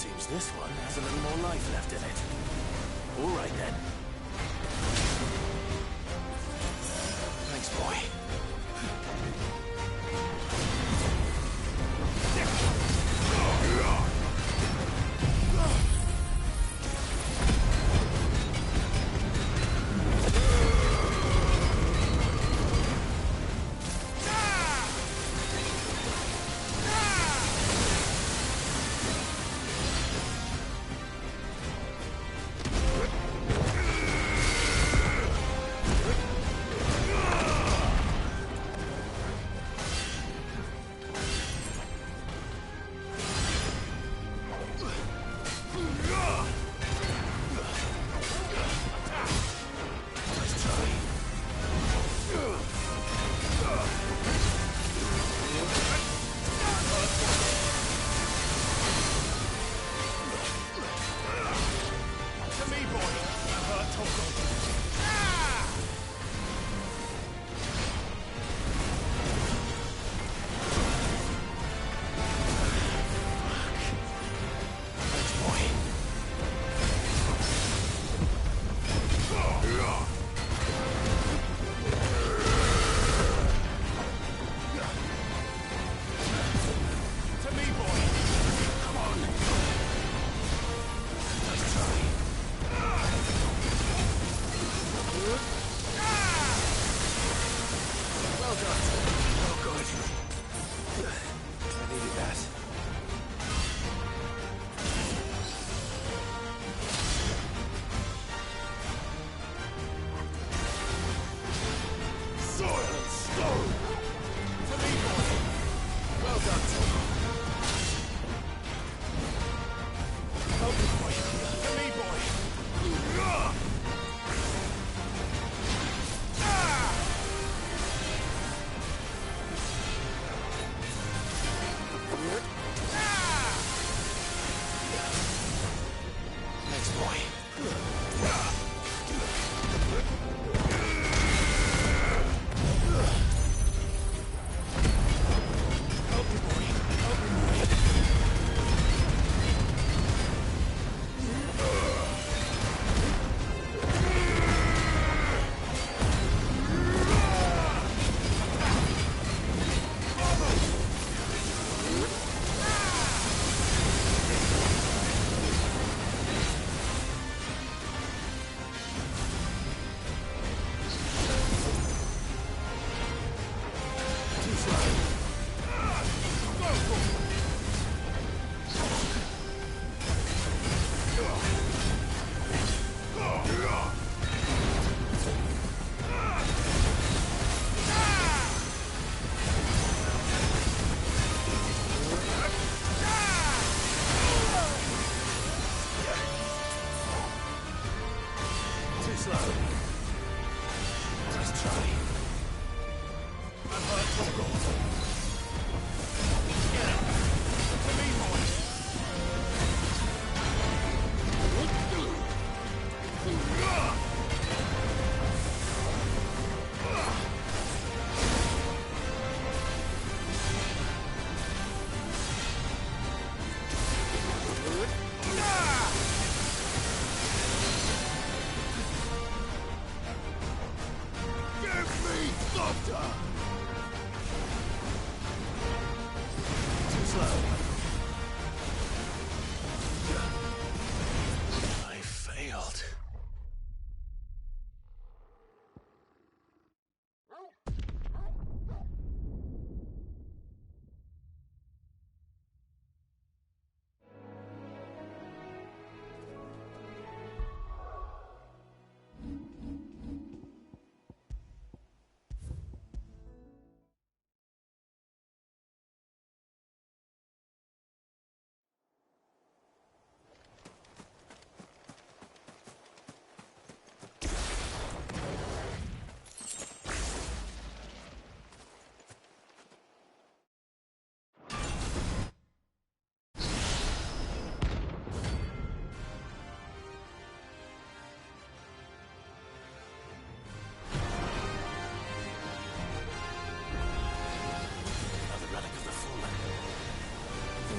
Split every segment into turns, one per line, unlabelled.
Seems this one has a little more life left in it. All right then. Thanks, boy.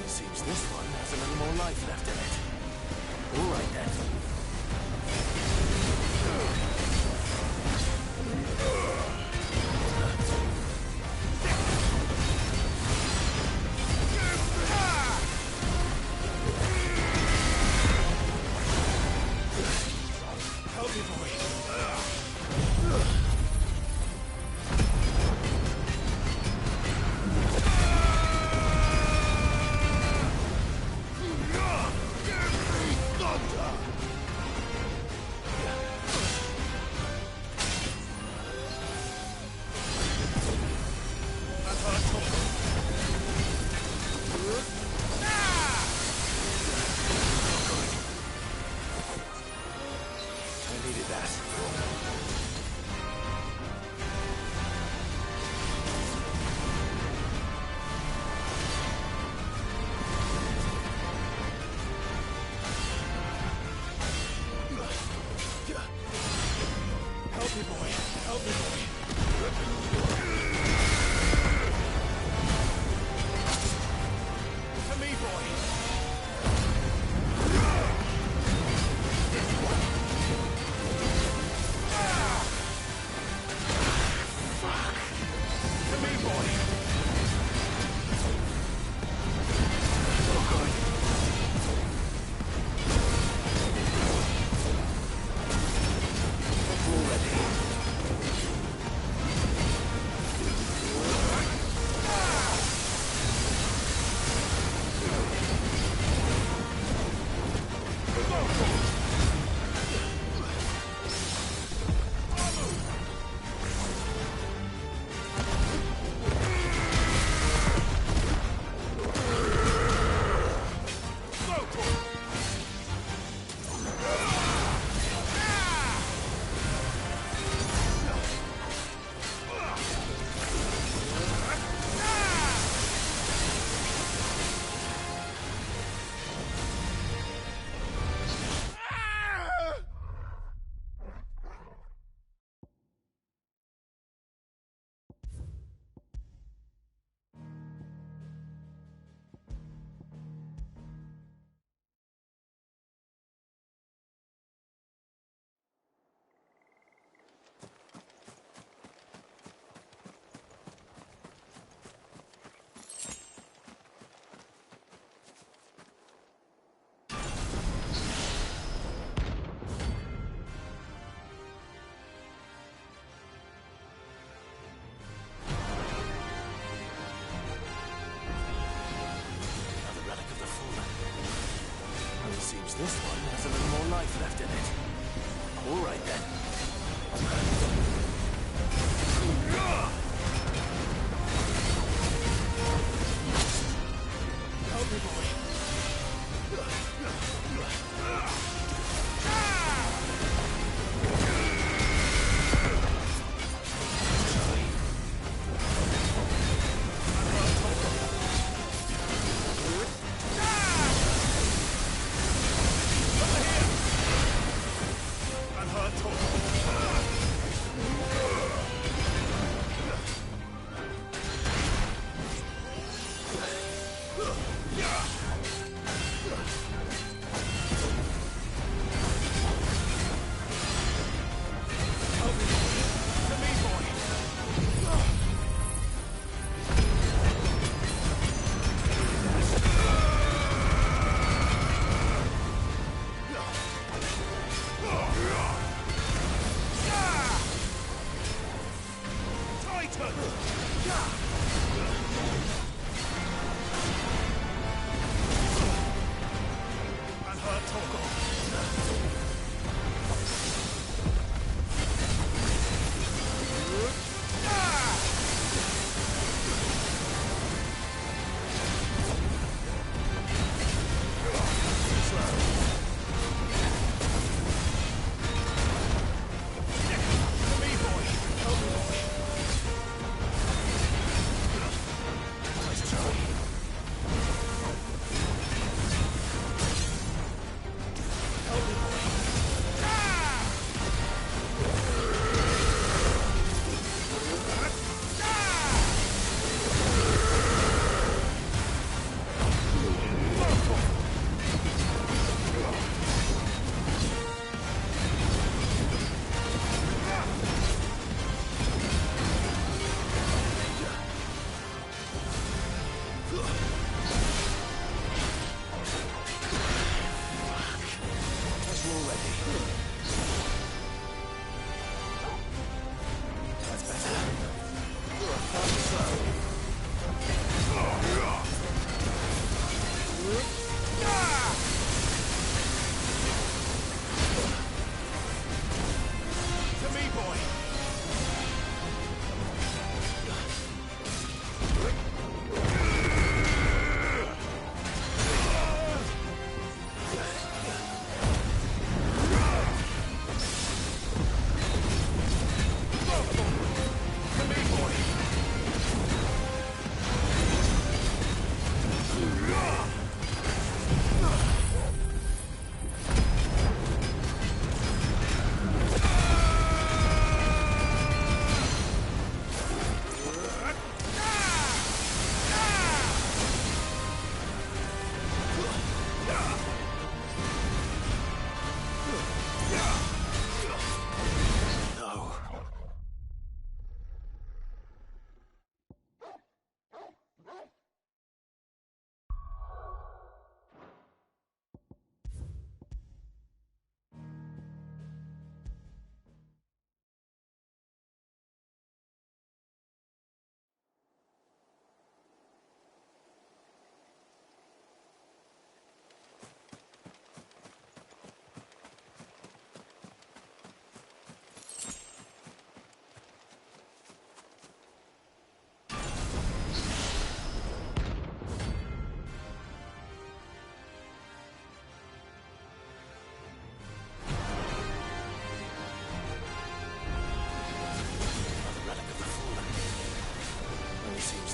Seems this one has a little more life left in it. All right then.
Help me, boy. Help me, boy. Help me, boy. To me, boy. Fuck. To me, boy. Oh, God.
Seems this one has a little more life left in it. All right then.
Help me, boy. Help me, boy.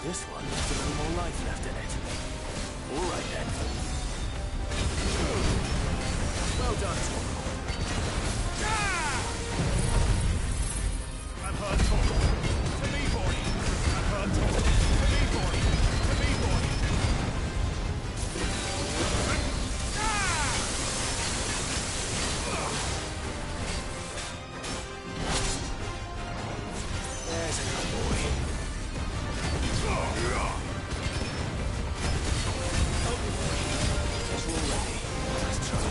This one has a little more life left in it. All right then. Well done, Tom.
I've heard talk. To me, boy. I've heard talk. To me, boy. To me, boy.
There's a good boy. Guess we're ready. Let's try.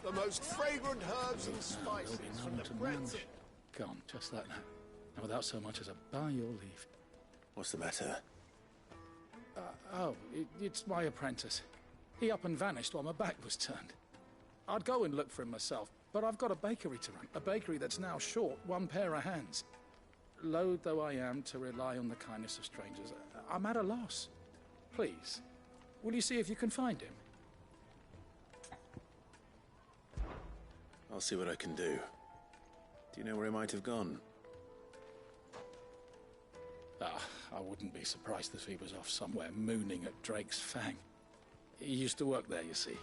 The most fragrant herbs and
There'll be
spices
no
from
one
the
to
breadth of...
manage. Gone, just like that. And without so much as a by your leave.
What's the matter?
It's my apprentice. He up and vanished while my back was turned. I'd go and look for him myself, but I've got a bakery to run. A bakery that's now short one pair of hands. Loath though I am to rely on the kindness of strangers, I'm at a loss. Please, will you see if you can find him?
I'll see what I can do. Do you know where he might have gone?
I wouldn't be surprised if he was off somewhere mooning at Drake's Fang. He used to work there, you see.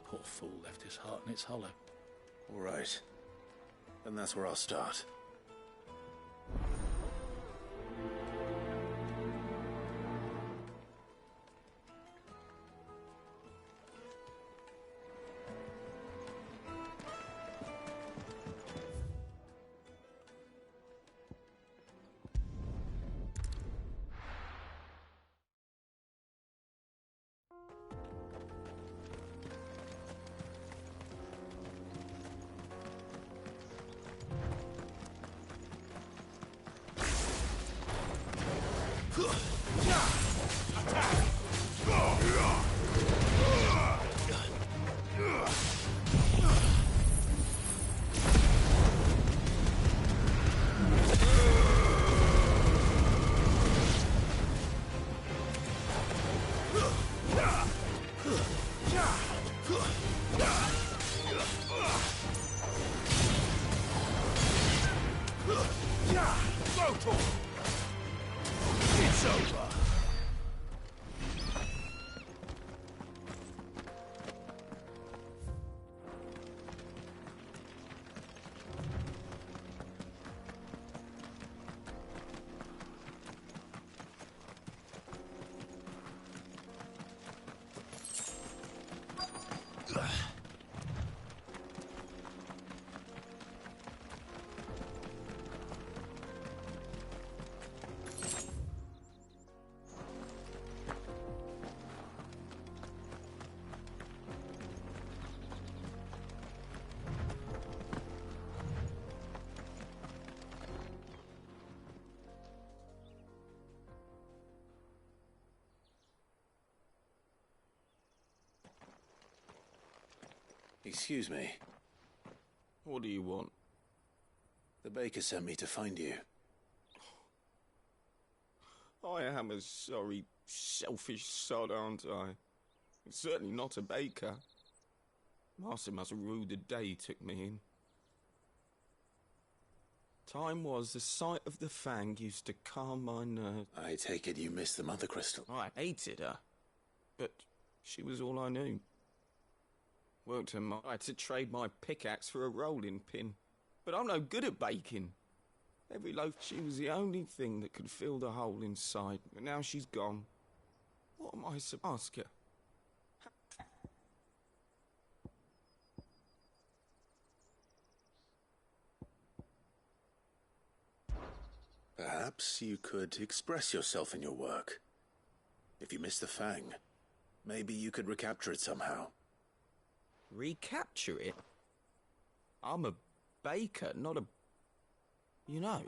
Poor fool left his heart in its hollow.
All right. Then that's where I'll start.
It's over.
Excuse me.
What do you want?
The baker sent me to find you.
I am a sorry, selfish sod, aren't I? I'm certainly not a baker. Master must have ruled the day he took me in. Time was the sight of the Fang used to calm my nerves.
I take it you missed the Mother Crystal.
I hated her, but she was all I knew. Worked her I had to trade my pickaxe for a rolling pin, but I'm no good at baking. Every loaf, she was the only thing that could fill the hole inside, but now she's gone. What am I supposed to ask her?
Perhaps you could express yourself in your work. If you miss the Fang, maybe you could recapture it somehow.
Recapture it? I'm a baker, not a... You know,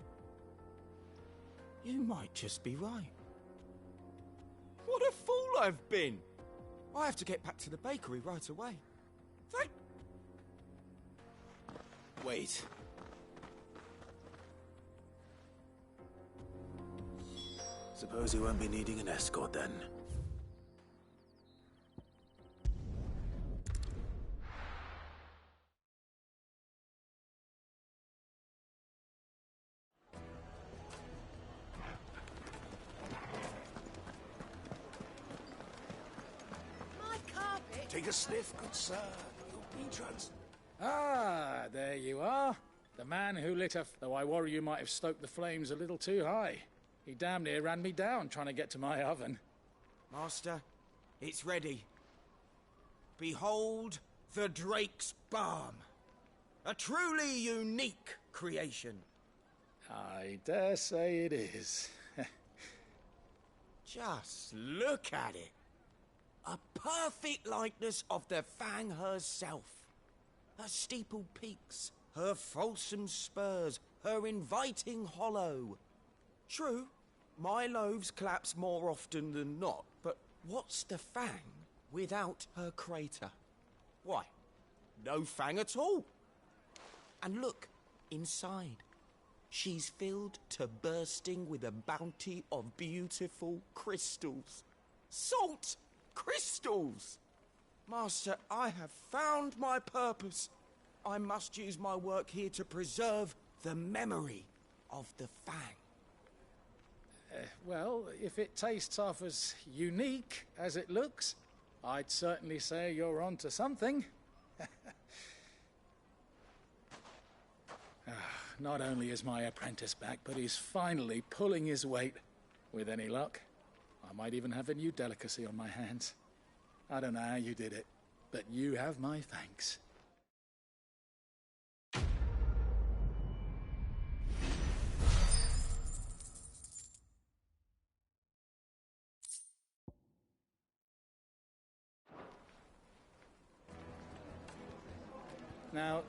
you might just be right. What a fool I've been! I have to get back to the bakery right away.
Wait. Suppose you won't be needing an escort then.
Take a sniff, good sir. You'll be
Ah, there you are. The man who lit a... Though I worry you might have stoked the flames a little too high. He damn near ran me down trying to get to my oven.
Master, it's ready. Behold the Drake's Balm. A truly unique creation.
I dare say it is.
Just look at it. A perfect likeness of the Fang herself. her steepled peaks, her fulsome spurs, her inviting hollow. True, my loaves collapse more often than not, but what's the Fang without her crater? Why, no Fang at all. And look, inside. She's filled to bursting with a bounty of beautiful crystals. Salt crystals! Master, I have found my purpose. I must use my work here to preserve the memory of the Fang.
Well, if it tastes half as unique as it looks, I'd certainly say you're onto something. Not only is my apprentice back, but he's finally pulling his weight. With any luck, I might even have a new delicacy on my hands. I don't know how you did it, but you have my thanks. Now,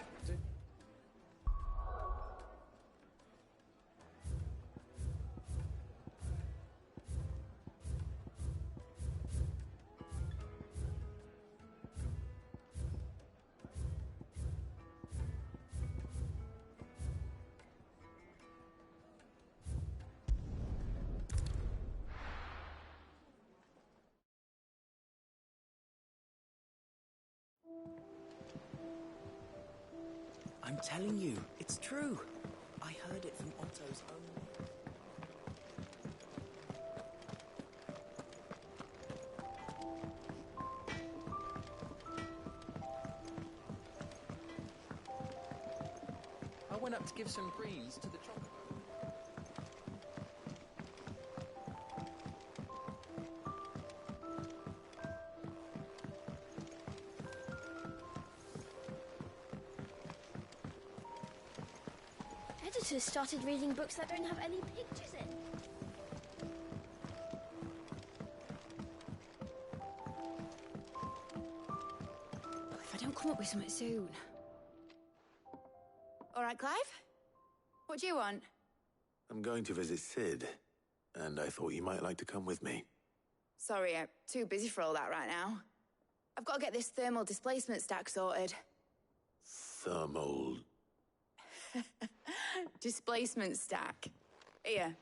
I'm telling you, it's true. I heard it from Otto's own lips.
I went up to give some greens to the chocolate.
Editors started reading books that don't have any pictures in. If I don't come up with something soon.
All right, Clive? What do you want?
I'm going to visit Sid, and I thought you might like to come with me.
Sorry, I'm too busy for all that right now. I've got to get this thermal displacement stack sorted.
Thermal...
Displacement stack. Here.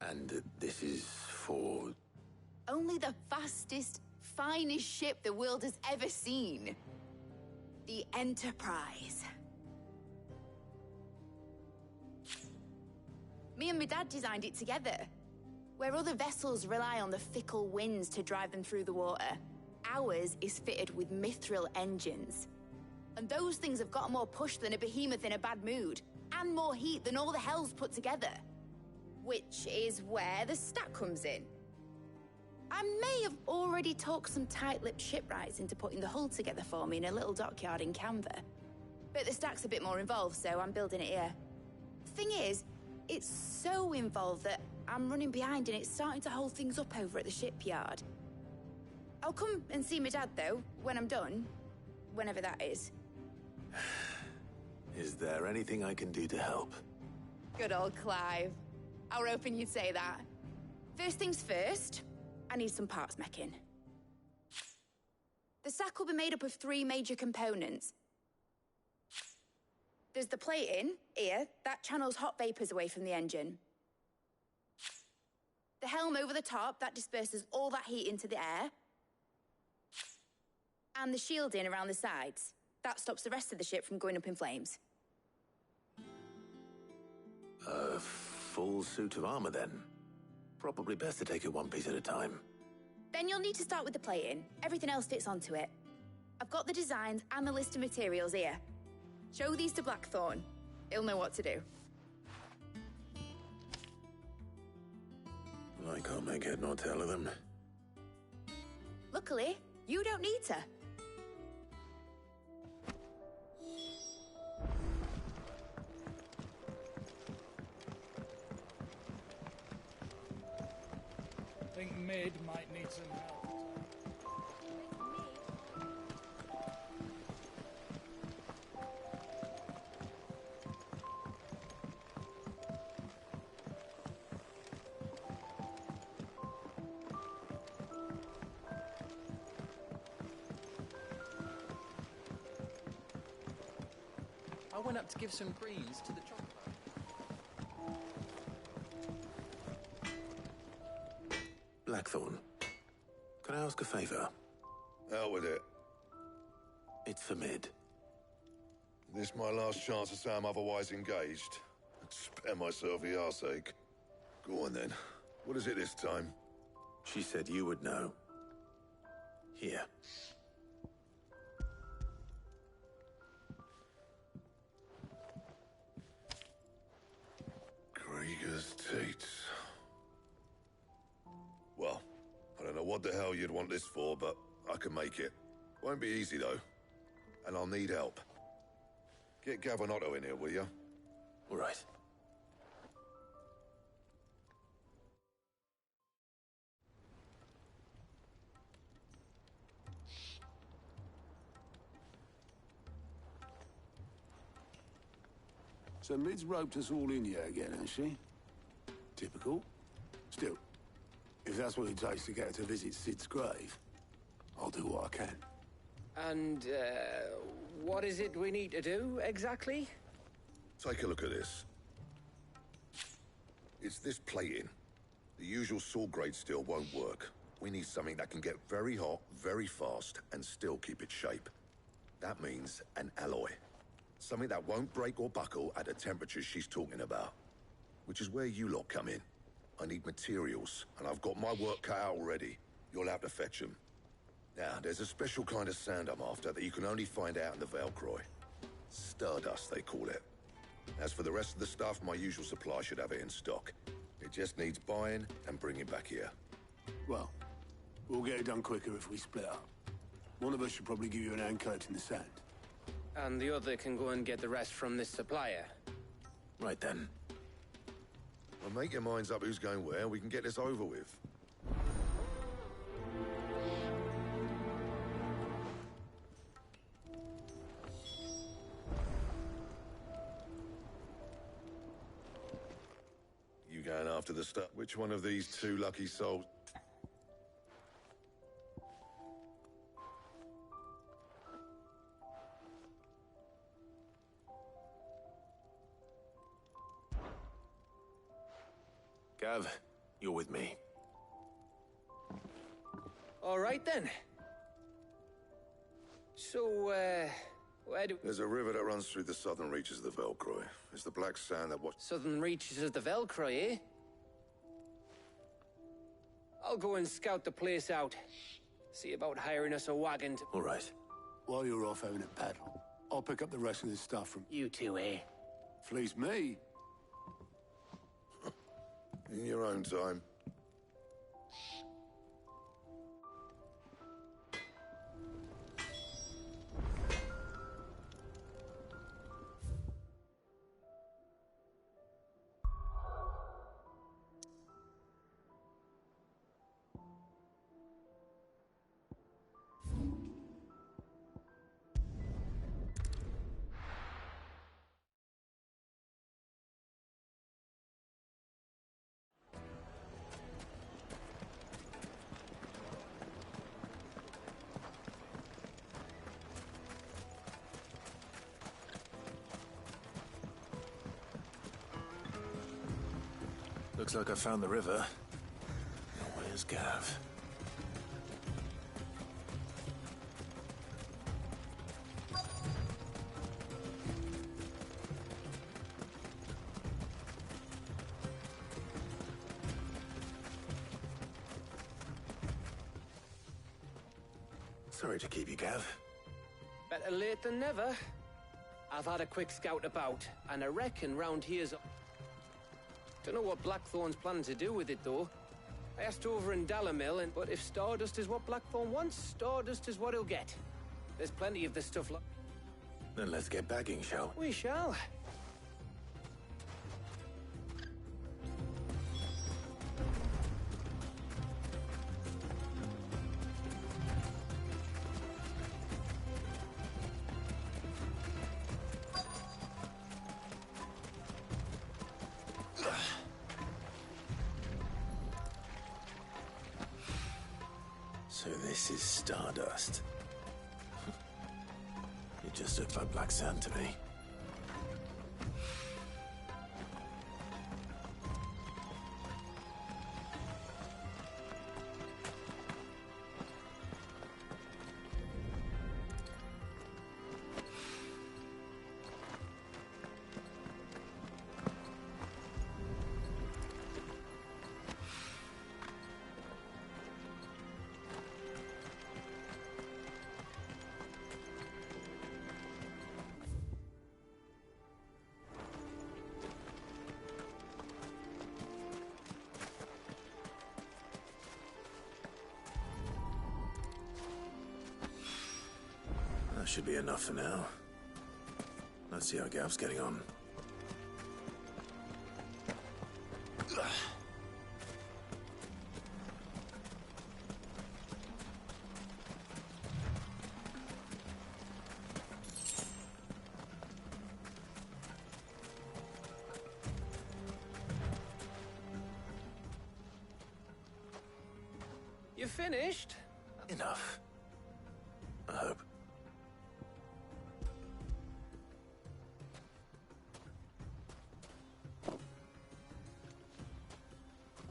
And this is for...
Only the fastest, finest ship the world has ever seen. The Enterprise. Me and my dad designed it together. Where other vessels rely on the fickle winds to drive them through the water, ours is fitted with mithril engines. And those things have got more push than a behemoth in a bad mood, and more heat than all the hells put together. Which is where the stack comes in. I may have already talked some tight-lipped shipwrights into putting the hull together for me in a little dockyard in Canva. But the stack's a bit more involved, so I'm building it here. Thing is, it's so involved that I'm running behind and it's starting to hold things up over at the shipyard. I'll come and see my dad, though, when I'm done. Whenever that is.
Is there anything I can do to help?
Good old Clive. I were hoping you'd say that. First things first, I need some parts meching. The stack will be made up of 3 major components. There's the plating, here, that channels hot vapours away from the engine. The helm over the top, that disperses all that heat into the air. And the shielding around the sides. That stops the rest of the ship from going up in flames.
A full suit of armor, then? Probably best to take it one piece at a time.
Then you'll need to start with the plating. Everything else fits onto it. I've got the designs and the list of materials here. Show these to Blackthorn. He'll know what to do.
I can't make head nor tail of them.
Luckily, you don't need to.
I think Mid might need some help.
went up to give some greens to the chocolate.
Blackthorn, can I ask a favour?
Out with it.
It's for Mid.
This my last chance to say I'm otherwise engaged. I'd spare myself the arseache. Go on then. What is it this time?
She said you would know. Here.
Krieger's teats. Well, I don't know what the hell you'd want this for, but I can make it. Won't be easy, though. And I'll need help. Get Gav and Otto in here, will you?
All right.
So Mid's roped us all in here again, has she? Typical. Still, if that's what it takes to get her to visit Sid's grave, I'll do what I can.
And, what is it we need to do, exactly?
Take a look at this. It's this plating. The usual saw-grade steel won't work. We need something that can get very hot, very fast, and still keep its shape. That means an alloy. Something that won't break or buckle at the temperatures she's talking about. Which is where you lot come in. I need materials, and I've got my work cut out already. You'll have to fetch them. Now, there's a special kind of sand I'm after that you can only find out in the Velcroy. Stardust, they call it. As for the rest of the stuff, my usual supply should have it in stock. It just needs buying and bringing back here.
Well, we'll get it done quicker if we split up. One of us should probably give you an hand collecting the sand.
And the other can go and get the rest from this supplier.
Right then.
Well, make your minds up who's going where, we can get this over with. You going after the stuff? Which one of these two lucky souls?
Gav, you're with me.
All right, then. So, where do...
There's a river that runs through the southern reaches of the Velcroy. It's the black sand that what...
Southern reaches of the Velcroy, eh? I'll go and scout the place out. See about hiring us a wagon to...
All right.
While you're off having a paddle, I'll pick up the rest of this stuff from...
You two, eh?
Fleece me.
In your own time.
Looks like I found the river. Now where's Gav? Sorry to keep you, Gav.
Better late than never. I've had a quick scout about, and I reckon round here's... Don't know what Blackthorn's planning to do with it, though. I asked over in Dallamil, but if Stardust is what Blackthorn wants, Stardust is what he'll get. There's plenty of this stuff
Then let's get bagging, shall
we? We shall.
So this is Stardust. It just looked like black sand to me. That should be enough for now. Let's see how Gav's getting on.
You finished?
Enough. I hope.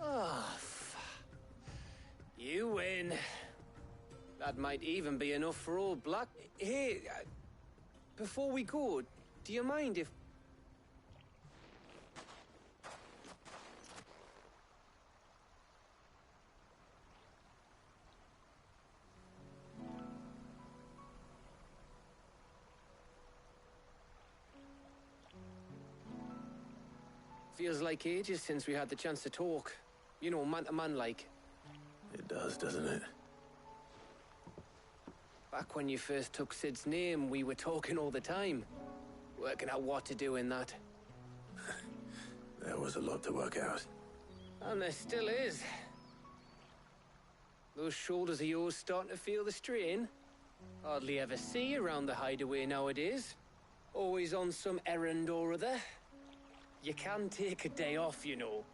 Oh, you win. That might even be enough for old Black. Hey, before we go, do you mind if... Feels like ages since we had the chance to talk. You know, man to man like.
It does, doesn't it?
Back when you first took Sid's name, we were talking all the time. Working out what to do in that.
There was a lot to work out.
And there still is. Those shoulders of yours starting to feel the strain. Hardly ever see you around the hideaway nowadays. Always on some errand or other. You can take a day off, you know.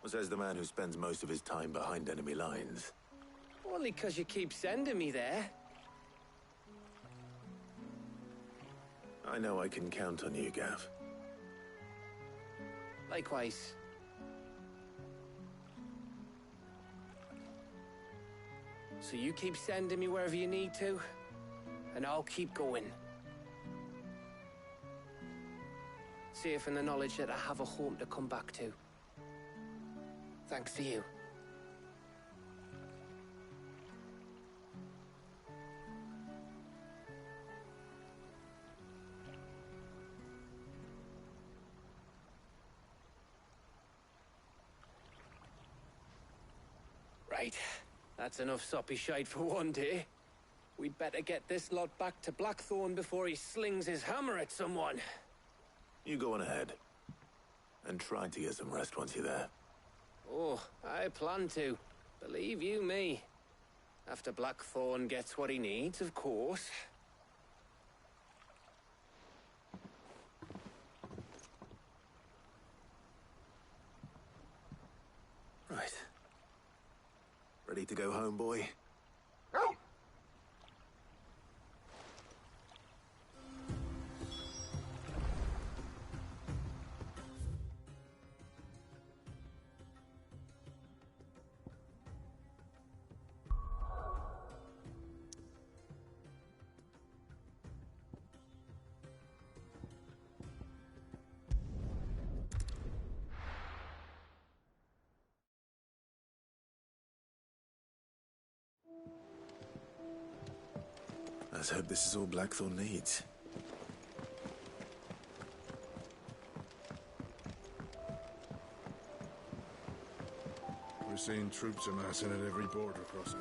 Says the man who spends most of his time behind enemy lines.
Only 'cause you keep sending me there.
I know I can count on you, Gav.
Likewise. So you keep sending me wherever you need to, and I'll keep going. Safe in the knowledge that I have a home to come back to. Thanks to you. Right. That's enough soppy shite for one day. We'd better get this lot back to Blackthorn before he slings his hammer at someone.
You go on ahead. And try to get some rest once you're there.
Oh, I plan to. Believe you me. After Blackthorn gets what he needs, of course.
Right. Ready to go home, boy? Let's hope this is all Blackthorn needs.
We're seeing troops amassing at every border crossing.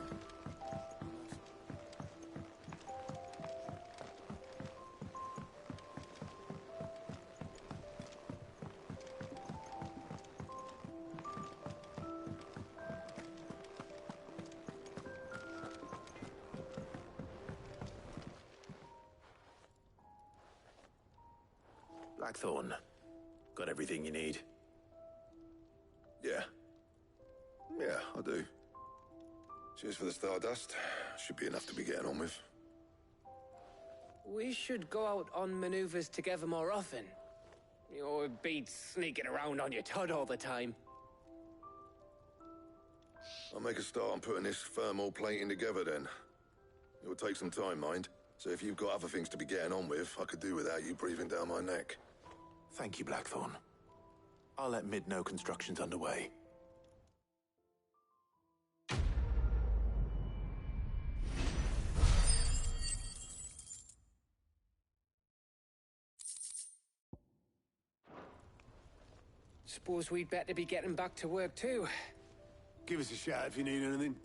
Blackthorn, got everything you need?
Yeah. Yeah, I do. Cheers for the Stardust. Should be enough to be getting on with.
We should go out on maneuvers together more often. You know, it beats sneaking around on your Todd all the time.
I'll make a start on putting this thermal plating together then. It will take some time, mind. So if you've got other things to be getting on with, I could do without you breathing down my neck.
Thank you, Blackthorn. I'll let Mid know construction's underway.
Suppose we'd better be getting back to work too.
Give us a shout if you need anything.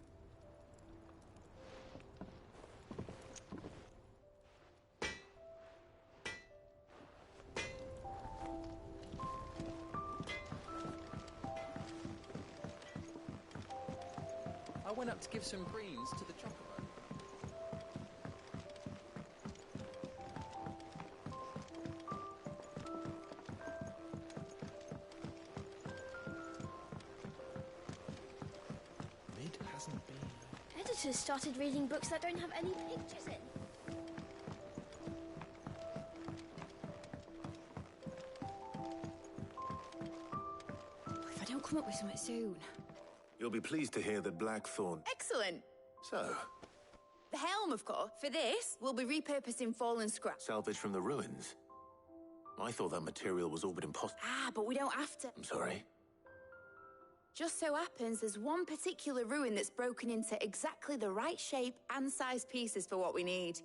went up to give some greens to the chocobo.
Mid hasn't been...
Editors started reading books that don't have any pictures in. If I don't come up with something soon.
You'll be pleased to hear that Blackthorn...
Excellent.
So,
The helm, of course. For this, we'll be repurposing fallen scrap.
salvage from the ruins? I thought that material was all but impossible.
Ah, but we don't have to.
I'm sorry.
Just so happens there's one particular ruin that's broken into exactly the right shape and size pieces for what we need.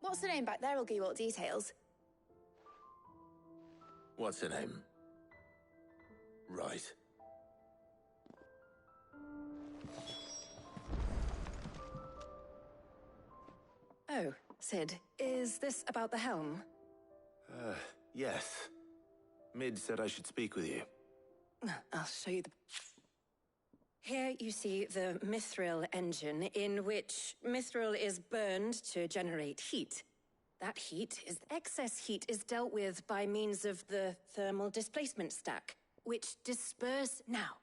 What's the name back there? I'll give you all the details.
What's her name? Right.
Oh, Sid, is this about the helm?
Yes. Mid said I should speak with you.
I'll show you the... Here you see the mithril engine, in which mithril is burned to generate heat. That excess heat is dealt with by means of the thermal displacement stack, which disperse... Now,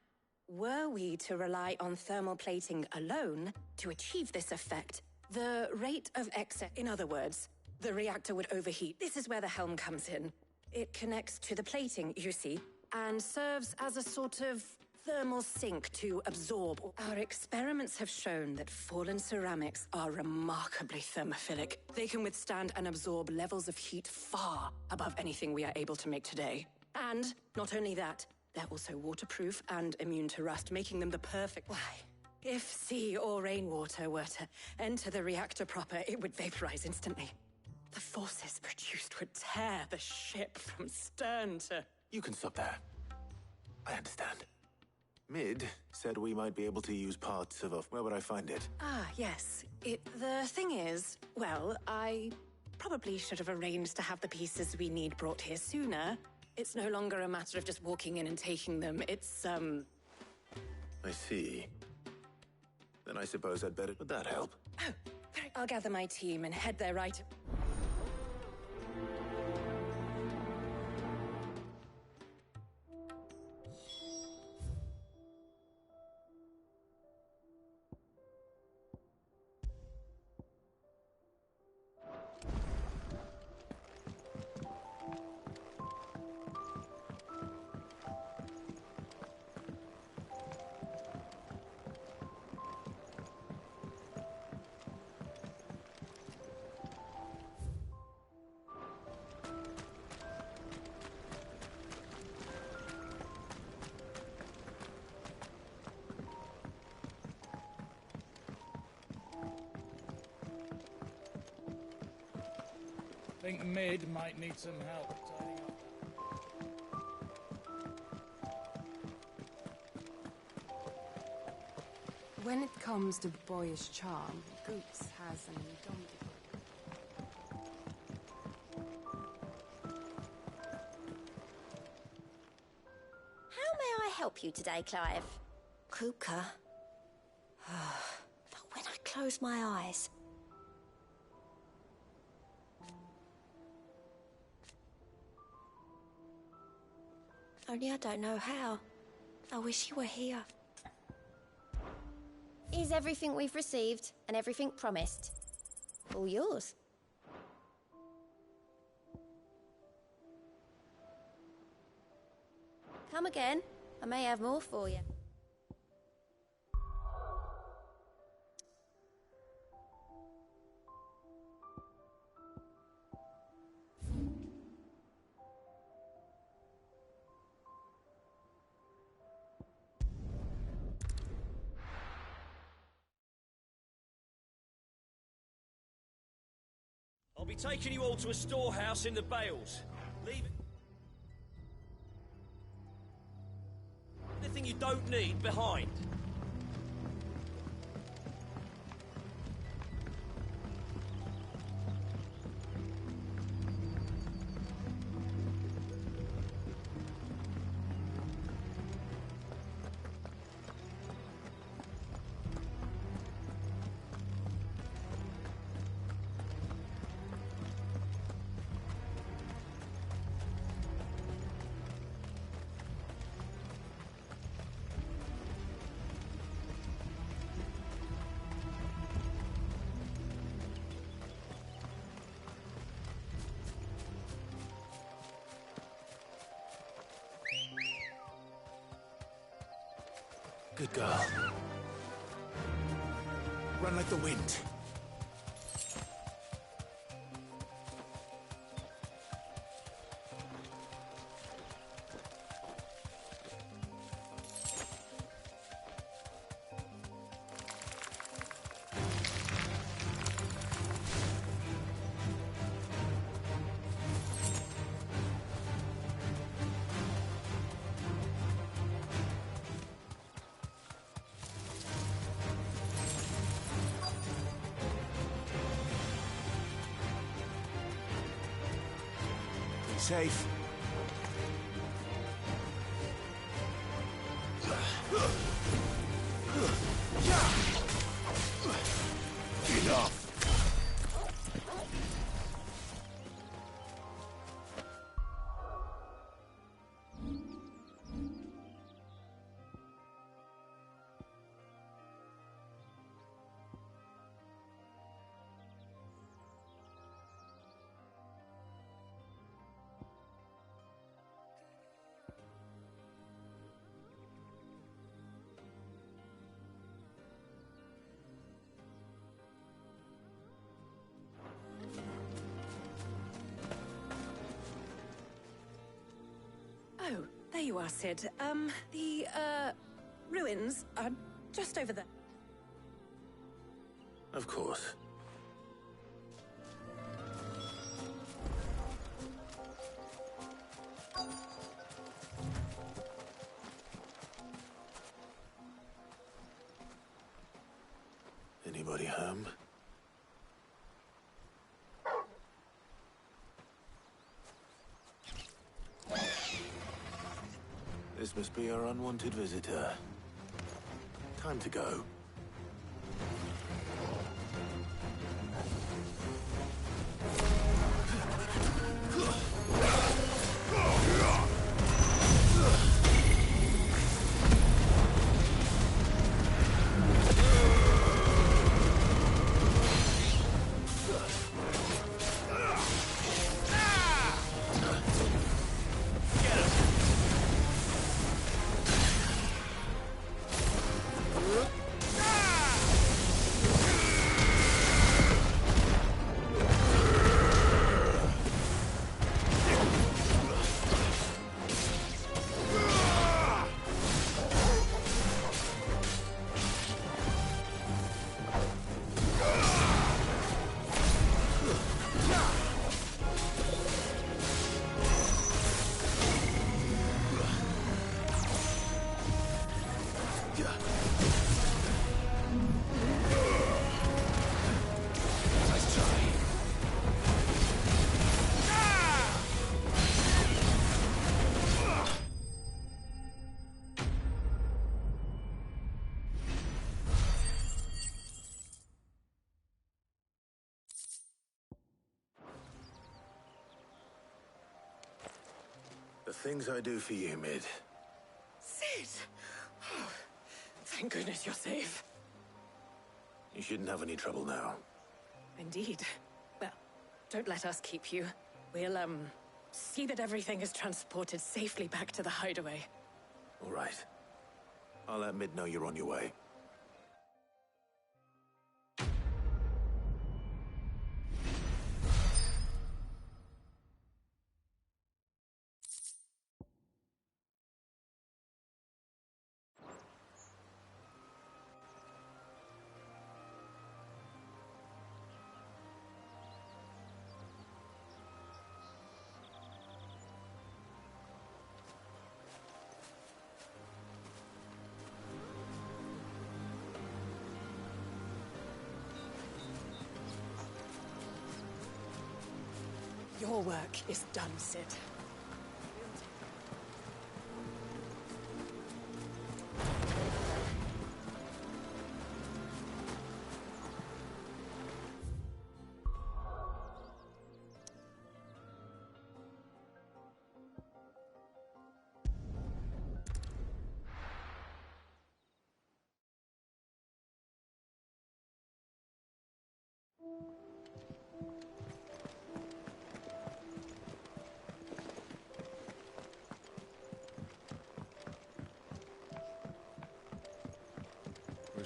were we to rely on thermal plating alone to achieve this effect, the rate of excess... In other words, the reactor would overheat. This is where the helm comes in. It connects to the plating, you see, and serves as a sort of thermal sink to absorb. Our experiments have shown that fallen ceramics are remarkably thermophilic. They can withstand and absorb levels of heat far above anything we are able to make today. And not only that, they're also waterproof and immune to rust, making them the perfect... Why, if sea or rainwater were to enter the reactor proper, it would vaporize instantly. The forces produced would tear the ship from stern to...
You can stop there. I understand. Mid said we might be able to use parts of a... Where would I find it?
Ah, yes. The thing is, well, I probably should have arranged to have the pieces we need brought here sooner. It's no longer a matter of just walking in and taking them. It's,
I see. Then I suppose I'd better... Would that help?
Oh, I'll gather my team and head there right...
I think Mid might need some help tidying up.
When it comes to boyish charm, Goops has an indomitable...
How may I help you today, Clive?
Kupka. But when I close my eyes... Only I don't know how. I wish you were here.
Is everything we've received and everything promised all yours? Come again. I may have more for you.
I'll be taking you all to a storehouse in the Bales. Leave it. Anything you don't need behind.
Good girl. Run like the wind. Safe. Enough.
Oh, there you are, Cid. The ruins are just over there.
Of course. Anybody home? This must be our unwanted visitor. Time to go. The things I do for you, Mid.
Cid! Oh, thank goodness you're safe.
You shouldn't have any trouble now.
Indeed. Well, don't let us keep you. We'll, see that everything is transported safely back to the hideaway.
All right. I'll let Mid know you're on your way.
Your work is done, Cid.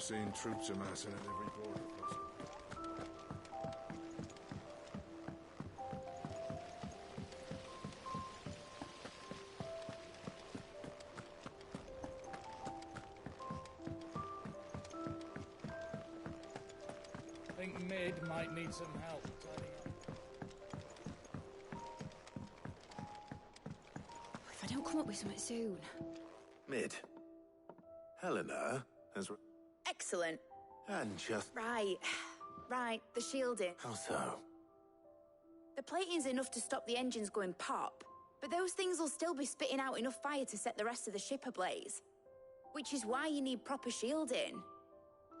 seen troops amassing at every border post.
Think Mid might need some help tidying up.
If I don't come up with something soon.
Mid. Helena has...
Excellent.
And just...
Right. Right, the shielding.
How so?
The plating's enough to stop the engines going pop, but those things will still be spitting out enough fire to set the rest of the ship ablaze. Which is why you need proper shielding.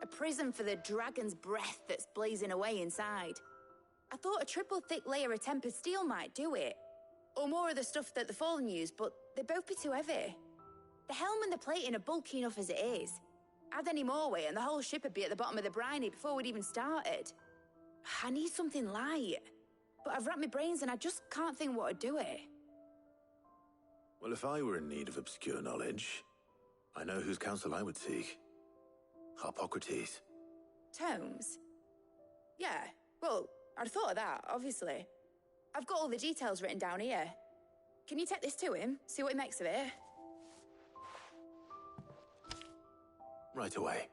A prism for the dragon's breath that's blazing away inside. I thought a triple thick layer of tempered steel might do it. Or more of the stuff that the Fallen use, but they'd both be too heavy. The helm and the plating are bulky enough as it is. Add any more weight and the whole ship would be at the bottom of the briny before we'd even started. I need something light. But I've racked my brains and I just can't think what would do it.
Well, if I were in need of obscure knowledge, I know whose counsel I would seek. Harpocrates.
Tomes? Yeah, well, I'd thought of that, obviously. I've got all the details written down here. Can you take this to him, see what he makes of it?
Right away.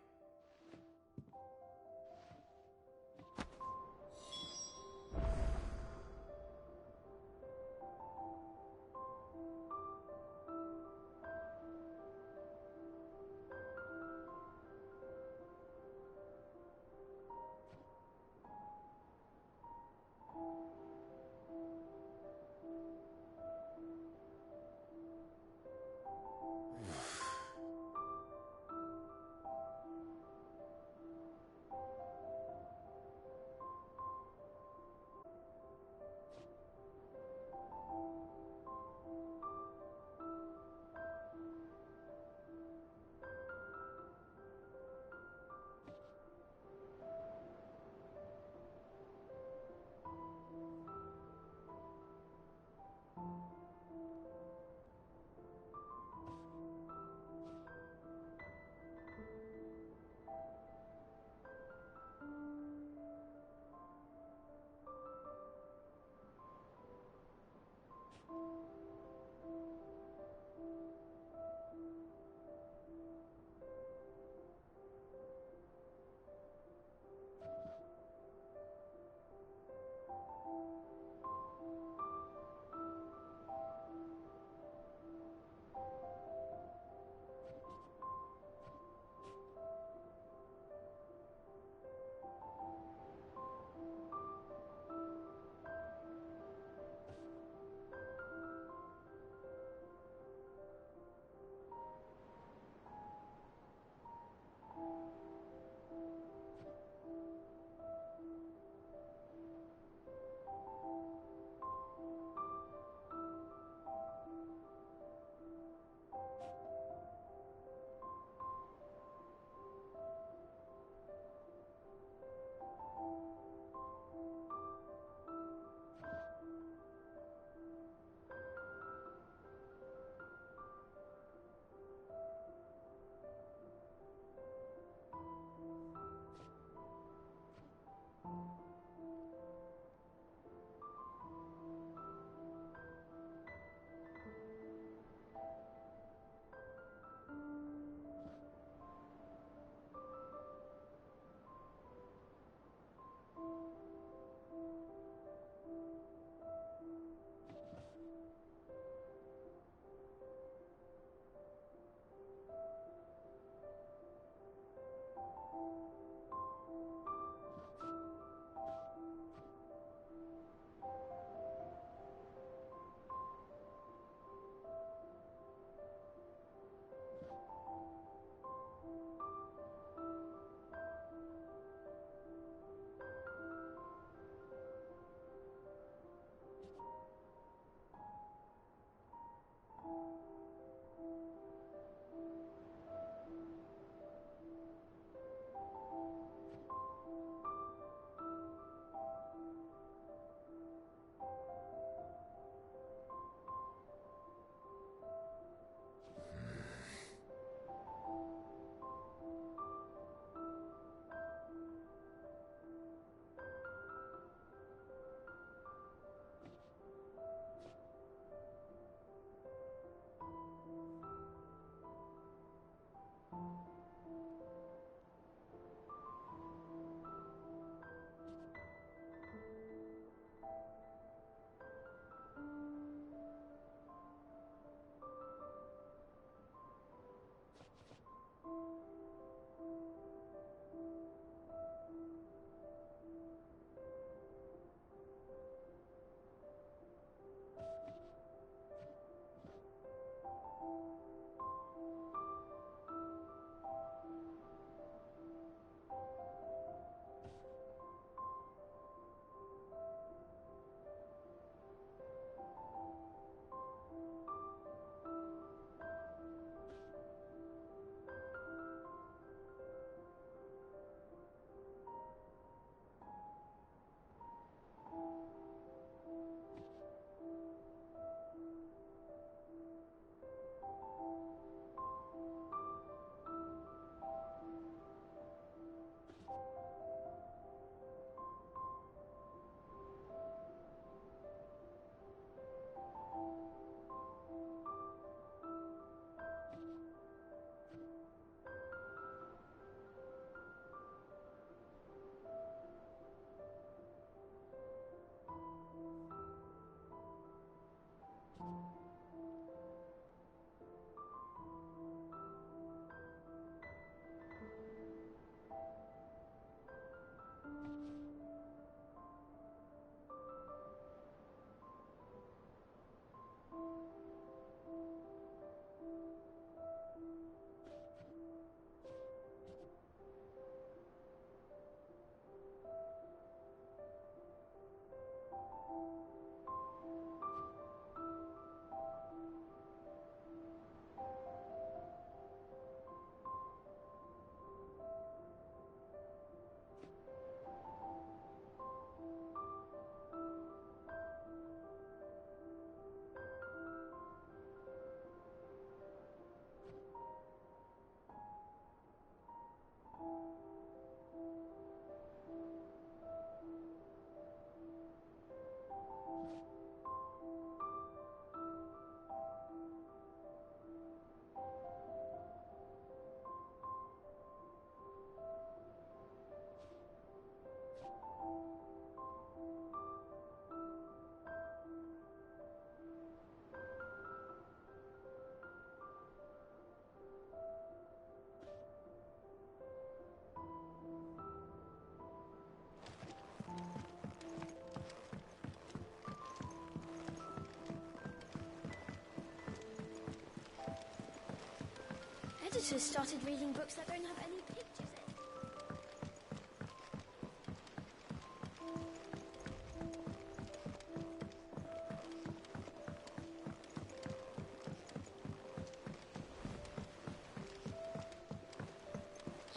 visitors started reading books that don't have any pictures in.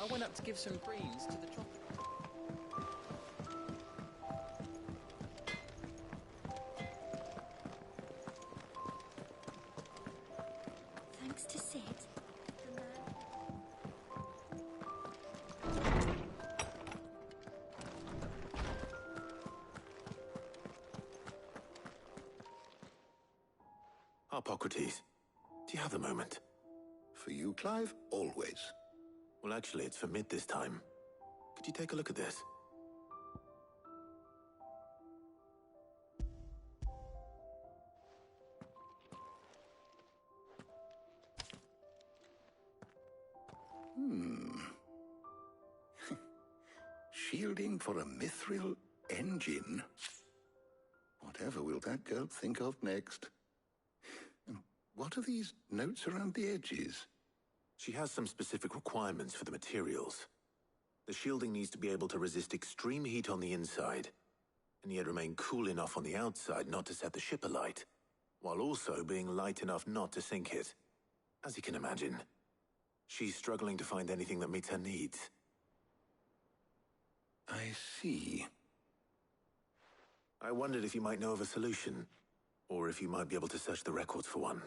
I went up to give some greens to the chocolate.
Thanks to Sid, the man.
Hippocrates, do you have a moment?
For you, Clive? Always.
Well, actually, it's for mid this time. Could you take a look at this?
Shielding for a mithril engine? Whatever will that girl think of next? And what are these notes around the edges?
She has some specific requirements for the materials. The shielding needs to be able to resist extreme heat on the inside, and yet remain cool enough on the outside not to set the ship alight, while also being light enough not to sink it. As you can imagine, she's struggling to find anything that meets her needs.
I see.
I wondered if you might know of a solution, or if you might be able to search the records for one.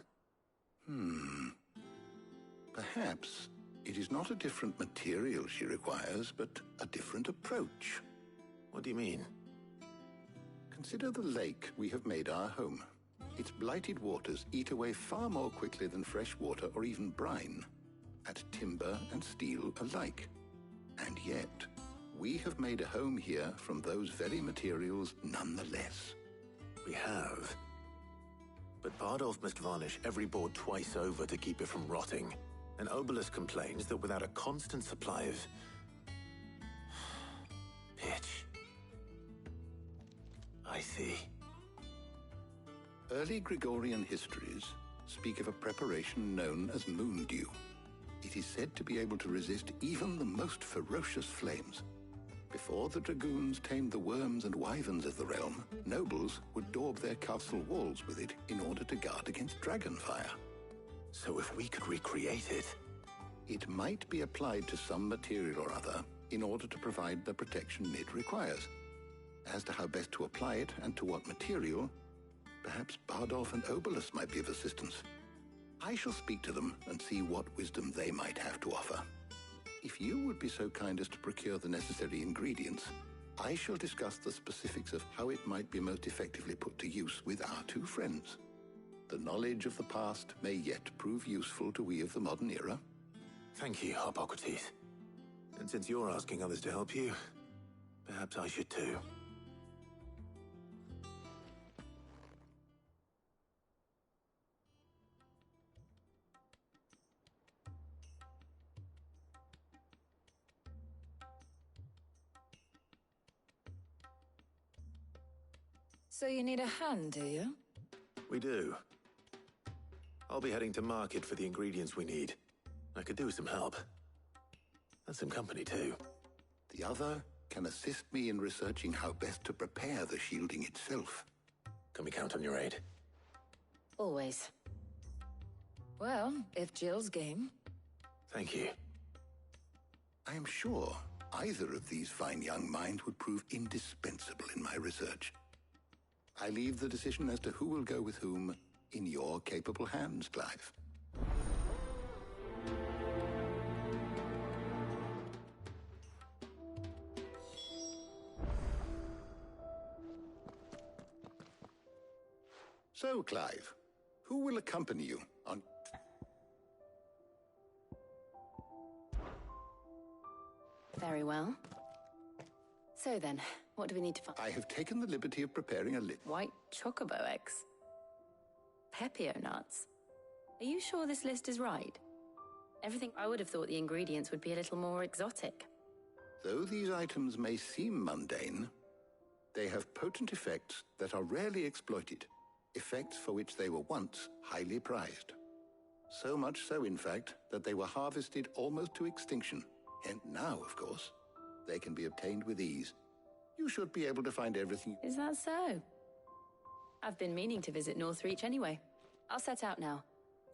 Perhaps it is not a different material she requires, but a different approach.
What do you mean?
Consider the lake we have made our home. Its blighted waters eat away far more quickly than fresh water or even brine, at timber and steel alike. And yet, we have made a home here from those very materials nonetheless.
We have. But Bardolph must varnish every board twice over to keep it from rotting. And Obelus complains that without a constant supply of pitch. I see.
Early Gregorian histories speak of a preparation known as moon dew. It is said to be able to resist even the most ferocious flames. Before the dragoons tamed the worms and wyverns of the realm, nobles would daub their castle walls with it in order to guard against dragonfire.
So if we could recreate it...
It might be applied to some material or other in order to provide the protection Mid requires. As to how best to apply it and to what material, perhaps Bardolph and Obelus might be of assistance. I shall speak to them and see what wisdom they might have to offer. If you would be so kind as to procure the necessary ingredients, I shall discuss the specifics of how it might be most effectively put to use with our two friends. The knowledge of the past may yet prove useful to we of the modern era.
Thank you, Hippocrates. And since you're asking others to help you, perhaps I should too.
So you need a hand, do you?
We do. I'll be heading to market for the ingredients we need. I could do with some help. And some company, too.
The other can assist me in researching how best to prepare the shielding itself.
Can we count on your aid?
Always. Well, if Jill's game.
Thank you.
I am sure either of these fine young minds would prove indispensable in my research. I leave the decision as to who will go with whom in your capable hands, Clive. So, Clive, who will accompany you on...
Very well. So then, what do we need to find?
I have taken the liberty of preparing a list.
White chocobo eggs. Pepio nuts. Are you sure this list is right? I would have thought the ingredients would be a little more exotic.
Though these items may seem mundane, they have potent effects that are rarely exploited, effects for which they were once highly prized.
So much so, in fact, that they were harvested almost to extinction. And now, of course, they can be obtained with ease. You should be able to find everything.
Is that so? I've been meaning to visit Northreach anyway. I'll set out now.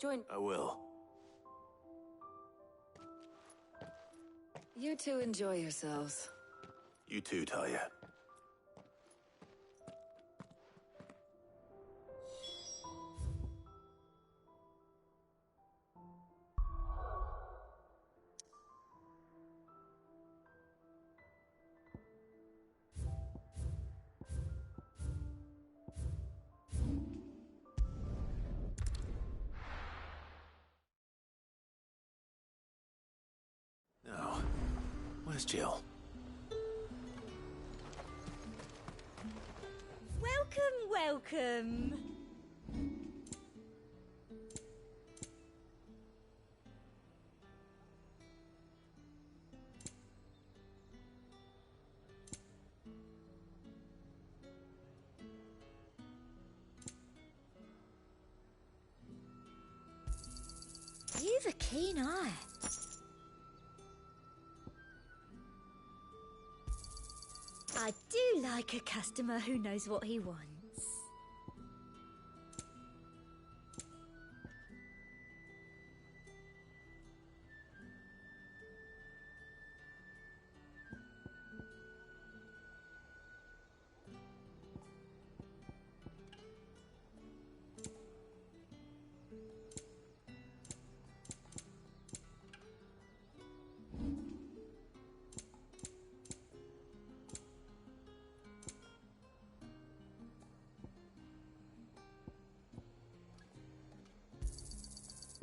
Join...
I will.
You two enjoy yourselves.
You too, Talia. Now, where's Jill?
Welcome. You've a keen eye. I do like a customer who knows what he wants.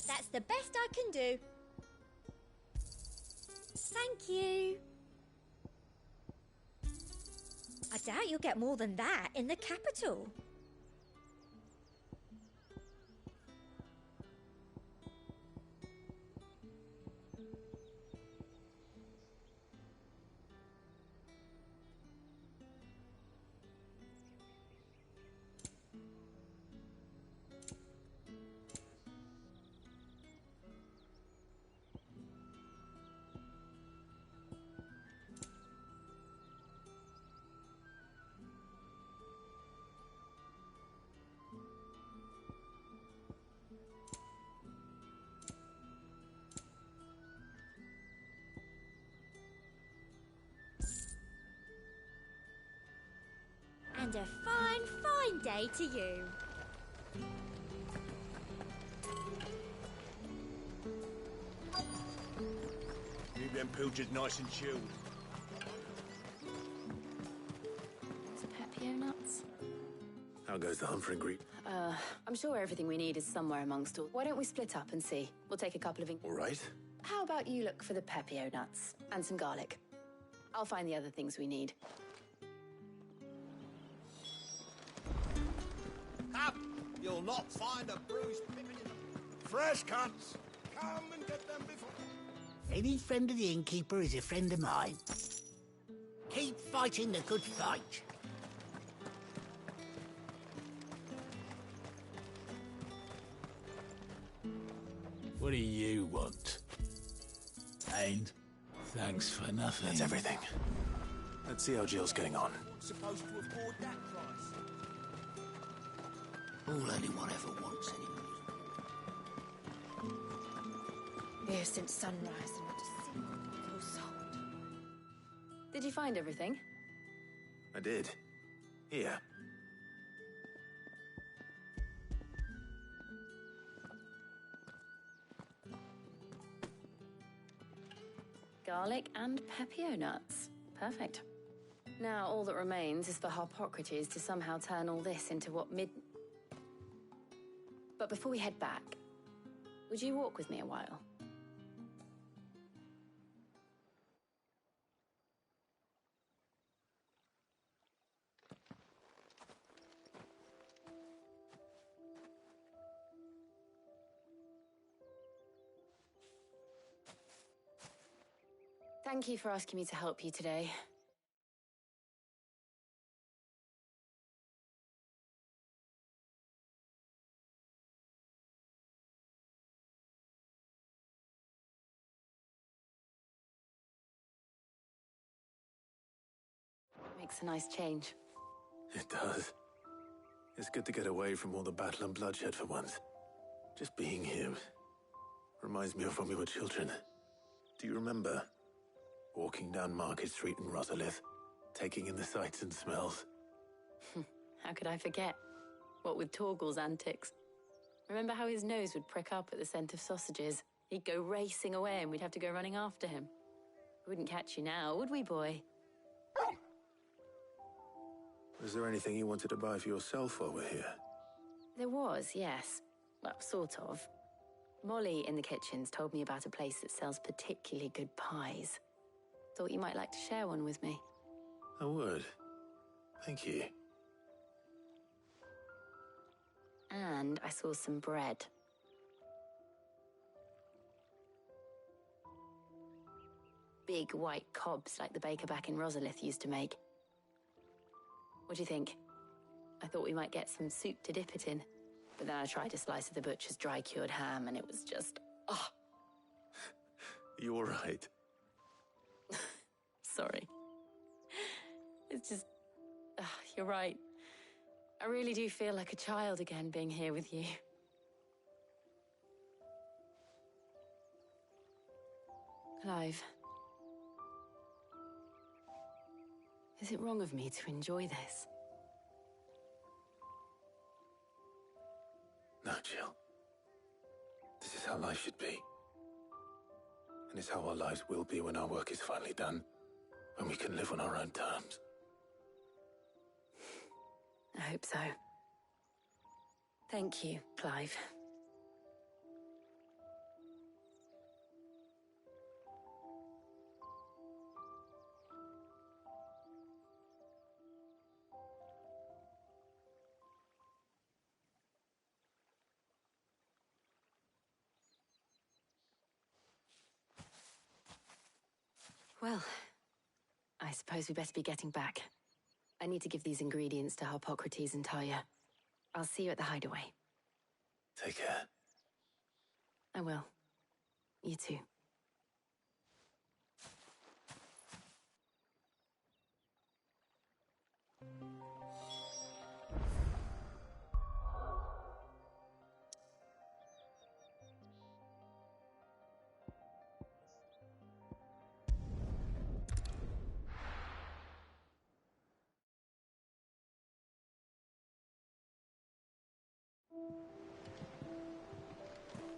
That's the best I can do. Thank you. I doubt you'll get more than that in the capital. And a fine, fine day to you.
Keep them pilchers nice and chilled.
Pepio nuts?
How goes the hunt for ingredient?
I'm sure everything we need is somewhere amongst all. Why don't we split up and see? We'll take a couple of...
All right.
How about you look for the Pepio nuts and some garlic? I'll find the other things we need.
Up! You'll not find a bruised pippin in the... Fresh cuts! Come and get them before...
Any friend of the innkeeper is a friend of mine. Keep fighting the good fight.
What do you want? And thanks for nothing.
That's everything. Let's see how Jill's getting on.
Supposed to afford that price.
All anyone ever wants anyway.
Here since sunrise and not a single bottle sold.
Did you find everything?
I did. Here.
Garlic and Pepio nuts. Perfect. Now all that remains is for Harpocrates to somehow turn all this into what But before we head back, would you walk with me a while? Thank you for asking me to help you today. makes a nice change.
It does. It's good to get away from all the battle and bloodshed for once. Just being here reminds me of when we were children. Do you remember? Walking down Market Street in Rosalith, taking in the sights and smells.
How could I forget? What with Torgal's antics. Remember how his nose would prick up at the scent of sausages? He'd go racing away and we'd have to go running after him. We wouldn't catch you now, would we, boy?
Was there anything you wanted to buy for yourself while we're here?
There was, yes. Well, sort of. Molly in the kitchens told me about a place that sells particularly good pies. Thought you might like to share one with me.
I would. Thank you.
And I saw some bread. Big white cobs like the baker back in Rosalith used to make. What do you think? I thought we might get some soup to dip it in. But then I tried a slice of the butcher's dry-cured ham and it was just... oh.
You all right?
Sorry. It's just... you're right. I really do feel like a child again being here with you. Clive. Is it wrong of me to enjoy this?
No, Jill. This is how life should be. And it's how our lives will be when our work is finally done. When we can live on our own terms.
I hope so. Thank you, Clive. Well, I suppose we best be getting back. I need to give these ingredients to Harpocrates and Tarja. I'll see you at the hideaway.
Take care.
I will. You too.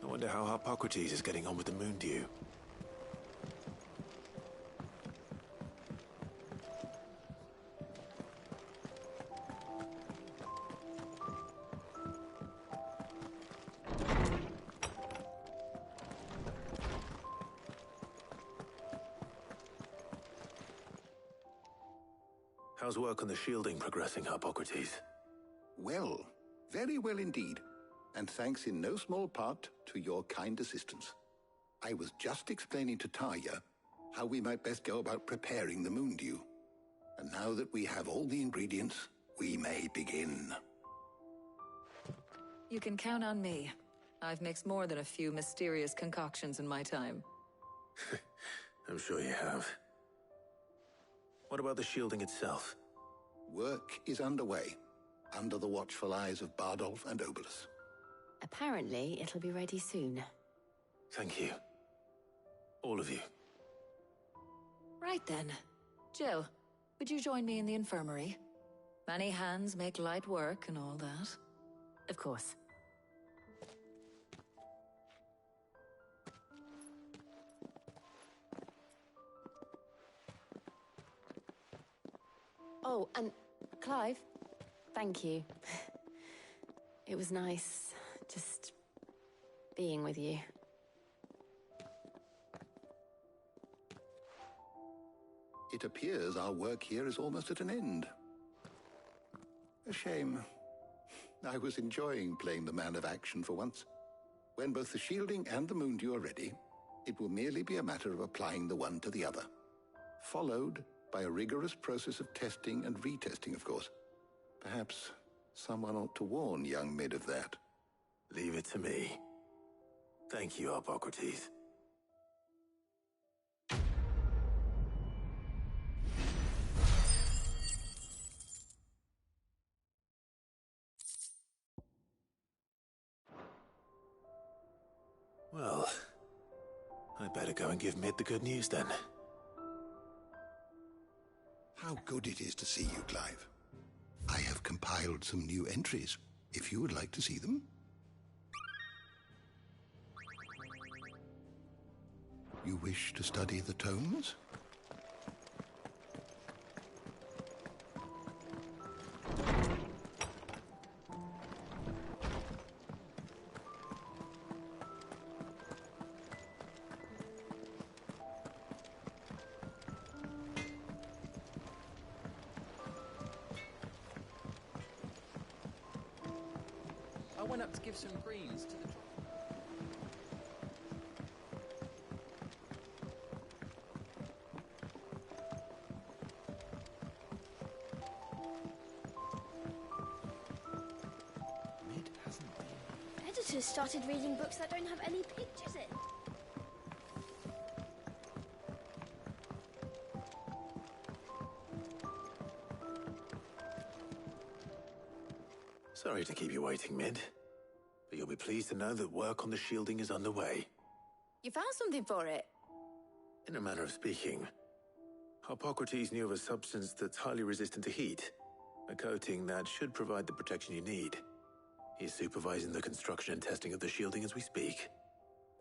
I wonder how Harpocrates is getting on with the moon dew. How's work on the shielding progressing, Harpocrates?
Well, very well indeed. And thanks in no small part to your kind assistance. I was just explaining to Tarja how we might best go about preparing the moon dew. And now that we have all the ingredients, we may begin.
You can count on me. I've mixed more than a few mysterious concoctions in my time.
I'm sure you have. What about the shielding itself?
Work is underway, under the watchful eyes of Bardolph and Obolus.
Apparently, it'll be ready soon.
Thank you. All of you.
Right then. Jill, would you join me in the infirmary? Many hands make light work and all that.
Of course. Oh, and Clive, thank you. It was nice, just being with you.
It appears our work here is almost at an end. A shame. I was enjoying playing the man of action for once. When both the shielding and the moon dew are ready, it will merely be a matter of applying the one to the other. Followed by a rigorous process of testing and retesting, of course. Perhaps someone ought to warn young Mid of that.
Leave it to me. Thank you, Harpocrates. I'd better go and give Mid the good news then.
How good it is to see you, Clive. I have compiled some new entries, if you would like to see them. You wish to study the tomes?
I went up to give some greens to the...
Mid hasn't been.
Editors started reading books that don't have any pictures in.
Sorry to keep you waiting, Mid. But you'll be pleased to know that work on the shielding is underway.
You found something for it?
In a manner of speaking, Hippocrates knew of a substance that's highly resistant to heat. A coating that should provide the protection you need. He's supervising the construction and testing of the shielding as we speak.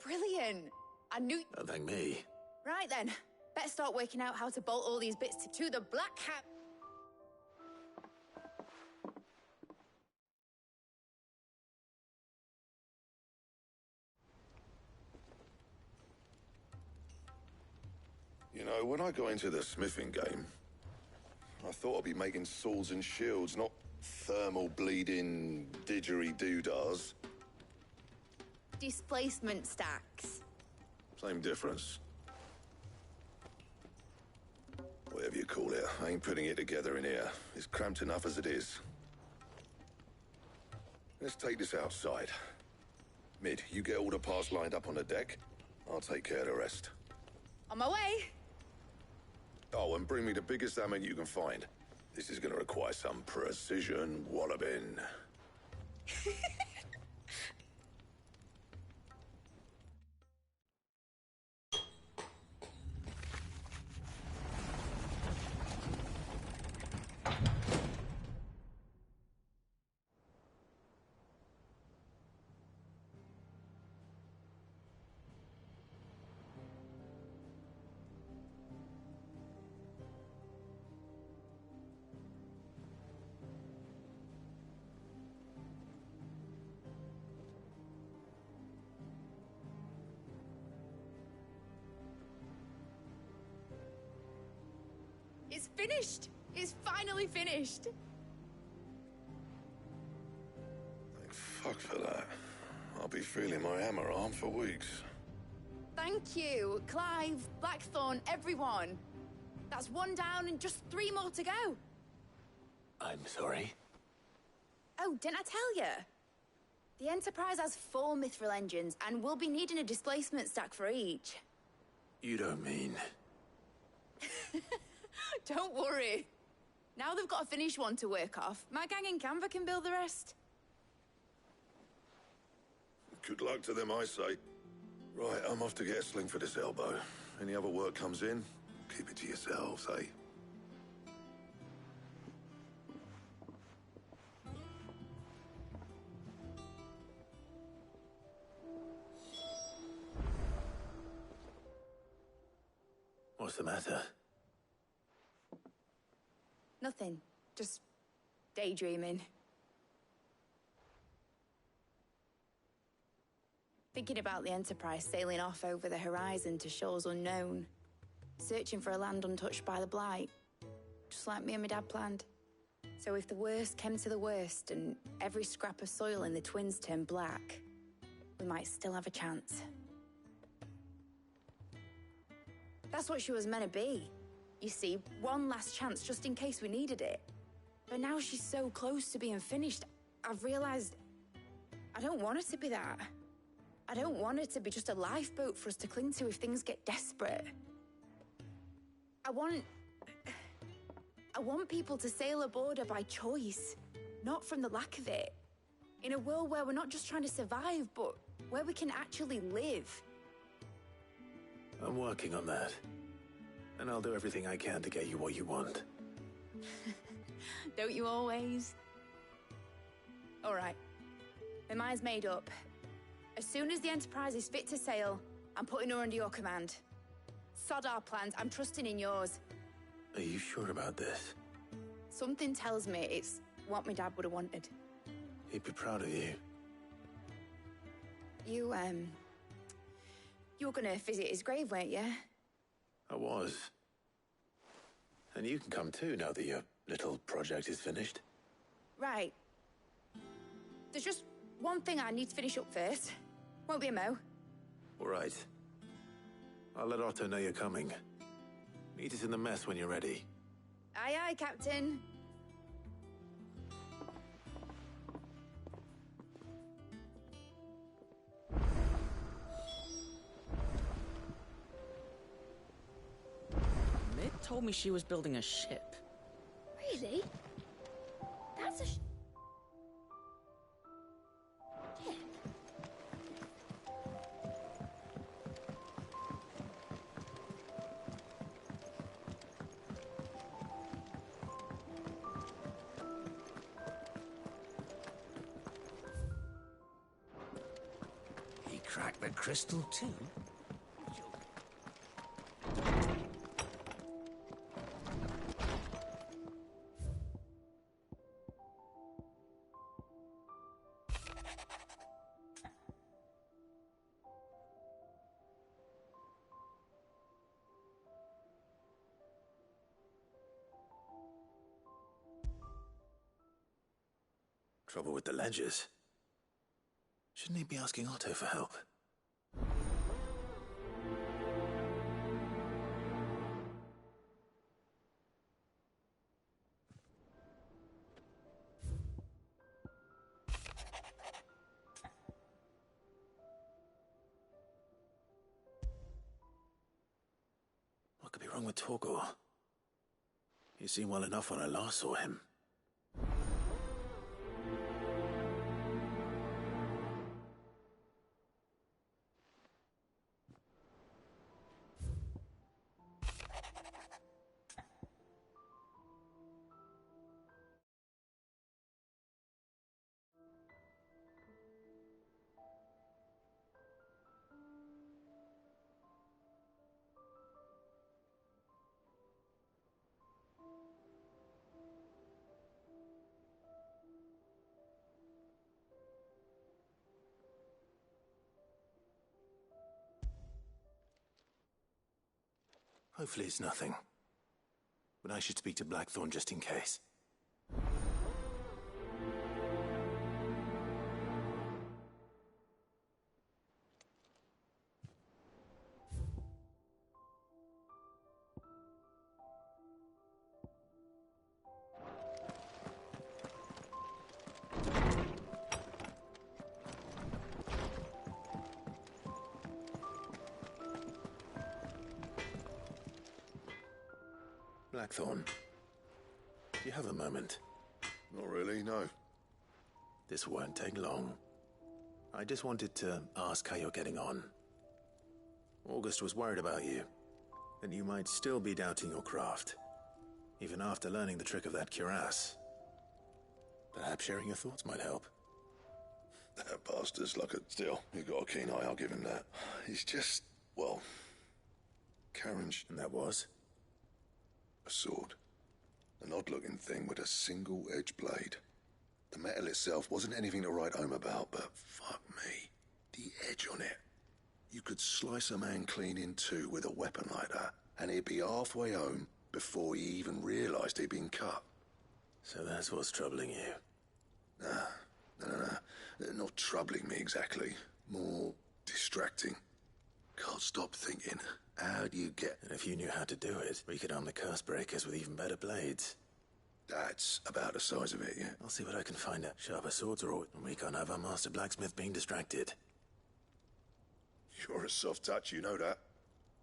Brilliant! I knew...
Don't thank me.
Right then. Better start working out how to bolt all these bits to the black hat.
You know, when I got into the smithing game, I thought I'd be making swords and shields, not thermal bleeding didgeridoo-dahs.
Displacement stacks.
Same difference. Whatever you call it, I ain't putting it together in here. It's cramped enough as it is. Let's take this outside. Mid, you get all the parts lined up on the deck. I'll take care of the rest.
On my way.
Oh, and bring me the biggest hammer you can find. This is gonna require some precision walloping.
It's finished! It's finally finished!
Thank fuck for that. I'll be feeling my hammer arm for weeks.
Thank you, Clive, Blackthorn, everyone. That's one down and just 3 more to go.
I'm sorry.
Oh, didn't I tell you? The Enterprise has 4 mithril engines, and we'll be needing a displacement stack for each.
You don't mean...
Don't worry. Now they've got a finished one to work off. My gang in Canva can build the rest.
Good luck to them, I say. Right, I'm off to get a sling for this elbow. Any other work comes in, keep it to yourselves, eh?
What's the matter?
Nothing. Just daydreaming. Thinking about the Enterprise sailing off over the horizon to shores unknown. Searching for a land untouched by the Blight. Just like me and my dad planned. So if the worst came to the worst and every scrap of soil in the Twins turned black, we might still have a chance. That's what she was meant to be. You see, one last chance just in case we needed it. But now she's so close to being finished, I've realized I don't want it to be that. I don't want it to be just a lifeboat for us to cling to if things get desperate. I want people to sail aboard her by choice, not from the lack of it. In a world where we're not just trying to survive, but where we can actually live.
I'm working on that. And I'll do everything I can to get you what you want.
Don't you always? All right. My mind's made up. As soon as the Enterprise is fit to sail, I'm putting her under your command. Sod our plans, I'm trusting in yours.
Are you sure about this?
Something tells me it's what my dad would have wanted.
He'd be proud of you.
You were gonna visit his grave, weren't you?
I was. And you can come too now that your little project is finished.
Right. There's just one thing I need to finish up first. Won't be a mo.
All right. I'll let Otto know you're coming. Meet us in the mess when you're ready.
Aye, aye, Captain.
Mid told me she was building a ship.
Really? That's a ship?
He cracked the crystal too?
Trouble with the ledgers. Shouldn't he be asking Otto for help? What could be wrong with Torgor? He seemed well enough when I last saw him. Hopefully it's nothing. But I should speak to Blackthorn just in case. Blackthorn, do you have a moment?
Not really, no.
This won't take long. I just wanted to ask how you're getting on. August was worried about you, that you might still be doubting your craft, even after learning the trick of that cuirass. Perhaps sharing your thoughts might help.
That bastard's like a... Still, you got a keen eye, I'll give him that. He's just, well... Karen's...
And that was?
A sword. An odd-looking thing with a single-edged blade. The metal itself wasn't anything to write home about, but fuck me. The edge on it. You could slice a man clean in two with a weapon like that, and he'd be halfway home before he even realised he'd been cut.
So that's what's troubling you?
No. Not troubling me exactly. More distracting. Can't stop thinking, how do you get...
And if you knew how to do it, we could arm the curse breakers with even better blades.
That's about the size of it, yeah.
I'll see what I can find out. Sharper swords or and we can't have our master blacksmith being distracted.
You're a soft touch, you know that.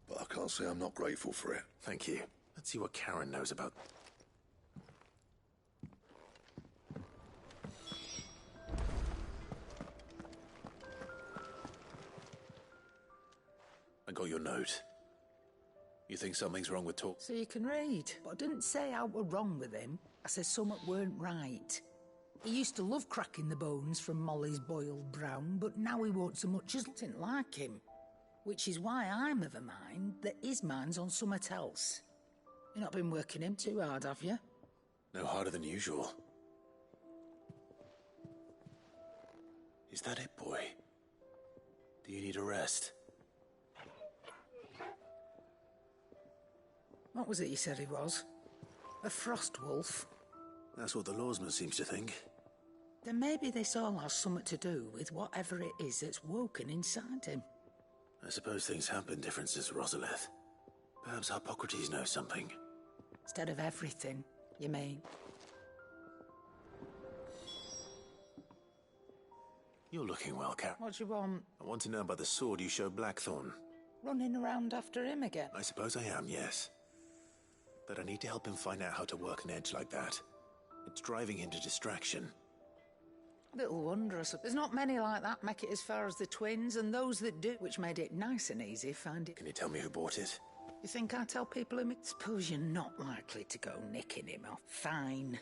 But I can't say I'm not grateful for it.
Thank you. Let's see what Karen knows about... I got your note. think something's wrong with talk?
So you can read. But I didn't say how were wrong with him. I said something weren't right. He used to love cracking the bones from Molly's boiled brown, but now he won't so much as didn't like him. Which is why I'm of a mind that his mind's on something else. You've not been working him too hard, have you?
No harder than usual. Is that it, boy? Do you need a rest?
What was it you said he was? A frost wolf?
That's what the lawsman seems to think.
Then maybe this all has something to do with whatever it is that's woken inside him.
I suppose things have been different since Rosalith. Perhaps Hippocrates knows something.
Instead of everything, you mean?
You're looking well, Cat.
What do you want?
I want to know about the sword you showed Blackthorn.
Running around after him again?
I suppose I am, yes. But I need to help him find out how to work an edge like that. It's driving him to distraction.
Little wonder, there's not many like that make it as far as the twins, and those that do, which made it nice and easy, find it...
Can you tell me who bought it?
You think I tell people who... Suppose you're not likely to go nicking him off. Fine.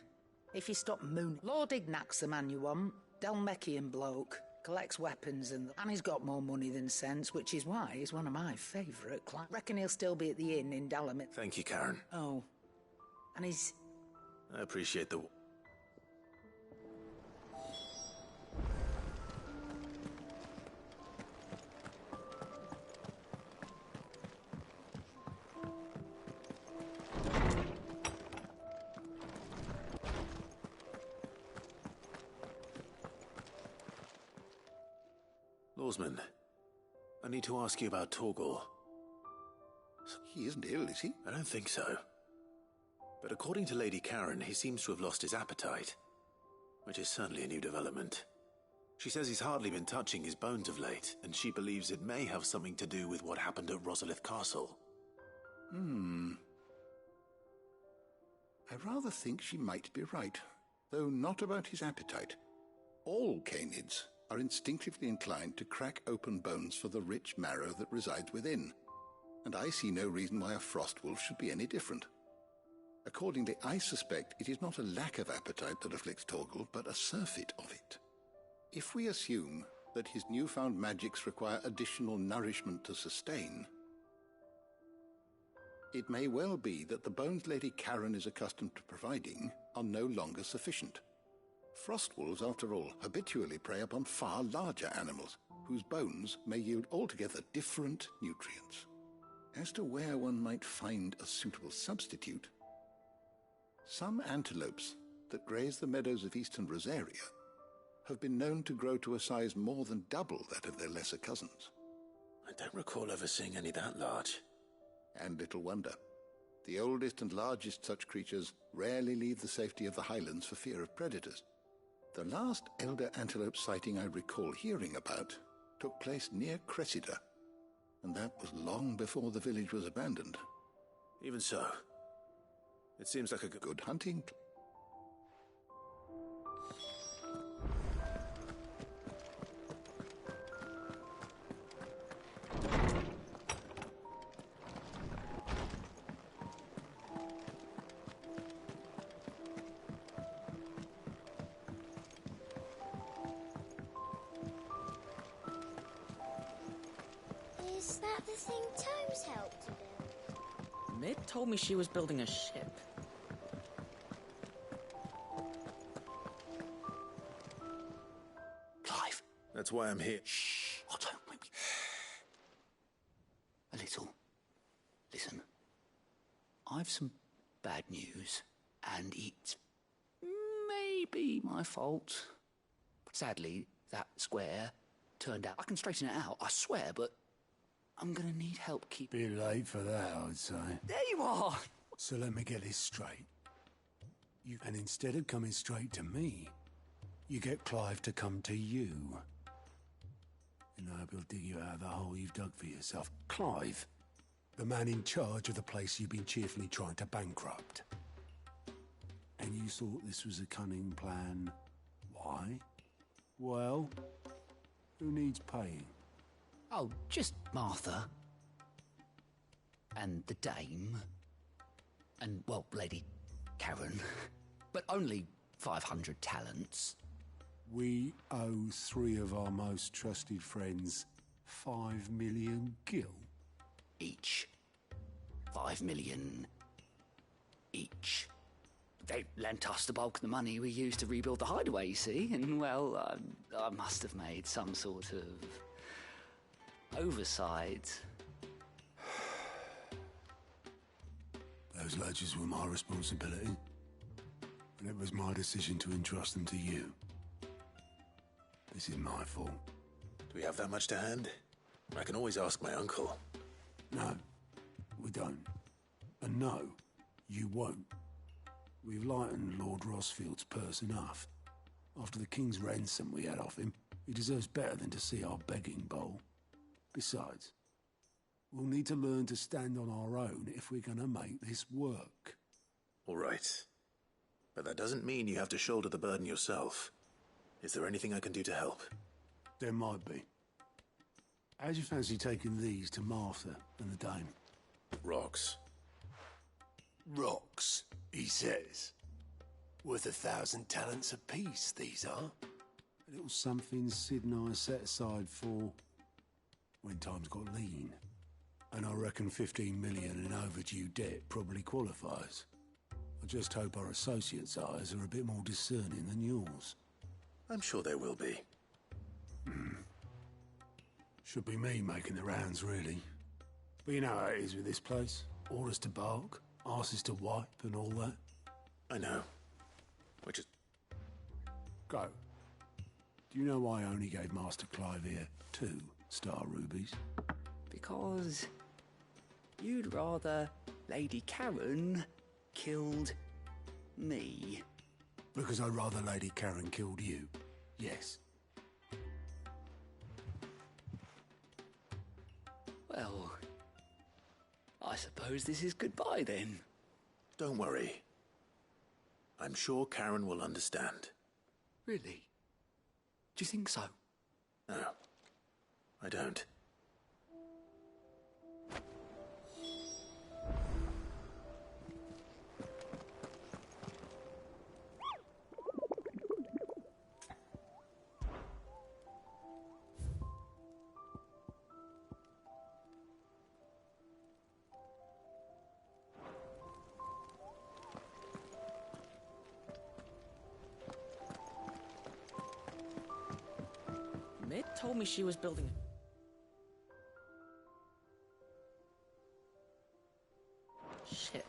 If you stop mooning... Lord Ignac's the man you want. Dalmekian bloke. Collects weapons and he's got more money than sense, which is why he's one of my favourite clients. Reckon he'll still be at the inn in Dalamit.
Thank you, Karen.
Oh. And he's...
I appreciate the... Lawsman, I need to ask you about Torgal.
He isn't ill, is he?
I don't think so. But according to Lady Karen, he seems to have lost his appetite, which is certainly a new development. She says he's hardly been touching his bones of late, and she believes it may have something to do with what happened at Rosalith Castle.
I rather think she might be right, though not about his appetite. All canids are instinctively inclined to crack open bones for the rich marrow that resides within, and I see no reason why a frost wolf should be any different. Accordingly, I suspect it is not a lack of appetite that afflicts Torgal, but a surfeit of it. If we assume that his newfound magics require additional nourishment to sustain, it may well be that the bones Lady Karen is accustomed to providing are no longer sufficient. Frost wolves, after all, habitually prey upon far larger animals, whose bones may yield altogether different nutrients. As to where one might find a suitable substitute, some antelopes that graze the meadows of eastern Rosaria have been known to grow to a size more than double that of their lesser cousins.
I don't recall ever seeing any that large.
And little wonder. The oldest and largest such creatures rarely leave the safety of the highlands for fear of predators. The last elder antelope sighting I recall hearing about took place near Cressida, and that was long before the village was abandoned.
Even so, it seems like a
good hunting.
Is that the thing Tomes helped to build?
Mid told me she was building a ship.
Clive.
That's why I'm here.
Shh. Oh, don't make me... A little. Listen. I've some bad news, and it's maybe my fault. Sadly, that square turned out... I can straighten it out, I swear, but I'm gonna need help keeping...
Bit late for that, I'd say.
There you are!
So let me get this straight. And instead of coming straight to me, you get Clive to come to you. And I hope he'll dig you out of the hole you've dug for yourself. Clive, the man in charge of the place you've been cheerfully trying to bankrupt. And you thought this was a cunning plan. Why? Well, who needs paying?
Oh, just Martha.
and the dame, and, well, Lady Karen, but only 500 talents.
We owe 3 of our most trusted friends 5 million gil.
Each. 5 million each. They lent us the bulk of the money we used to rebuild the hideaway, you see, and, well, I must have made some sort of oversight.
Those ledgers were my responsibility, and it was my decision to entrust them to you. This is my fault.
Do we have that much to hand? I can always ask my uncle.
No, we don't. And no, you won't. We've lightened Lord Rosfield's purse enough. After the king's ransom we had off him, he deserves better than to see our begging bowl. Besides, we'll need to learn to stand on our own if we're gonna make this work.
All right. But that doesn't mean you have to shoulder the burden yourself. Is there anything I can do to help?
There might be. How'd you fancy taking these to Martha and the dame?
Rocks.
Rocks, he says. Worth 1,000 talents apiece, these are. A little something Sid and I set aside for when times got lean. And I reckon 15 million in overdue debt probably qualifies. I just hope our associates' eyes are a bit more discerning than yours.
I'm sure there will be.
Should be me making the rounds, really. But you know how it is with this place. Orders to bark, arses to wipe, and all that.
I know. Which is...
Go. Do you know why I only gave Master Clive here 2 star rubies?
Because you'd rather Lady Karen killed me.
Because I'd rather Lady Karen killed you. Yes.
Well, I suppose this is goodbye then.
Don't worry. I'm sure Karen will understand.
Really? Do you think so?
No, I don't.
Mid told me she was building a ship.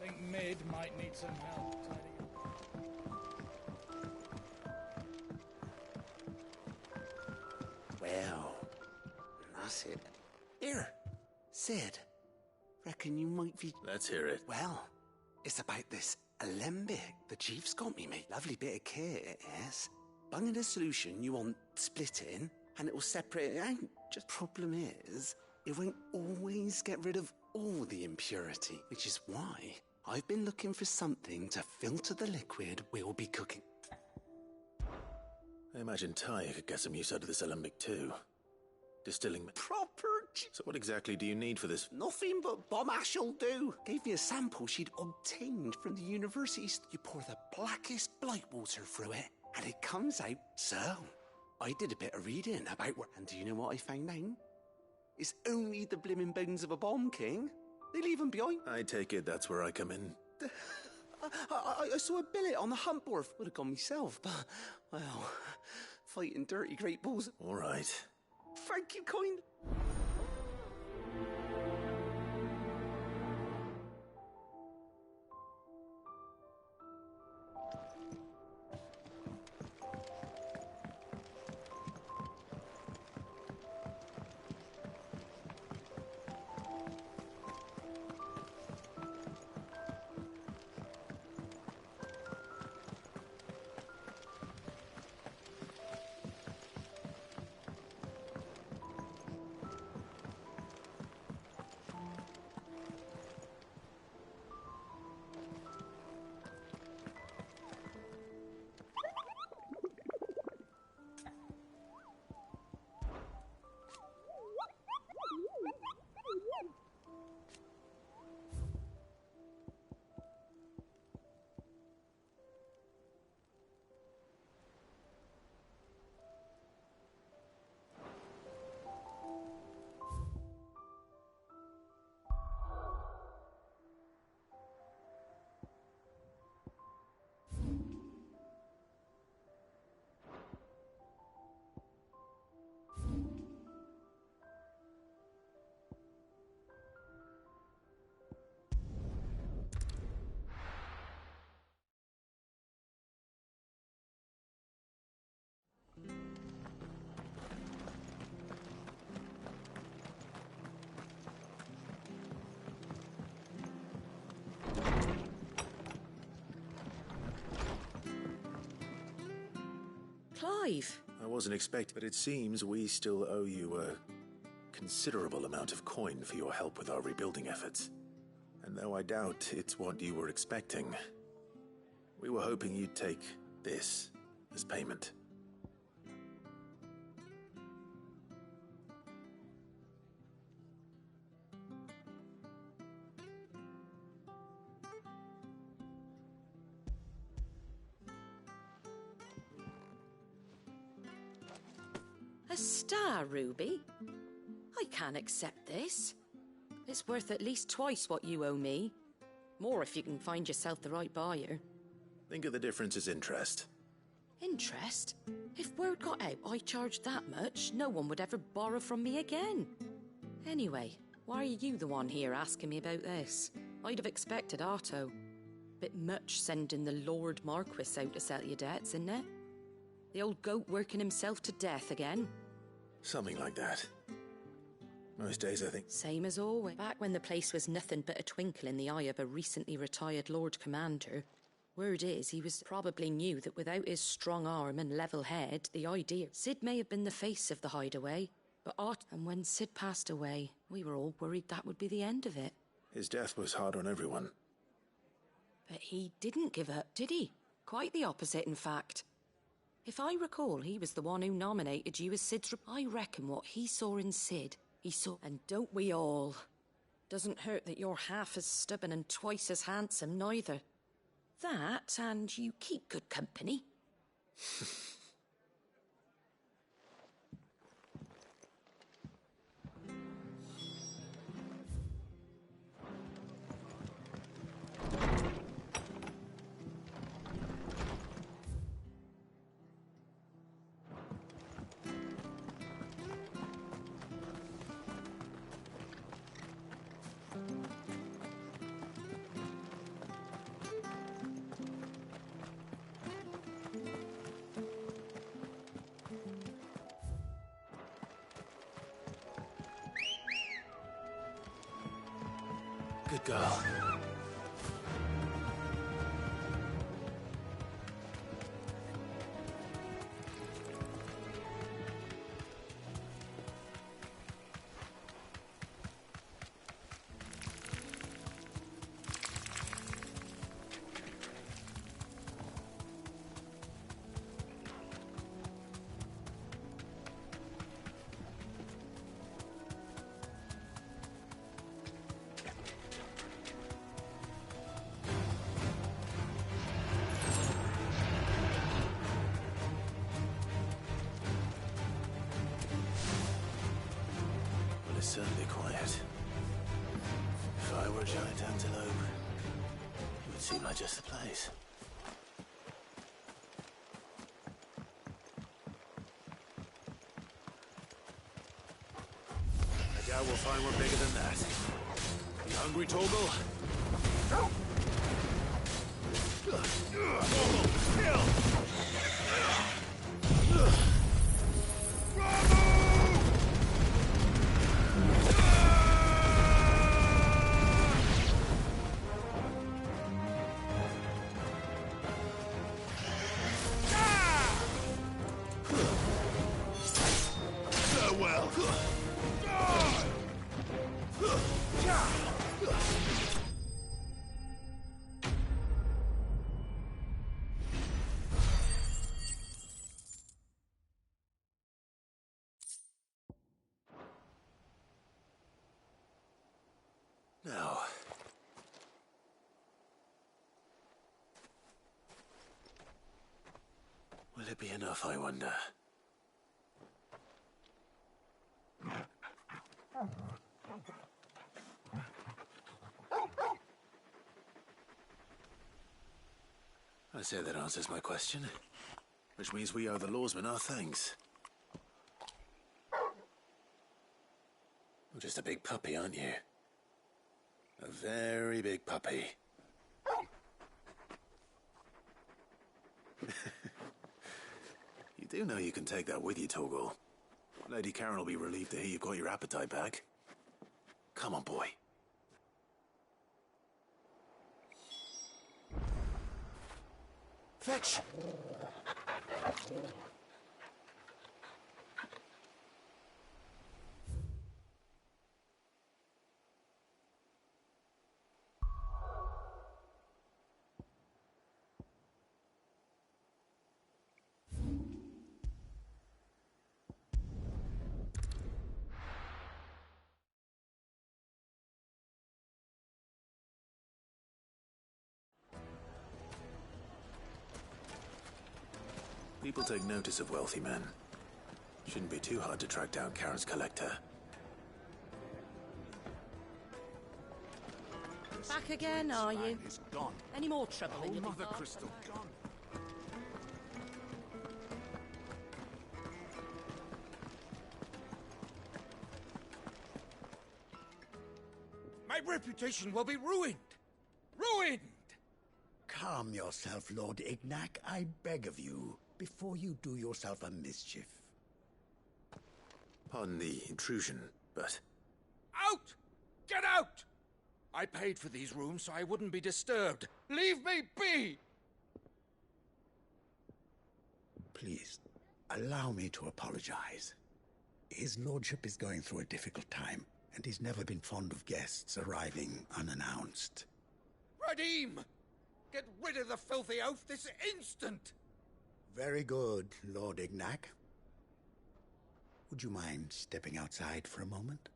I think Mid might need some help tidying up.
Well, that's it. Here, Sid. Reckon you might be...
Let's hear it.
Well, it's about this alembic the chief's got me, mate. Lovely bit of kit, yes. Bung in a solution you want splitting, and it will separate it out. Just problem is, it won't always get rid of all the impurity, which is why I've been looking for something to filter the liquid we'll be cooking.
I imagine Ty could get some use out of this alembic too. Distilling...
Proper...
So what exactly do you need for this?
Nothing but bomb ash'll do. Gave me a sample she'd obtained from the university. You pour the blackest blight water through it, and it comes out. So, I did a bit of reading about what... And do you know what I found out? It's only the blimmin' bones of a bomb king. They leave them behind.
I take it that's where I come in.
I saw a billet on the hunt board. Would have gone myself, but, well, fighting dirty great balls.
All right.
Thank you, kind.
Clive.
I wasn't expecting, but it seems we still owe you a considerable amount of coin for your help with our rebuilding efforts. And though I doubt it's what you were expecting, we were hoping you'd take this as payment.
A star, Ruby? I can't accept this. It's worth at least twice what you owe me. More if you can find yourself the right buyer.
Think of the difference as interest.
Interest? If word got out I charged that much, no one would ever borrow from me again. Anyway, why are you the one here asking me about this? I'd have expected Otto. Bit much sending the Lord Marquis out to settle your debts, isn't it? The old goat working himself to death again?
Something like that. Most days, I think.
Same as always. Back when the place was nothing but a twinkle in the eye of a recently retired Lord Commander, word is he was probably knew that without his strong arm and level head, the idea... Sid may have been the face of the hideaway, but and when Sid passed away, we were all worried that would be the end of it.
His death was hard on everyone.
But he didn't give up, did he? Quite the opposite, in fact. If I recall, he was the one who nominated you as Sid's... I reckon what he saw in Sid, he saw... And don't we all? Doesn't hurt that you're half as stubborn and twice as handsome, neither. That, and you keep good company.
Good girl. It's certainly quiet. If I were a giant antelope, it would seem like just the place. I doubt we'll find one bigger than that. You hungry, Torgal? Kill! Now, will it be enough, I wonder? I say that answers my question, which means we owe the lawsman our thanks. You're just a big puppy, aren't you? A very big puppy. You do know you can take that with you, Torgal. Lady Karen will be relieved to hear you've got your appetite back. Come on, boy. Fetch! People take notice of wealthy men. Shouldn't be too hard to track down Karen's collector.
Back again, are you?
It's gone.
Any more trouble in your
Mother
department?
Crystal gone. My reputation will be ruined. Ruined!
Calm yourself, Lord Ignac, I beg of you, before you do yourself a mischief.
Pardon the intrusion, but...
Out! Get out! I paid for these rooms so I wouldn't be disturbed. Leave me be!
Please, allow me to apologize. His lordship is going through a difficult time, and he's never been fond of guests arriving unannounced.
Radim! Get rid of the filthy oaf this instant!
Very good, Lord Ignac. Would you mind stepping outside for a moment?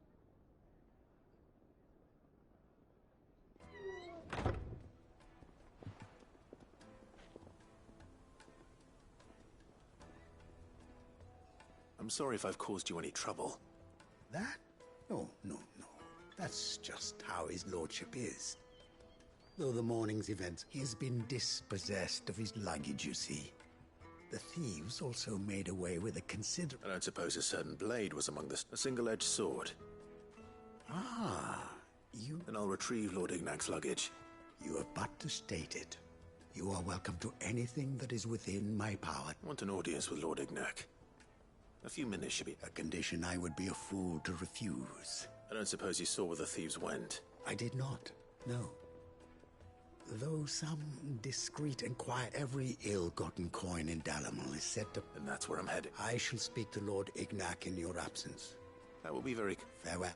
I'm sorry if I've caused you any trouble.
That? No. That's just how his lordship is. Though the morning's events, he has been dispossessed of his luggage, you see. The thieves also made away with a considerable...
I don't suppose a certain blade was among the... A single-edged sword.
Ah, you...
Then I'll retrieve Lord Ignac's luggage.
You have but to state it. You are welcome to anything that is within my power.
I want an audience with Lord Ignac. A few minutes should be...
A condition I would be a fool to refuse.
I don't suppose you saw where the thieves went.
I did not, no. Though some discreet and quiet, every ill-gotten coin in Dalamal is said to...
And that's where I'm headed.
I shall speak to Lord Ignac in your absence.
That will be very...
Farewell.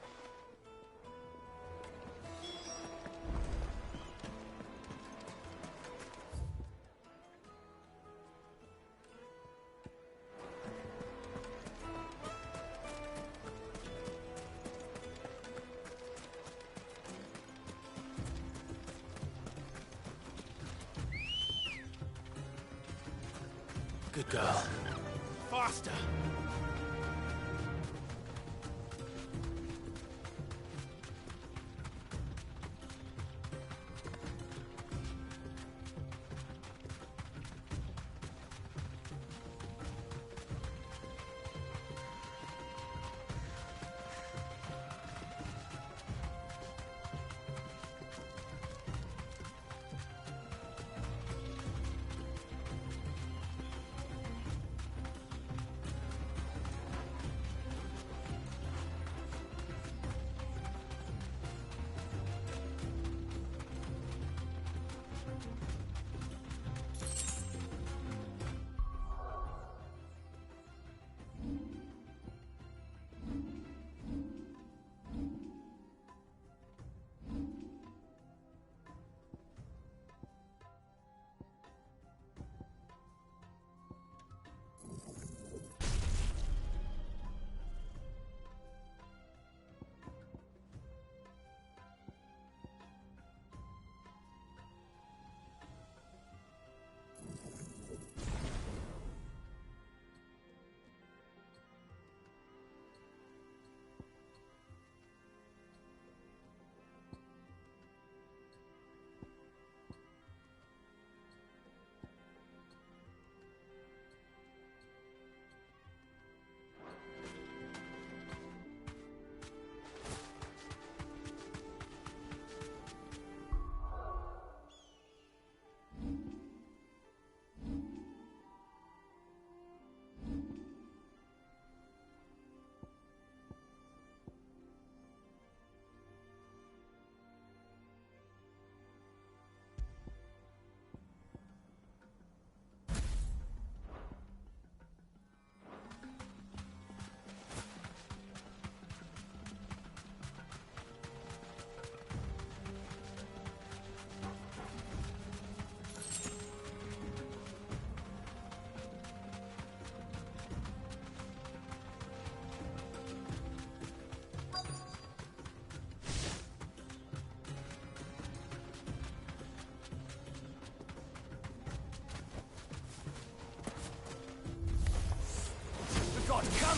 Good girl.
Faster!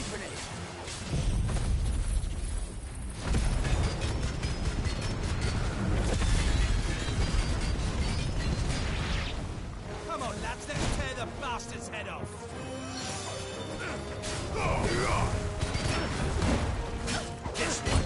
company! Come on, lads, let's tear the bastard's head off! This one!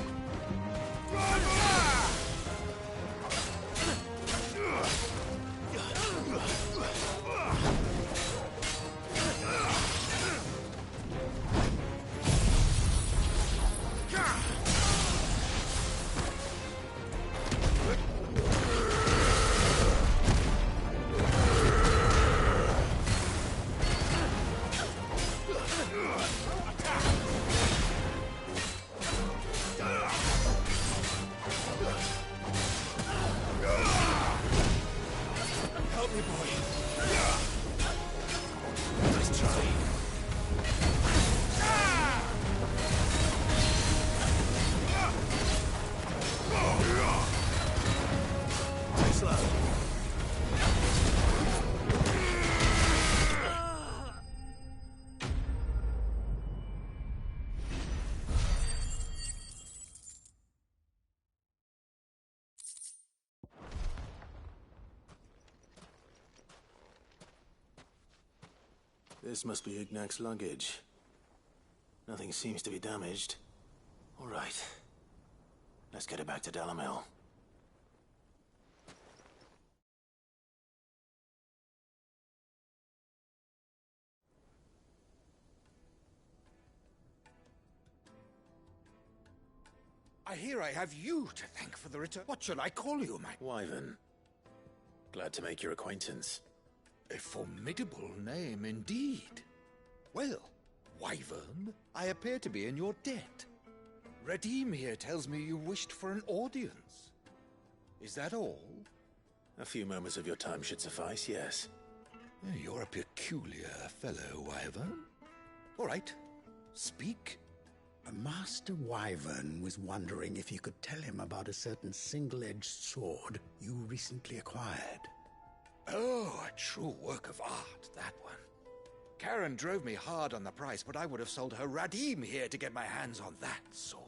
Help me, boy. Nice try. Too slow.
This must be Ignac's luggage. Nothing seems to be damaged. All right. Let's get it back to Dalamel.
I hear I have you to thank for the return. What shall I call you, my...
Wyvern. Glad to make your acquaintance.
A formidable name indeed. Well, Wyvern, I appear to be in your debt. Redeem here tells me you wished for an audience. Is that all?
A few moments of your time should suffice, yes.
You're a peculiar fellow, Wyvern. All right, speak.
Master Wyvern was wondering if you could tell him about a certain single-edged sword you recently acquired.
Oh, a true work of art, that one. Karen drove me hard on the price, but I would have sold her Radim here to get my hands on that sword.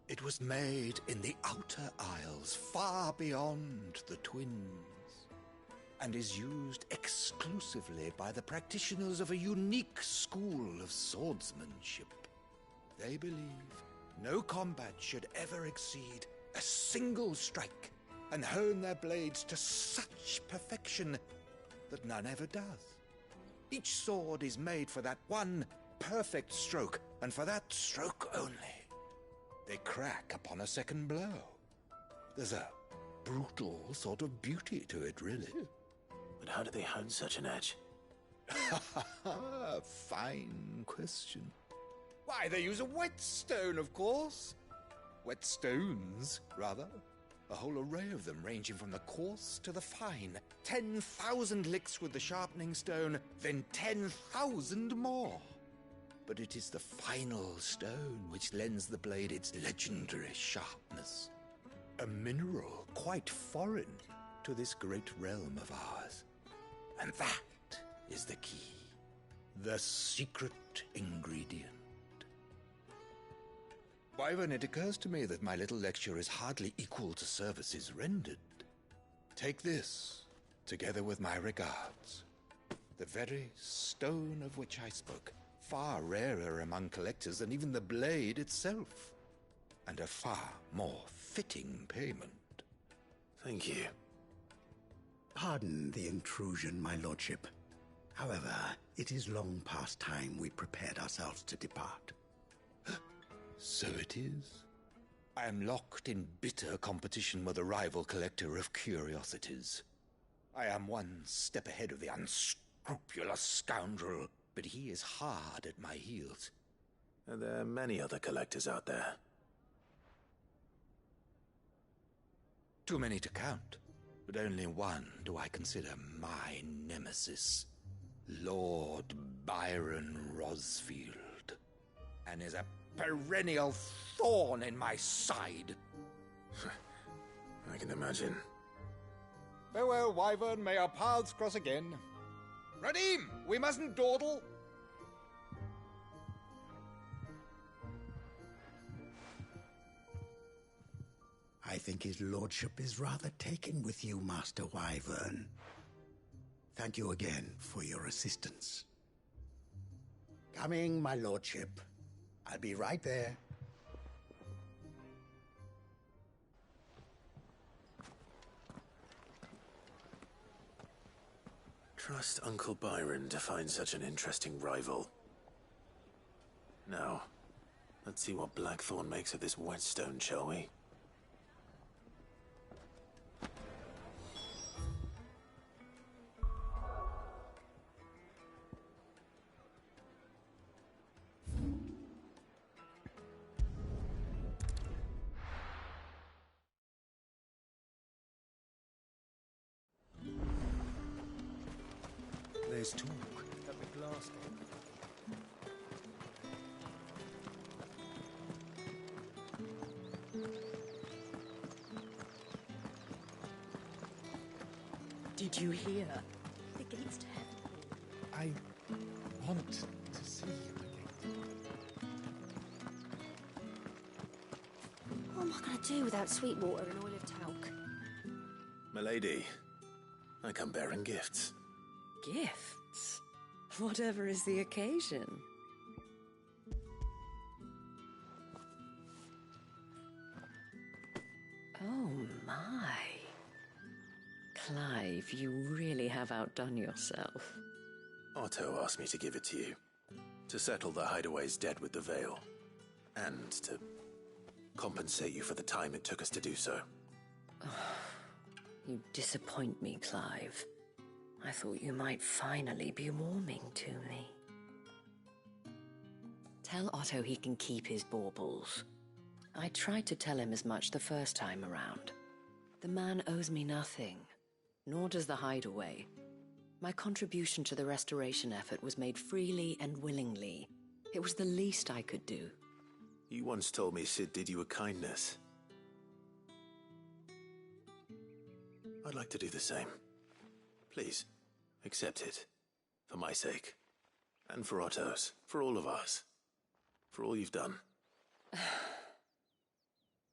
It was made in the Outer Isles, far beyond the Twins, and is used exclusively by the practitioners of a unique school of swordsmanship. They believe no combat should ever exceed a single strike, and hone their blades to such perfection that none ever does. Each sword is made for that one perfect stroke, and for that stroke only. They crack upon a second blow. There's a brutal sort of beauty to it, really.
But how do they hone such an edge?
Fine question. Why, they use a whetstone, of course. Whetstones, rather. A whole array of them, ranging from the coarse to the fine. 10,000 licks with the sharpening stone, then 10,000 more. But it is the final stone which lends the blade its legendary sharpness. A mineral quite foreign to this great realm of ours. And that is the key. The secret ingredient. Wyvern, it occurs to me that my little lecture is hardly equal to services rendered. Take this, together with my regards. The very stone of which I spoke, far rarer among collectors than even the blade itself, and a far more fitting payment.
Thank you.
Pardon the intrusion, my lordship. However, it is long past time we prepared ourselves to depart.
So it is. I am locked in bitter competition with a rival collector of curiosities. I am one step ahead of the unscrupulous scoundrel, but he is hard at my heels.
And there are many other collectors out there.
Too many to count, but only one do I consider my nemesis. Lord Byron Rosfield. And is a perennial thorn in my side.
I can imagine.
Farewell, Wyvern. May our paths cross again. Radim, we mustn't dawdle.
I think his lordship is rather taken with you, Master Wyvern. Thank you again for your assistance. Coming, my lordship. I'll be right there.
Trust Uncle Byron to find such an interesting rival. Now, let's see what Blackthorn makes of this whetstone, shall we?
There's talk that the glass
Did you hear?
The gates to heaven.
I want to see him again.
What am I going to do without Sweetwater and Oil of Talc?
Milady, I come bearing gifts.
Gifts? Whatever is the occasion. Oh my. Clive, you really have outdone yourself.
Otto asked me to give it to you. To settle the Hideaway's debt with the Veil. And to compensate you for the time it took us to do so.
You disappoint me, Clive. I thought you might finally be warming to me. Tell Otto he can keep his baubles. I tried to tell him as much the first time around. The man owes me nothing, nor does the Hideaway. My contribution to the restoration effort was made freely and willingly. It was the least I could do.
You once told me Sid did you a kindness. I'd like to do the same. Please, accept it. For my sake. And for Otto's. For all of us. For all you've done.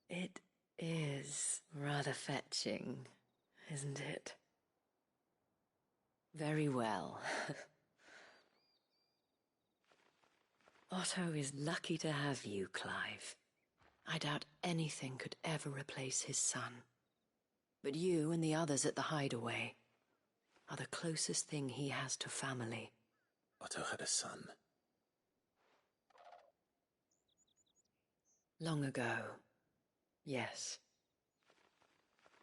It is rather fetching, isn't it? Very well. Otto is lucky to have you, Clive. I doubt anything could ever replace his son. But you and the others at the Hideaway are the closest thing he has to family.
Otto had a son.
Long ago, yes.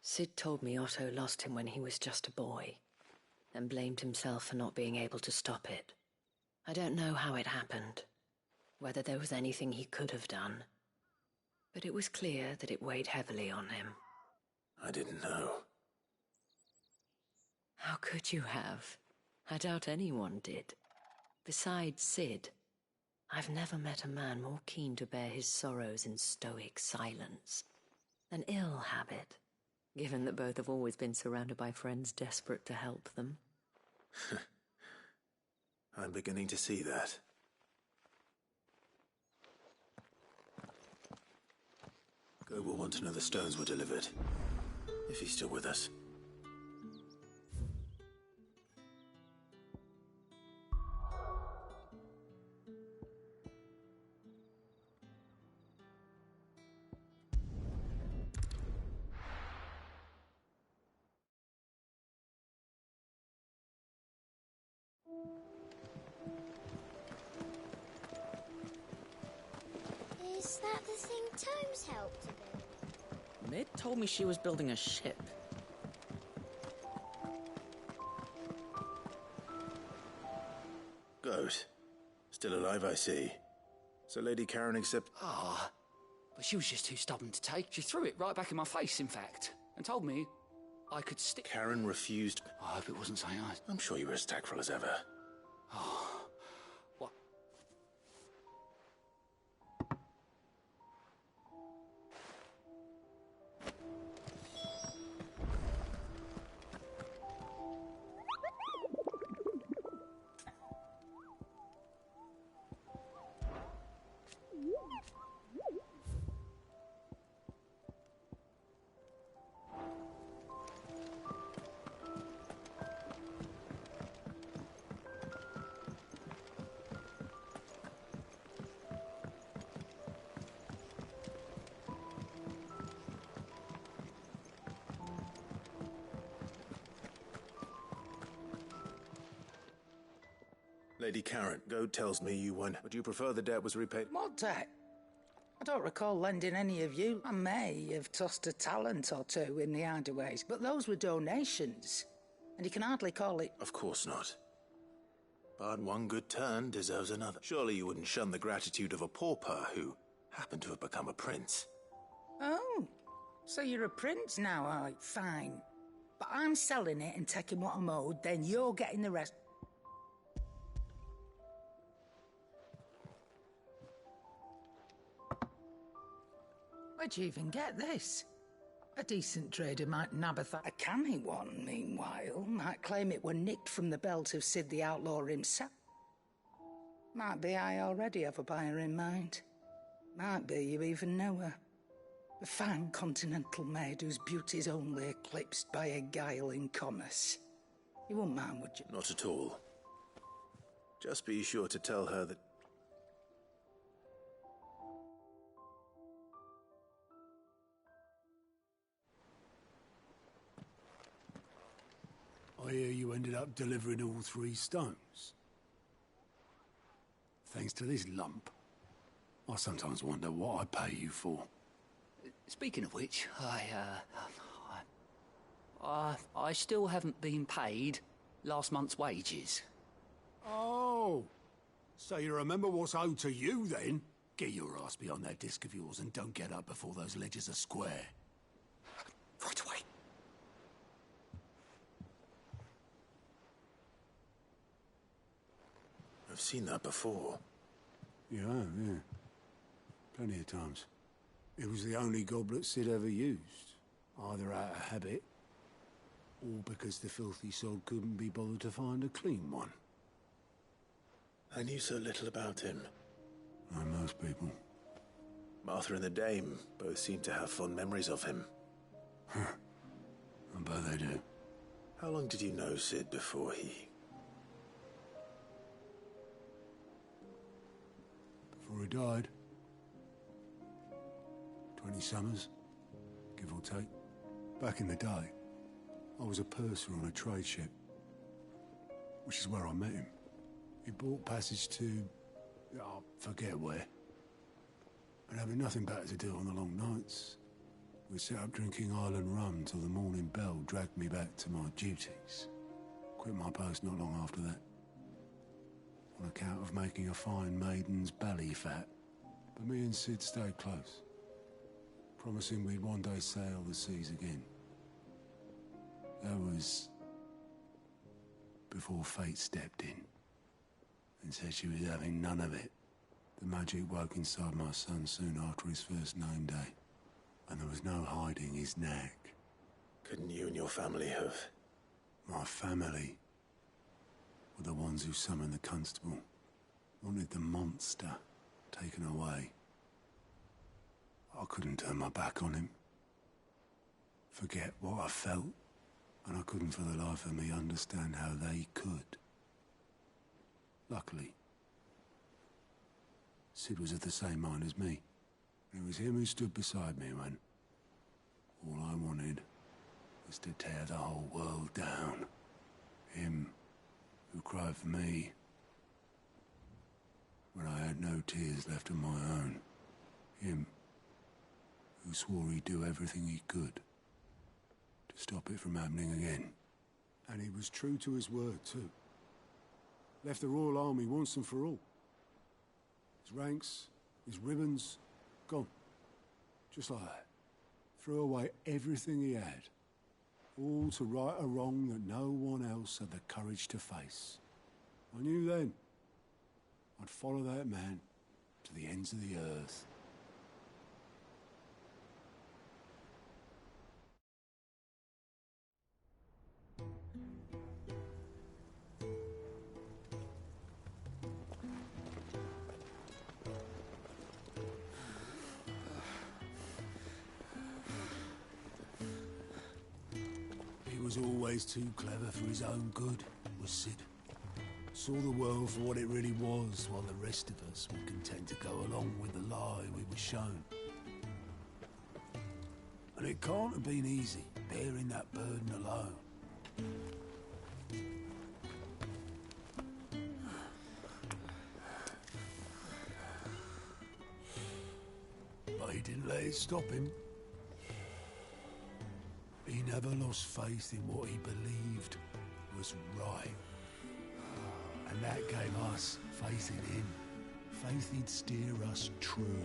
Sid told me Otto lost him when he was just a boy, and blamed himself for not being able to stop it. I don't know how it happened, whether there was anything he could have done, but it was clear that it weighed heavily on him.
I didn't know.
How could you have? I doubt anyone did. Besides Sid, I've never met a man more keen to bear his sorrows in stoic silence. An ill habit, given that both have always been surrounded by friends desperate to help them.
I'm beginning to see that. Go will want to know the stones were delivered. If he's still with us.
Is that the thing Tomes helped to build?
Mid told me she was building a ship.
Goat. Still alive, I see. So Lady Karen accept...
Ah, but she was just too stubborn to take. She threw it right back in my face, in fact, and told me I could stick...
Karen refused...
I hope it wasn't saying I...
I'm sure you were as tactful as ever.
Oh, what?
Lady Karen, Goad tells me you won. Would you prefer the debt was repaid?
What debt? I don't recall lending any of you. I may have tossed a talent or two in the hideaways, but those were donations. And you can hardly call it...
Of course not. But one good turn deserves another. Surely you wouldn't shun the gratitude of a pauper who happened to have become a prince.
Oh, so you're a prince now, are you? Fine. But I'm selling it and taking what I'm owed, then you're getting the rest. Where'd you even get this? A decent trader might nab a canny one, meanwhile, might claim it were nicked from the belt of Sid the Outlaw himself. Might be I already have a buyer in mind. Might be you even know her. A fine continental maid whose beauty's only eclipsed by a guile in commerce. You wouldn't mind, would you?
Not at all. Just be sure to tell her that...
I hear you ended up delivering all 3 stones. Thanks to this lump. I sometimes wonder what I pay you for.
Speaking of which, I still haven't been paid last month's wages.
Oh, so you remember what's owed to you, then? Get your ass behind that disc of yours and don't get up before those ledgers are square.
Right away.
I've seen that before.
Yeah, yeah. Plenty of times. It was the only goblet Sid ever used, either out of habit, or because the filthy sod couldn't be bothered to find a clean one.
I knew so little about him.
Like most people.
Martha and the Dame both seem to have fond memories of him.
I bet they do.
How long did you know Sid before he...
Before he died? 20 summers, give or take. Back in the day, I was a purser on a trade ship, which is where I met him. He bought passage to... I forget where. And having nothing better to do on the long nights, we sat up drinking island rum till the morning bell dragged me back to my duties. Quit my post not long after that, on account of making a fine maiden's belly fat. But me and Sid stayed close, promising we'd one day sail the seas again. That was before fate stepped in and said she was having none of it. The magic woke inside my son soon after his first name day, and there was no hiding his knack.
Couldn't you and your family have...
My family were the ones who summoned the constable, wanted the monster taken away. I couldn't turn my back on him, forget what I felt, and I couldn't for the life of me understand how they could. Luckily, Sid was of the same mind as me. It was him who stood beside me when all I wanted was to tear the whole world down. Him who cried for me when I had no tears left of my own. Him who swore he'd do everything he could to stop it from happening again. And he was true to his word, too. Left the Royal Army once and for all. His ranks, his ribbons, gone. Just like that. Threw away everything he had. All to right a wrong that no one else had the courage to face. I knew then I'd follow that man to the ends of the earth. He was always too clever for his own good, was Sid. Saw the world for what it really was, while the rest of us were content to go along with the lie we were shown. And it can't have been easy, bearing that burden alone. didn't let it stop him. He never lost faith in what he believed was right. And that gave us faith in him. Faith he'd steer us true.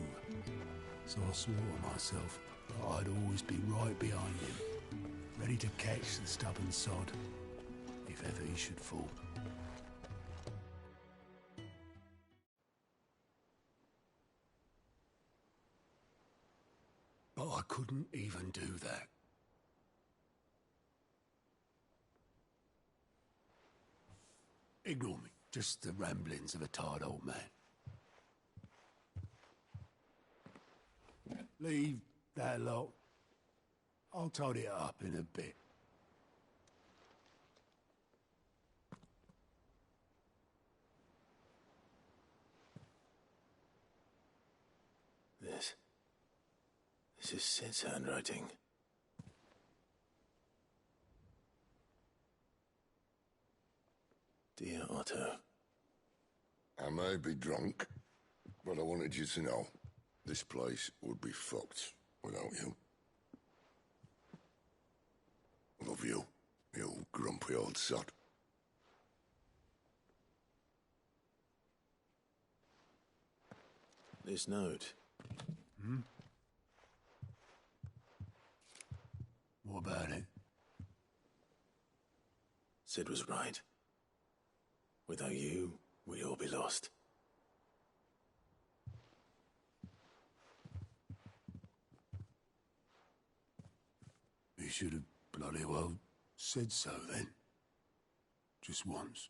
So I swore to myself that I'd always be right behind him, ready to catch the stubborn sod, if ever he should fall. But I couldn't even do that. Ignore me. Just the ramblings of a tired old man. Leave that lot. I'll tidy it up in a bit.
This is Sid's handwriting. Dear Otto.
I may be drunk, but I wanted you to know this place would be fucked without you. Love you, you grumpy old sod.
This note.
What about it?
Sid was right. Without you, we'd all be lost.
He should have bloody well said so then. Just once.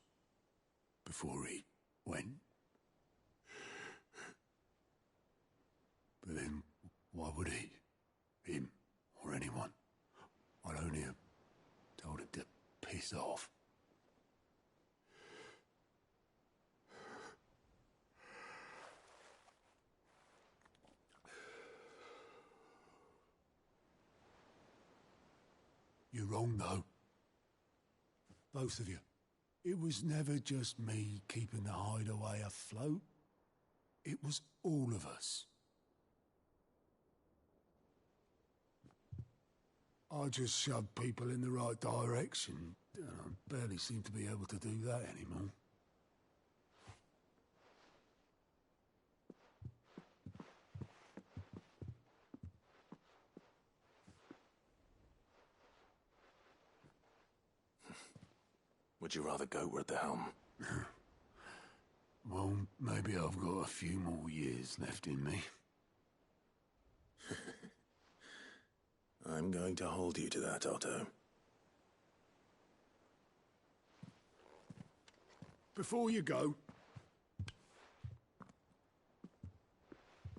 Before he went. But then, why would he? Him, or anyone? I'd only have told him to piss off. You're wrong, though. Both of you. It was never just me keeping the hideaway afloat. It was all of us. I just shoved people in the right direction. I barely seem to be able to do that anymore.
Would you rather go at the helm?
Well, maybe I've got a few more years left in me.
I'm going to hold you to that, Otto.
Before you go,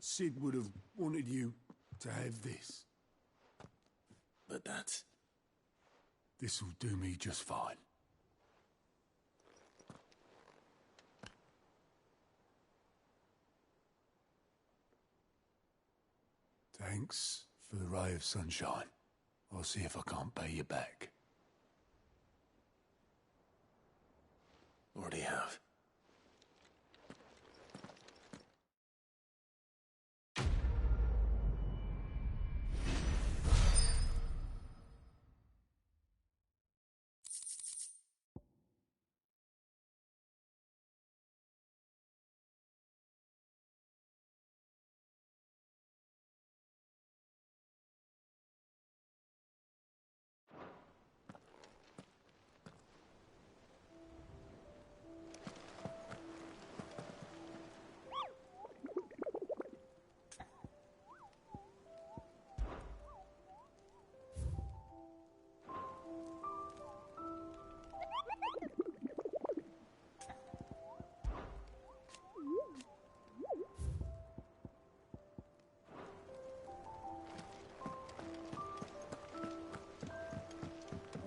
Sid would have wanted you to have this.
But that's...
This'll do me just fine. Thanks for the ray of sunshine. I'll see if I can't pay you back.
Already have.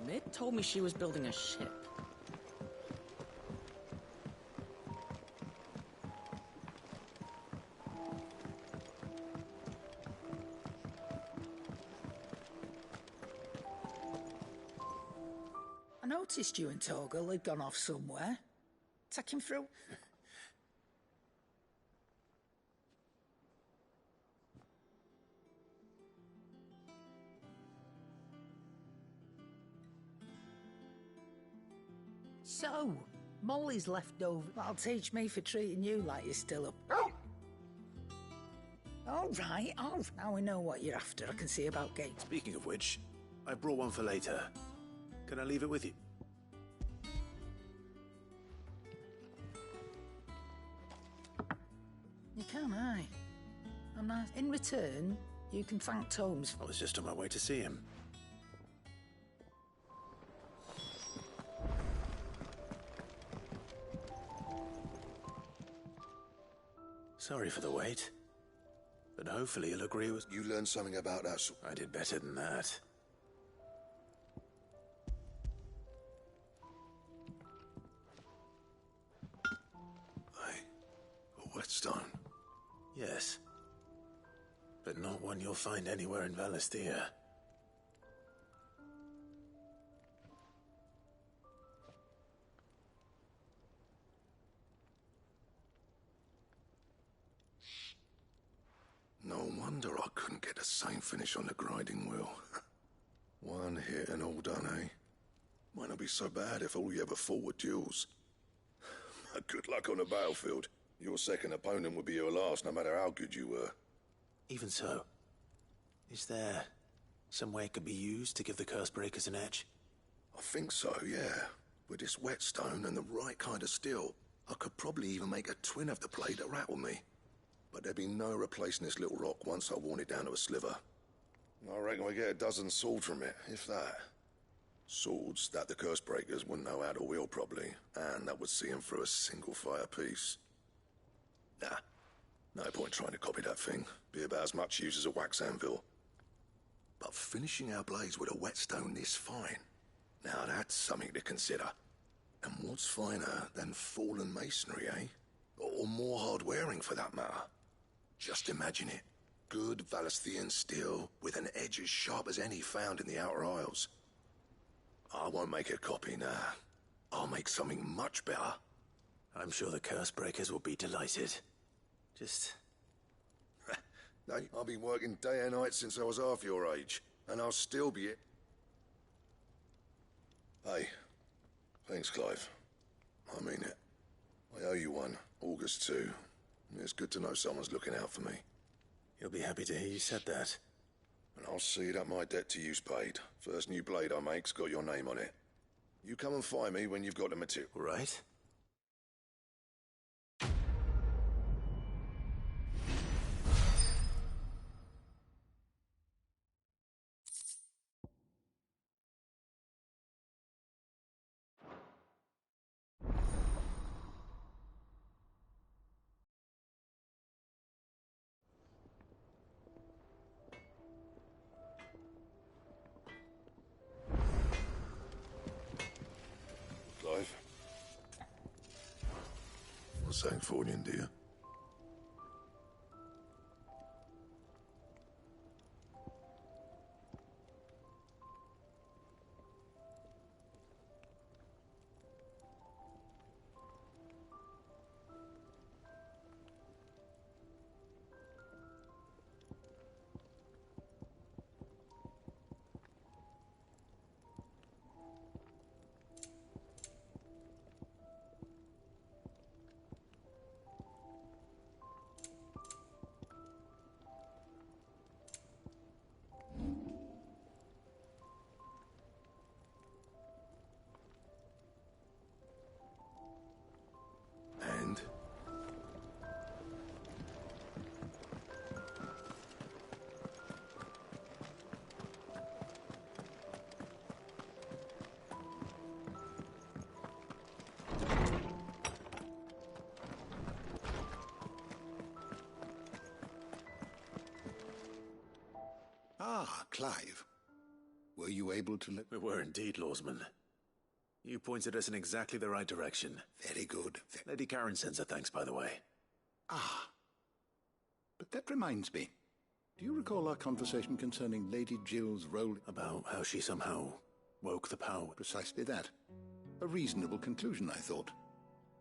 Mid told me she was building a ship.
I noticed you and Torgal had gone off somewhere. Take him through. So, Molly's left over. That'll teach me for treating you like you're still up. All right. Now we know what you're after. I can see about gates.
Speaking of which, I brought one for later. Can I leave it with you?
You can, aye. And in return, you can thank Tomes.
I was just on my way to see him. Sorry for the wait. But hopefully he'll agree with...
You learned something about that.
I did better than that.
A whetstone?
Yes. But not one you'll find anywhere in Valisthea.
No wonder I couldn't get the same finish on the grinding wheel. One hit and all done, eh? Might not be so bad if all you ever fought were duels. Good luck on the battlefield. Your second opponent would be your last, no matter how good you were.
Even so, is there some way it could be used to give the Cursebreakers an edge?
I think so, yeah. With this whetstone and the right kind of steel, I could probably even make a twin of the blade that rattled me. But there'd be no replacing this little rock once I worn it down to a sliver. I reckon we get a dozen swords from it, if that. Swords that the Cursebreakers wouldn't know how to wield properly, and that would see them through a single fire piece. Nah, no point trying to copy that thing. Be about as much use as a wax anvil. But finishing our blades with a whetstone this fine, now that's something to consider. And what's finer than fallen masonry, eh? Or more hard-wearing, for that matter. Just imagine it. Good Valisthean steel with an edge as sharp as any found in the Outer Isles. I won't make a copy, nah. I'll make something much better.
I'm sure the Cursebreakers will be delighted. Just...
I've been working day and night since I was half your age, and I'll still be it. Hey, thanks, Clive. I mean it. I owe you one, August too. It's good to know someone's looking out for me.
He'll be happy to hear you said that.
And I'll see that my debt to you's paid. First new blade I make's got your name on it. You come and find me when you've got the material.
Right?
Clive? What's that for you, dear? And?
Ah, Clive. Were you able to
We were indeed, Lawsman. You pointed us in exactly the right direction.
Very good.
Lady Karen sends her thanks, by the way.
Ah. But that reminds me. Do you recall our conversation concerning Lady Jill's role?
About how she somehow woke the power?
Precisely that. A reasonable conclusion, I thought.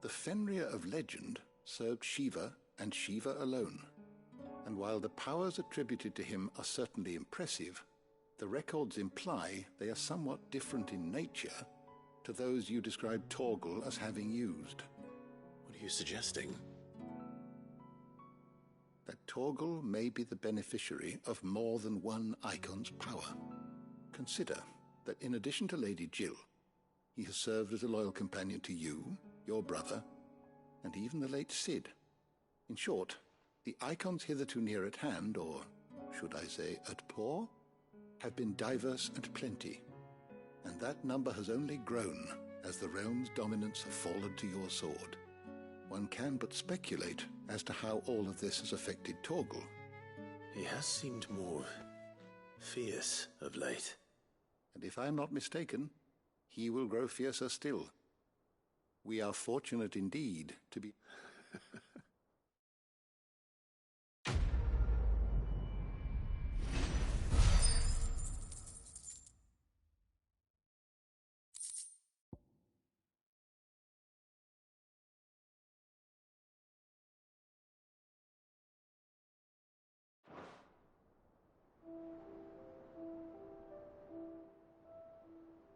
The Fenrir of legend served Shiva and Shiva alone. And while the powers attributed to him are certainly impressive, the records imply they are somewhat different in nature to those you described Torgal as having used.
What are you suggesting?
That Torgal may be the beneficiary of more than one Icon's power. Consider that in addition to Lady Jill, he has served as a loyal companion to you, your brother, and even the late Cid. In short, the Icons hitherto near at hand, or should I say at paw, have been diverse and plenty, and that number has only grown as the realm's dominance have fallen to your sword. One can but speculate as to how all of this has affected Torgal.
He has seemed more fierce of late.
And if I am not mistaken, he will grow fiercer still. We are fortunate indeed to be...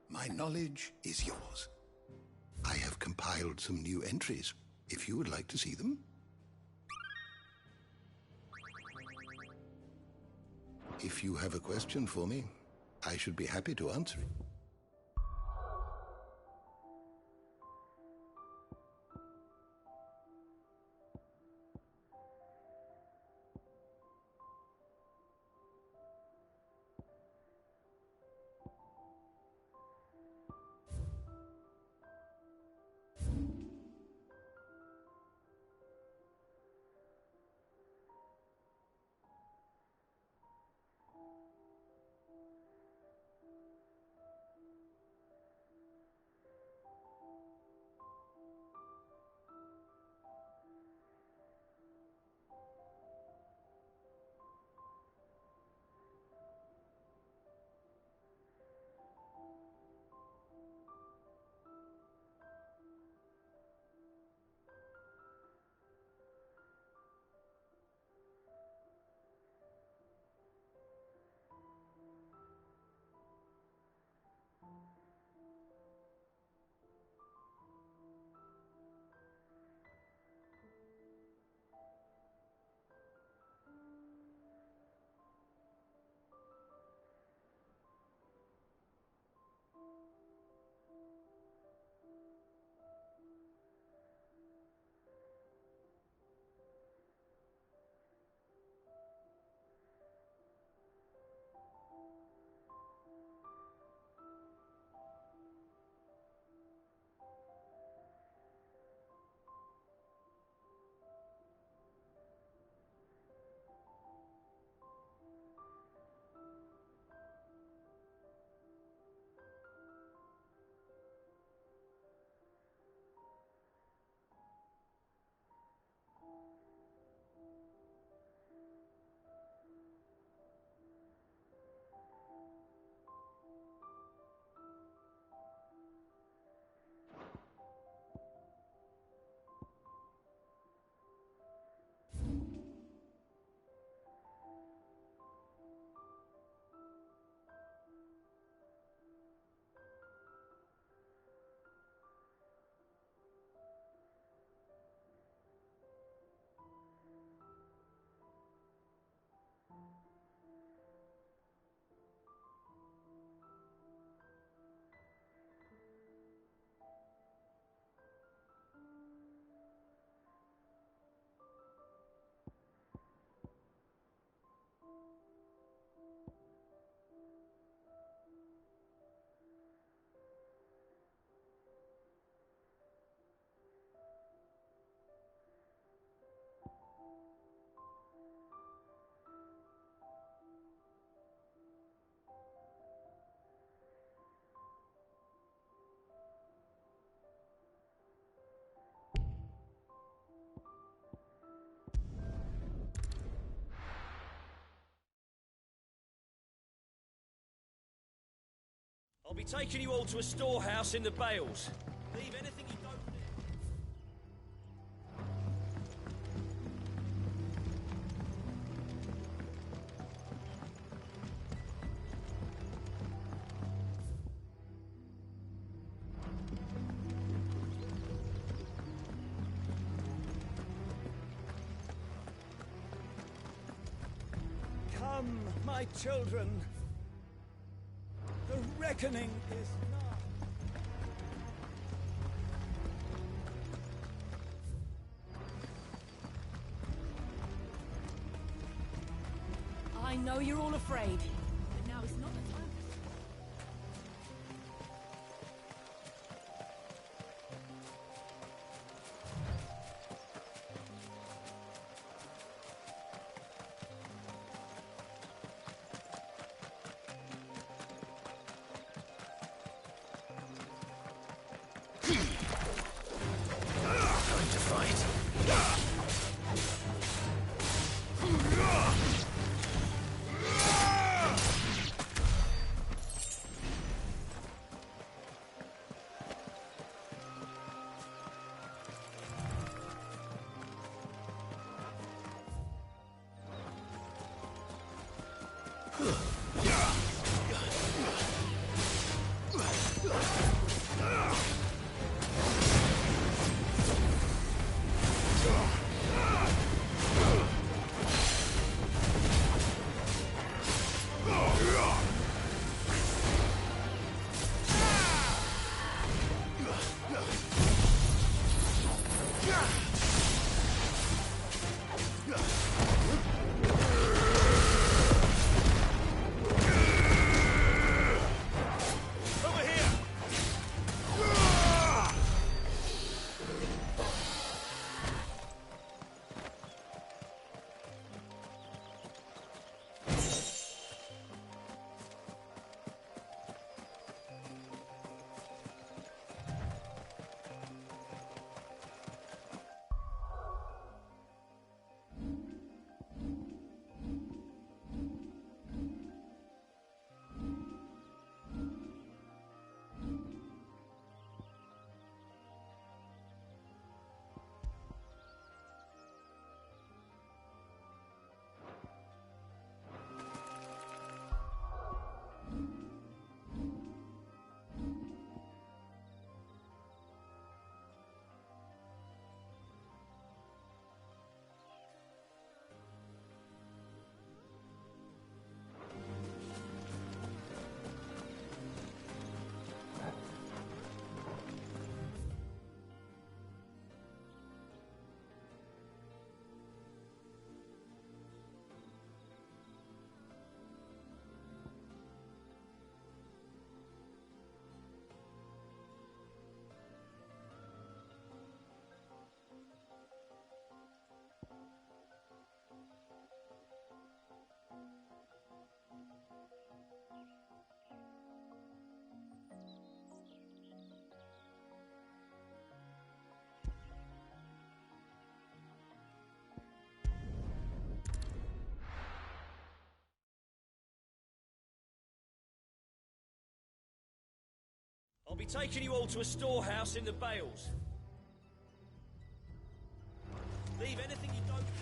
My knowledge is yours. I have compiled some new entries, if you would like to see them. If you have a question for me, I should be happy to answer it.
I'll be taking you all to a storehouse in the Bales. Leave anything you don't need. Come, my children. The reckoning is nigh.
I know you're all afraid, but now is not the time.
Time to fight. I'll be taking you all to a storehouse in the Bales. Leave anything you don't need.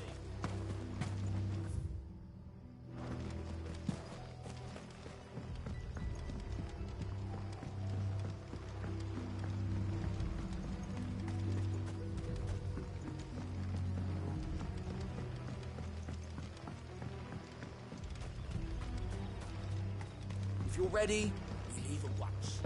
If you're ready, we leave at once.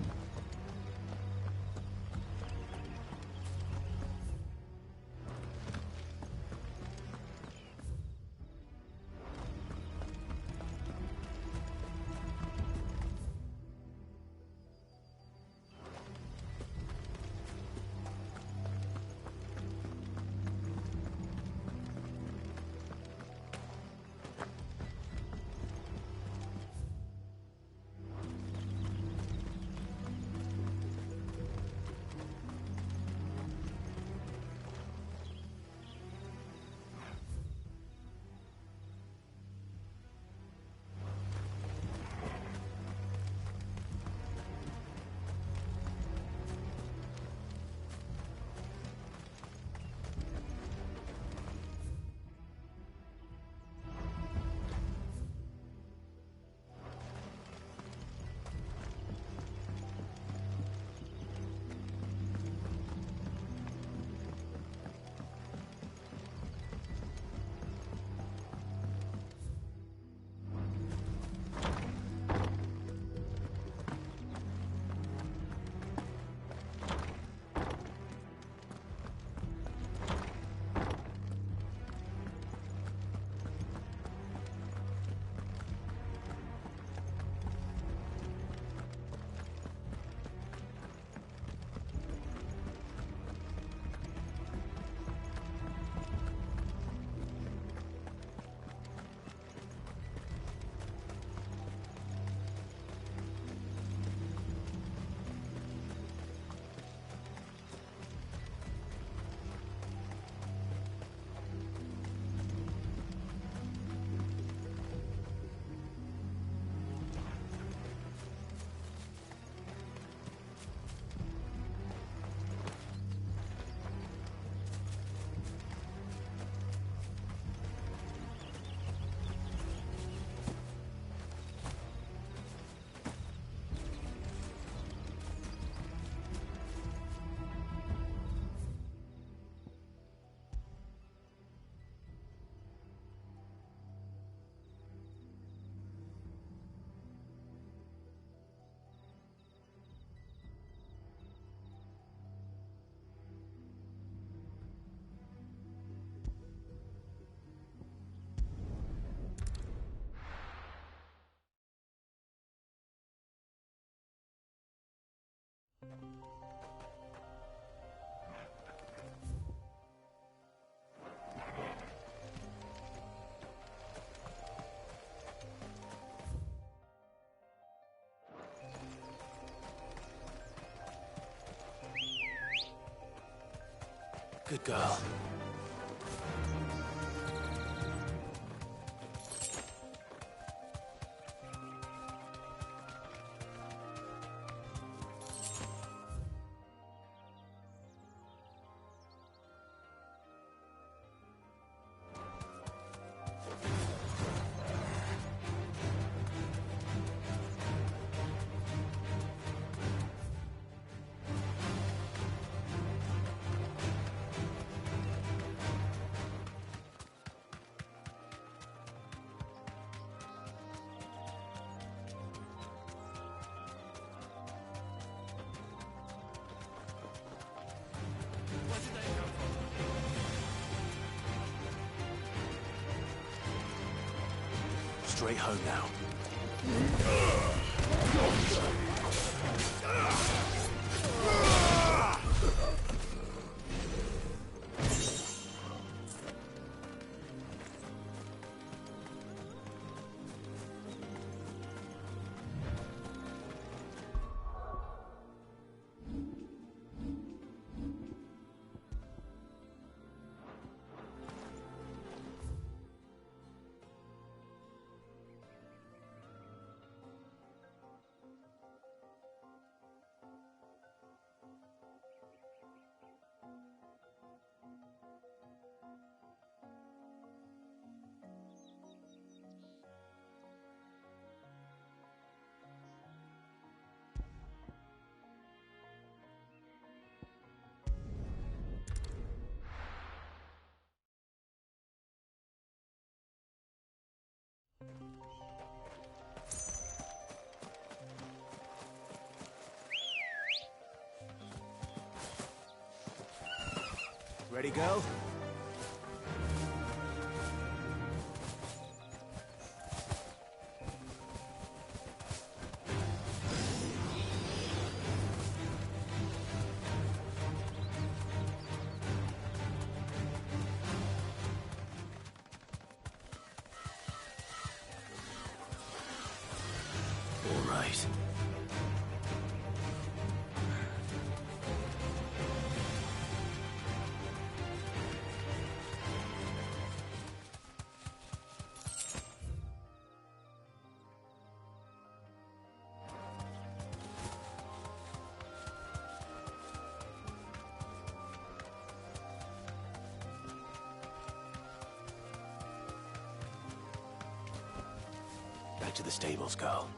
Good girl. Straight home now. Ready, go? All right. Back to the stables, girl.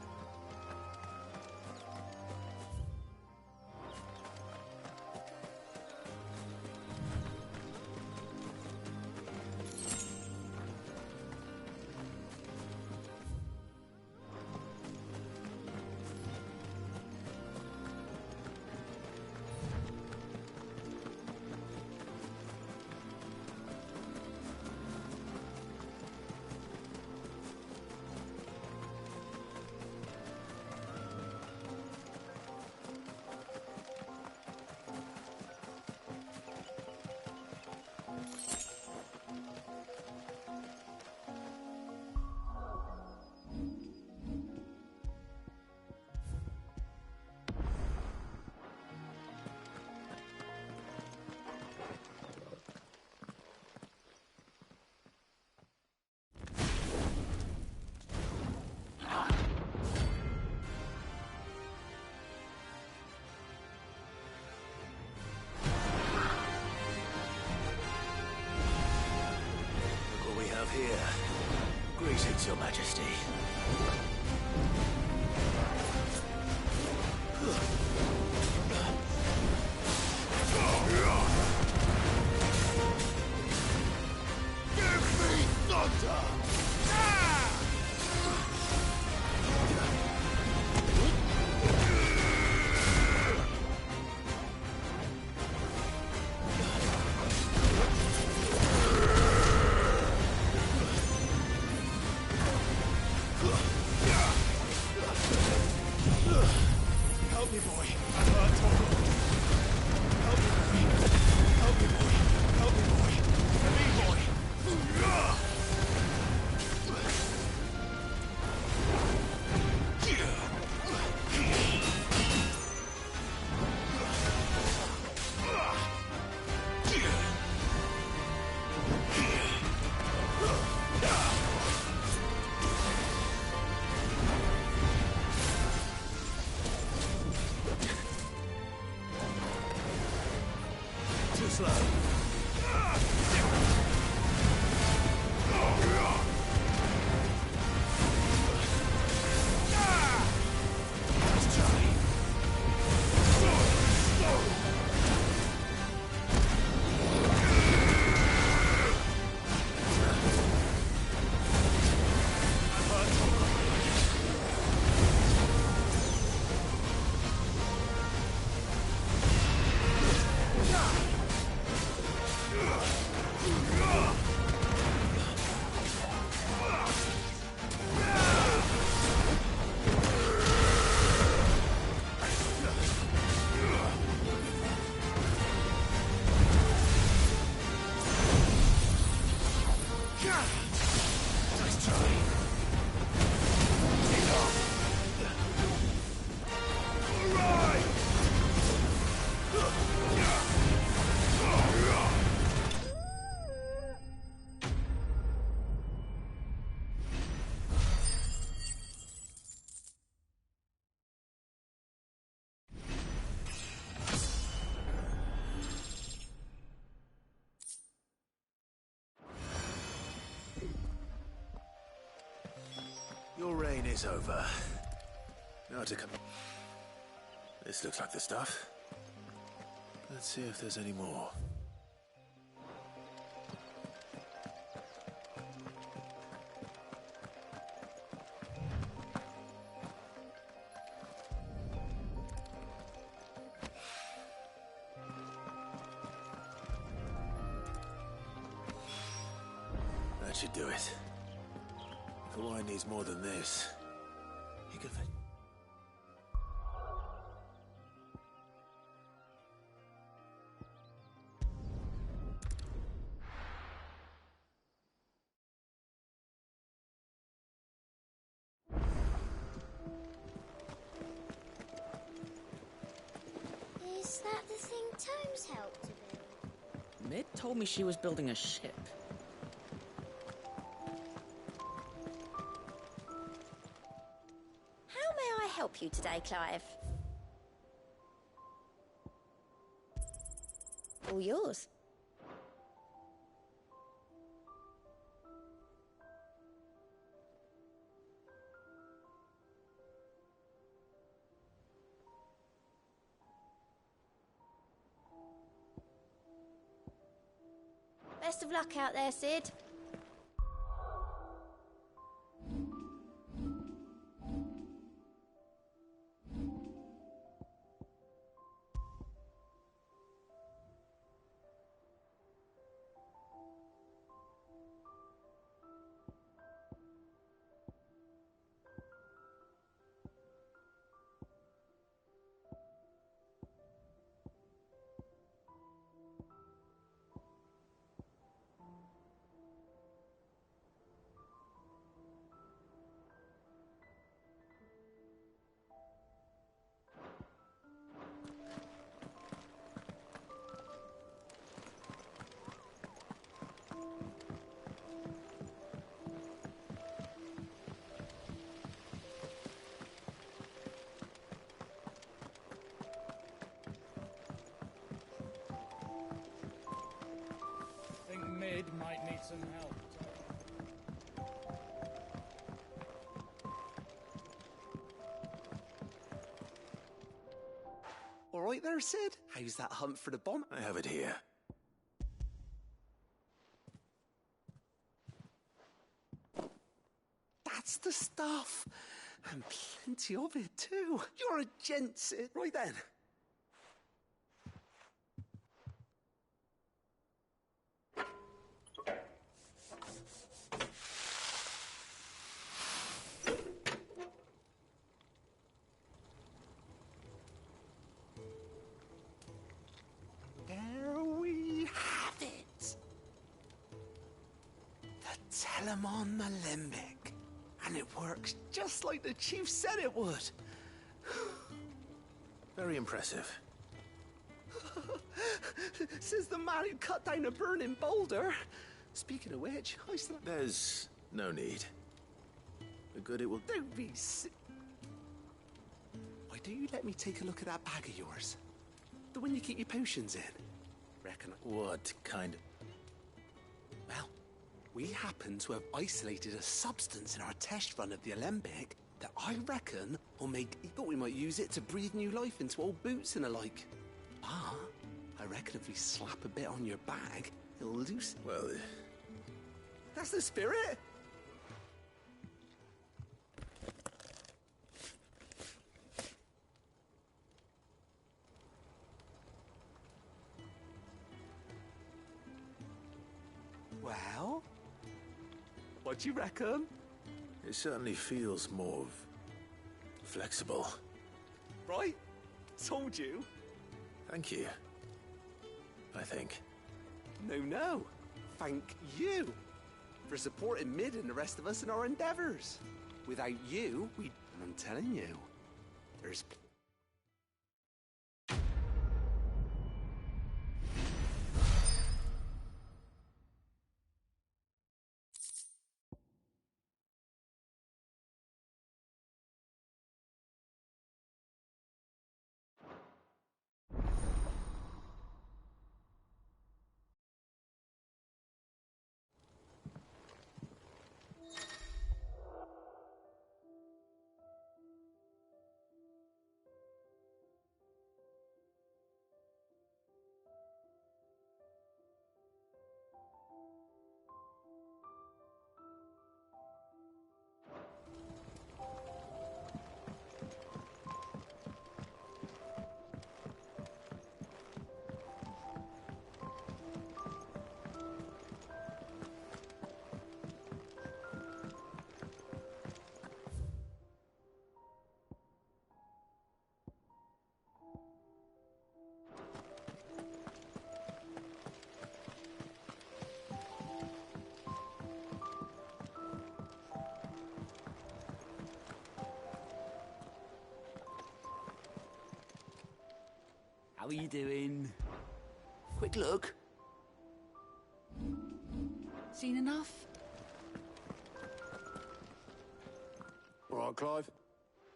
Here. Greetings, Your Majesty.
Give me thunder!
Help me, boy.
slow.
Your reign is over. Now to come. This looks like the stuff. Let's see if there's any more. That should do it. If Hawaii needs more than this, he could...
Is that the thing Tomes helped to build?
Mid told me she was building a ship.
How may I help you today, Clive? All yours. Best of luck out there, Sid.
Mid might need some help.
All right there, Sid. How's that hunt for the bomb?
I have it here.
That's the stuff. And plenty of it, too. You're a gent, Sid. Right then. There we have it. The Telemon Alembic. And it works just like the chief said it would.
Very impressive.
Says the man who cut down a burning boulder. Speaking of which, I still...
There's no need. The good it will...
Don't be Why don't you let me take a look at that bag of yours? The one you keep your potions in. Reckon.
What kind?
Well, we happen to have isolated a substance in our test run of the Alembic that I reckon will make... He thought we might use it to breathe new life into old boots and the like. Ah, I reckon if we slap a bit on your bag, it'll loosen...
Well...
That's the spirit! Well, what do you reckon?
It certainly feels more... flexible.
Right? Told you.
Thank you. I think.
No. Thank you for supporting Mid and the rest of us in our endeavors. Without you, we... I'm telling you, there's... How are you doing? Quick look.
Seen enough?
All right, Clive.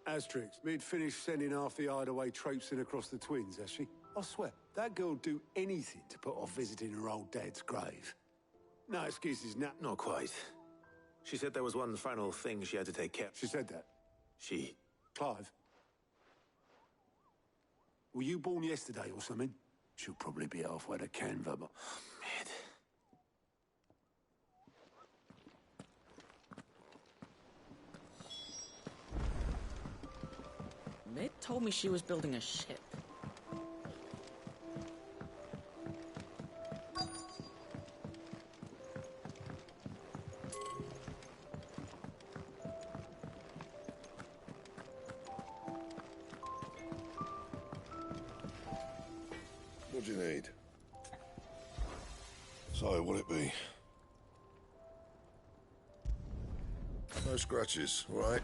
Asterix, Mid finished sending half the hideaway traipsing across the twins, has she? I swear, that girl'd do anything to put off visiting her old dad's grave. No excuses, now.
Not quite. She said there was one final thing she had to take care of.
She said that?
She...
Clive? Were you born yesterday or something? She'll probably be halfway to Canva, but...
Mid...
Mid told me she was building a ship.
What do you need? So, what'll it be? No scratches, all right?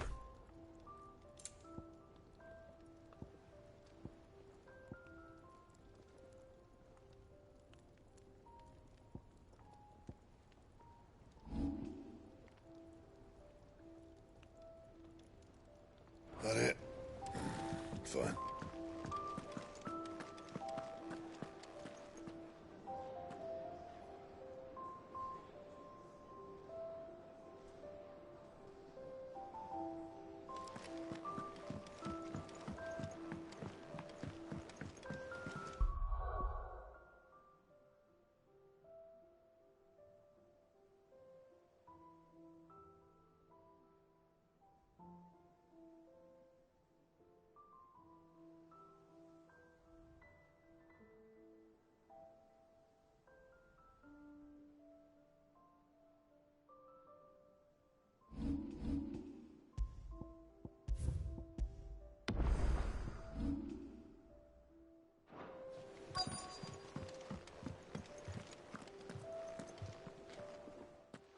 That it? Fine.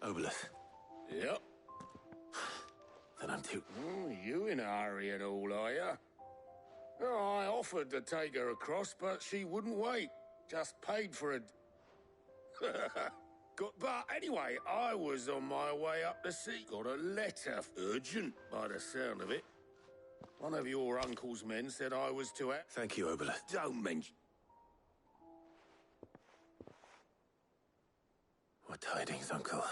Obelith.
Yep.
Then I'm too...
You in a hurry at all, are you? Oh, I offered to take her across, but she wouldn't wait. Just paid for it. But anyway, I was on my way up the sea. Got a letter. Urgent, by the sound of it. One of your uncle's men said I was to act.
Thank you, Obelith.
Don't mention...
What tidings, Uncle?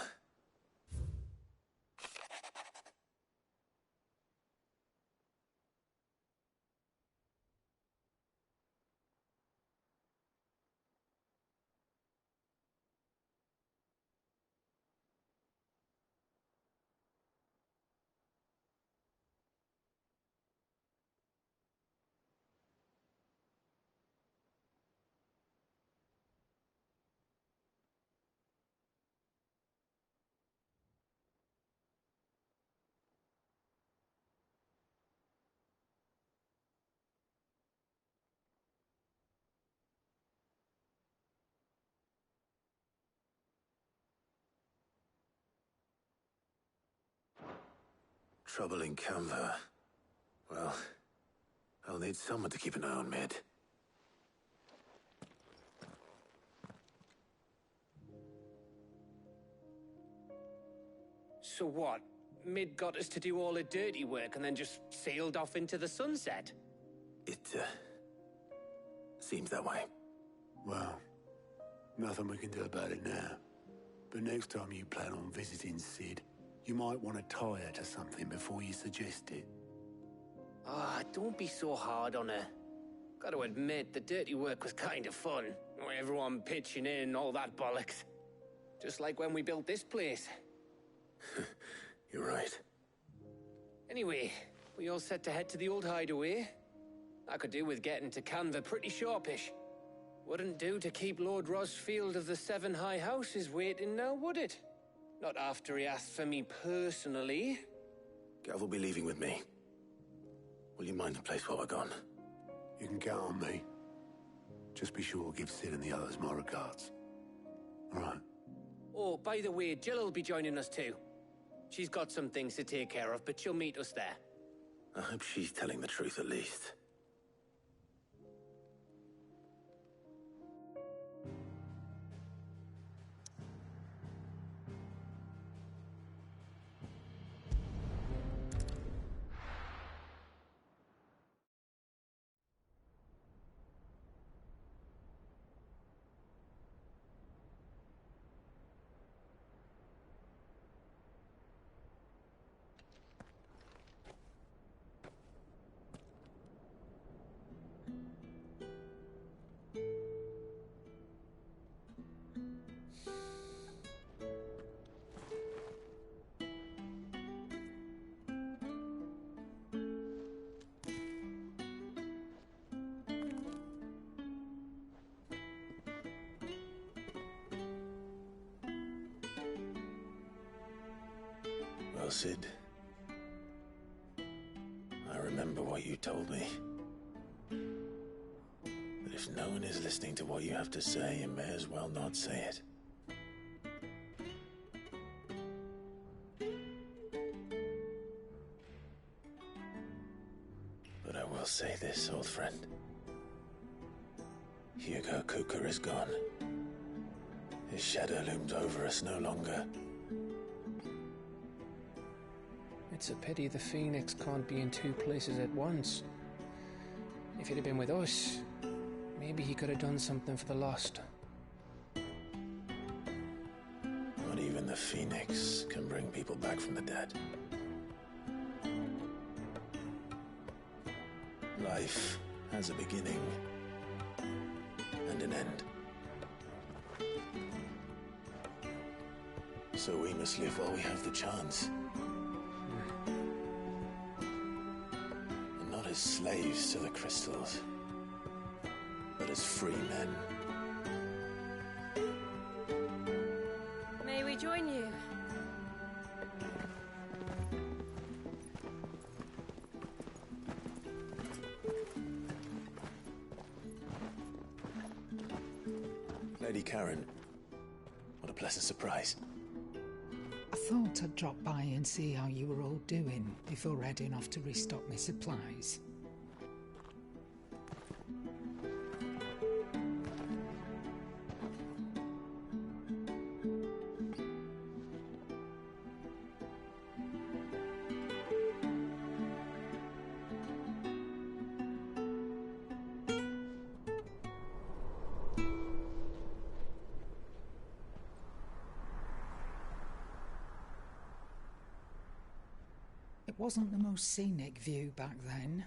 Trouble in Canva. Well, I'll need someone to keep an eye on Mid.
So what? Mid got us to do all the dirty work and then just sailed off into the sunset?
It, seems that way.
Well, nothing we can do about it now. But next time you plan on visiting Sid, you might want to tie her to something before you suggest it.
Ah, don't be so hard on her. Gotta admit, the dirty work was kind of fun. Everyone pitching in, all that bollocks. Just like when we built this place.
You're right.
Anyway, we all set to head to the old hideaway. I could do with getting to Canva pretty sharpish. Wouldn't do to keep Lord Rosfield of the Seven High Houses waiting now, would it? Not after he asked for me personally.
Gav will be leaving with me. Will you mind the place while we're gone?
You can count on me. Just be sure to give Sid and the others my regards. All right.
Oh, by the way, Jill will be joining us too. She's got some things to take care of, but she'll meet us there.
I hope she's telling the truth at least. Well, Sid, I remember what you told me. That if no one is listening to what you have to say, you may as well not say it. But I will say this, old friend. Hugo Kuka is gone. His shadow looms over us no longer.
It's a pity the Phoenix can't be in two places at once. If he'd have been with us, maybe he could have done something for the lost.
Not even the Phoenix can bring people back from the dead. Life has a beginning and an end. So we must live while we have the chance. And not as slaves to the crystals, but as free men.
May we join you?
Lady Karen, what a pleasant surprise.
I thought I'd drop by and see how you were all doing before heading off to restock my supplies. wasn't the most scenic view back then,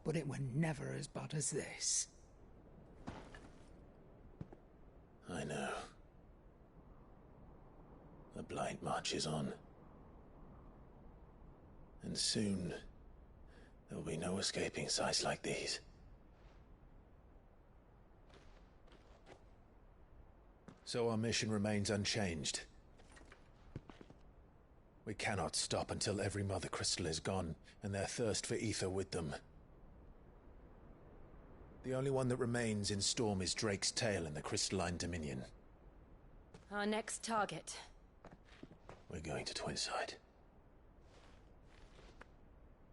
but it were never as bad as this.
I know. The Blight marches on. And soon, there will be no escaping sights like these. So our mission remains unchanged. We cannot stop until every Mother Crystal is gone, and their thirst for ether with them. The only one that remains in Storm is Drake's Tail in the Crystalline Dominion.
Our next target.
We're going to Twinside.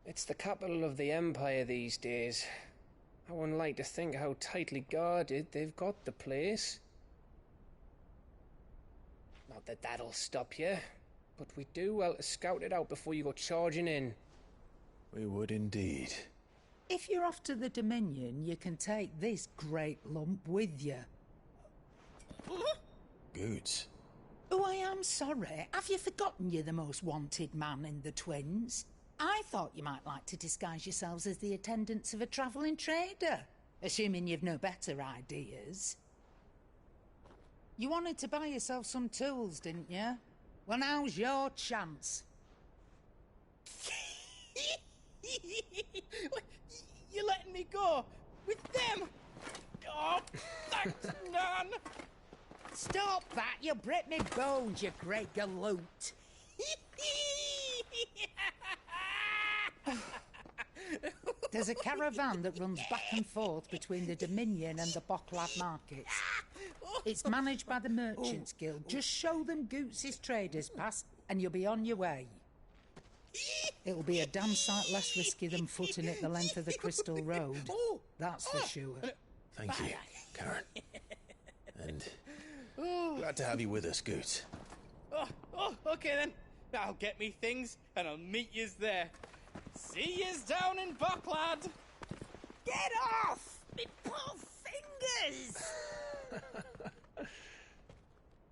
It's the capital of the Empire these days. I wouldn't like to think how tightly guarded they've got the place. Not that that'll stop you, but we do well to scout it out before you go charging in.
We would indeed.
If you're off to the Dominion, you can take this great lump with you.
Goods.
Oh, I am sorry. Have you forgotten you're the most wanted man in the Twins? I thought you might like to disguise yourselves as the attendants of a travelling trader, assuming you've no better ideas. You wanted to buy yourself some tools, didn't you? Well, now's your chance.
You're letting me go? With them? Oh, thanks, Nan!
Stop that! You'll break me bones, you great galoot! There's a caravan that runs back and forth between the Dominion and the Bocklad markets. It's managed by the Merchants Guild. Just show them Goots' traders pass and you'll be on your way. It'll be a damn sight less risky than footing it the length of the Crystal Road. That's for sure.
Thank you, Karen. And glad to have you with us, Goots.
Okay then. I'll get me things and I'll meet yous there. See yous down in Bocklad.
Get off! Me poor fingers!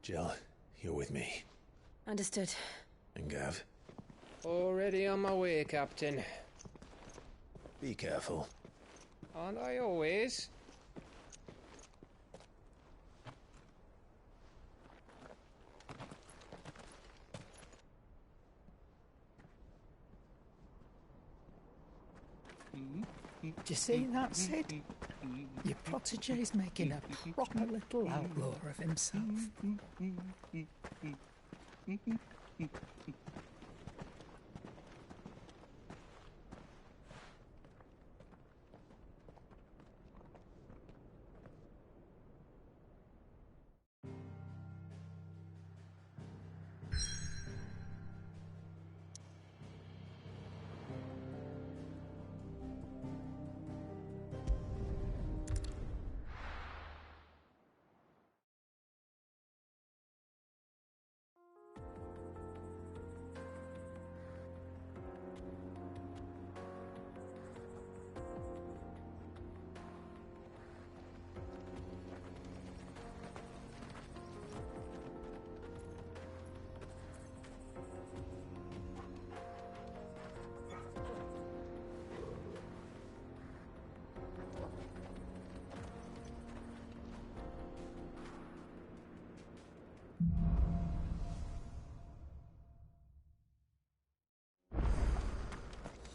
Jill, you're with me.
Understood.
And Gav?
Already on my way, Captain.
Be careful.
Aren't I always?
Do you see that, Sid? Your protege's making a proper little outlaw of himself.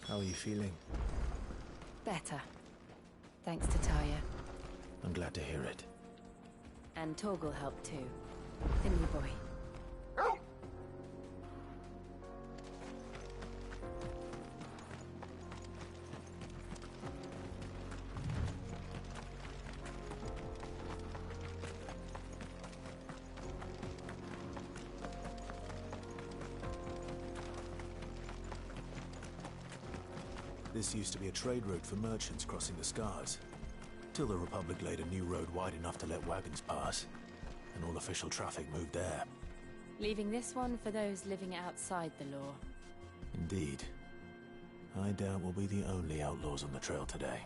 How are you feeling?
Better. Thanks to Taya.
I'm glad to hear it.
And Torgal helped too. Didn't you, boy?
This used to be a trade route for merchants crossing the Scars, till the Republic laid a new road wide enough to let wagons pass, and all official traffic moved there.
Leaving this one for those living outside the law.
Indeed. I doubt we'll be the only outlaws on the trail today.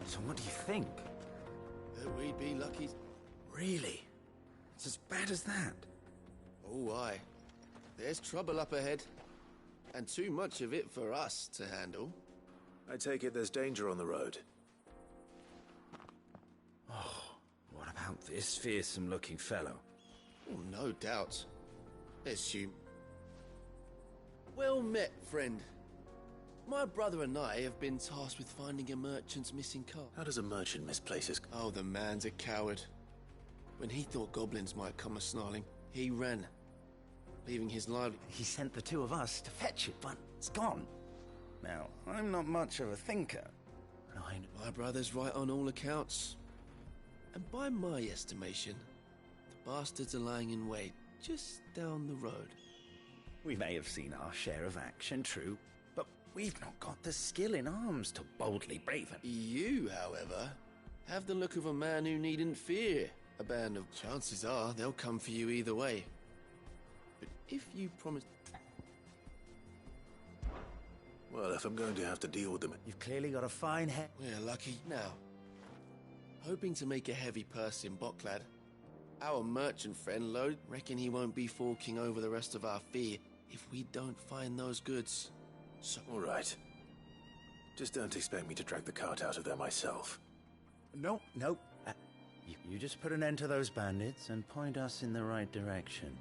So what do you think?
That we'd be lucky.
Really? It's as bad as that?
Oh, aye. There's trouble up ahead. And too much of it for us to handle.
I take it there's danger on the road.
Oh, what about this fearsome-looking fellow?
Oh, no doubt. Assume. Well met, friend. My brother and I have been tasked with finding a merchant's missing car.
How does a merchant misplace his...
Oh, the man's a coward. When he thought goblins might come a-snarling, he ran, leaving his lively...
He sent the two of us to fetch it, but it's gone. Now, I'm not much of a thinker.
My brother's right on all accounts. And by my estimation, the bastards are lying in wait just down the road.
We may have seen our share of action, true, but we've not got the skill in arms to boldly brave them.
You, however, have the look of a man who needn't fear a band of... Chances are they'll come for you either way. But if you promise...
Well, if I'm going to have to deal with them...
You've clearly got a fine head.
We're lucky. Now, hoping to make a heavy purse in Bocklad, our merchant friend Lode reckon he won't be forking over the rest of our fee if we don't find those goods. So...
All right. Just don't expect me to drag the cart out of there myself.
No. You just put an end to those bandits and point us in the right direction.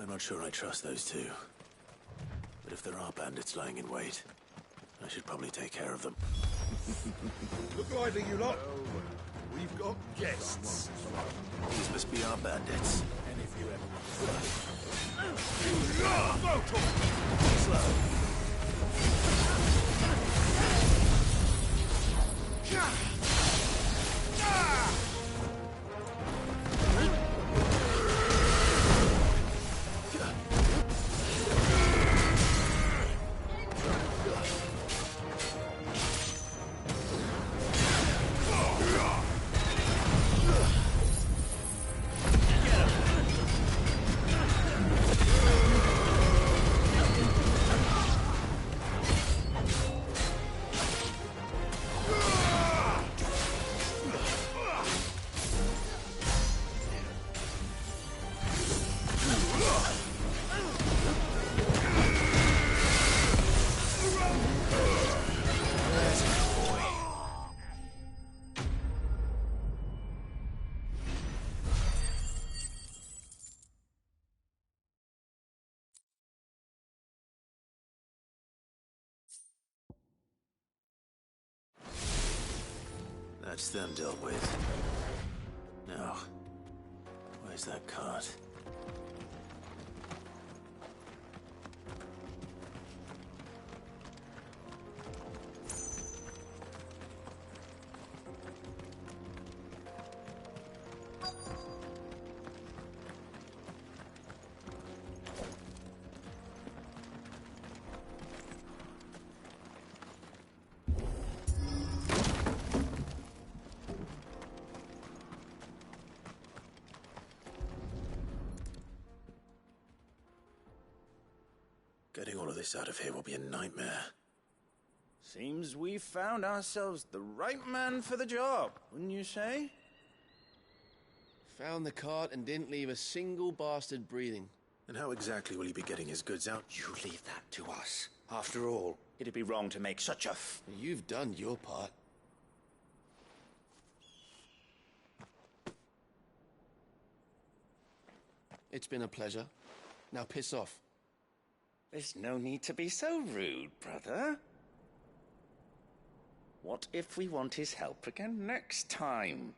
I'm not sure I trust those two. But if there are bandits lying in wait, I should probably take care of them.
Look lively, you lot. We've got guests.
These must be our bandits.
And if you ever...
That's them dealt with. Now, where's that cart? Getting all of this out of here will be a nightmare.
Seems we've found ourselves the right man for the job, wouldn't you say?
Found the cart and didn't leave a single bastard breathing.
And how exactly will he be getting his goods out?
You leave that to us. After all, it'd be wrong to make such a
You've done your part. It's been a pleasure. Now piss off.
There's no need to be so rude, brother. What if we want his help again next time?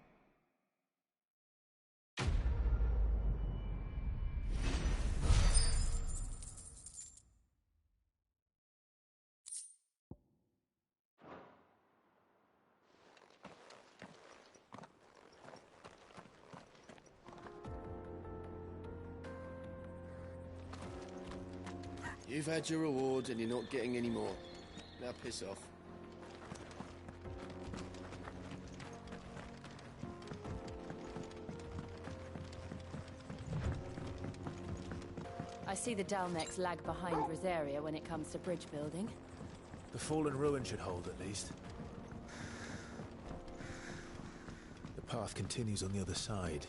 You've had your reward and you're not getting any more. Now piss off.
I see the Dalnecs lag behind Rosaria when it comes to bridge building.
The fallen ruin should hold, at least. The path continues on the other side.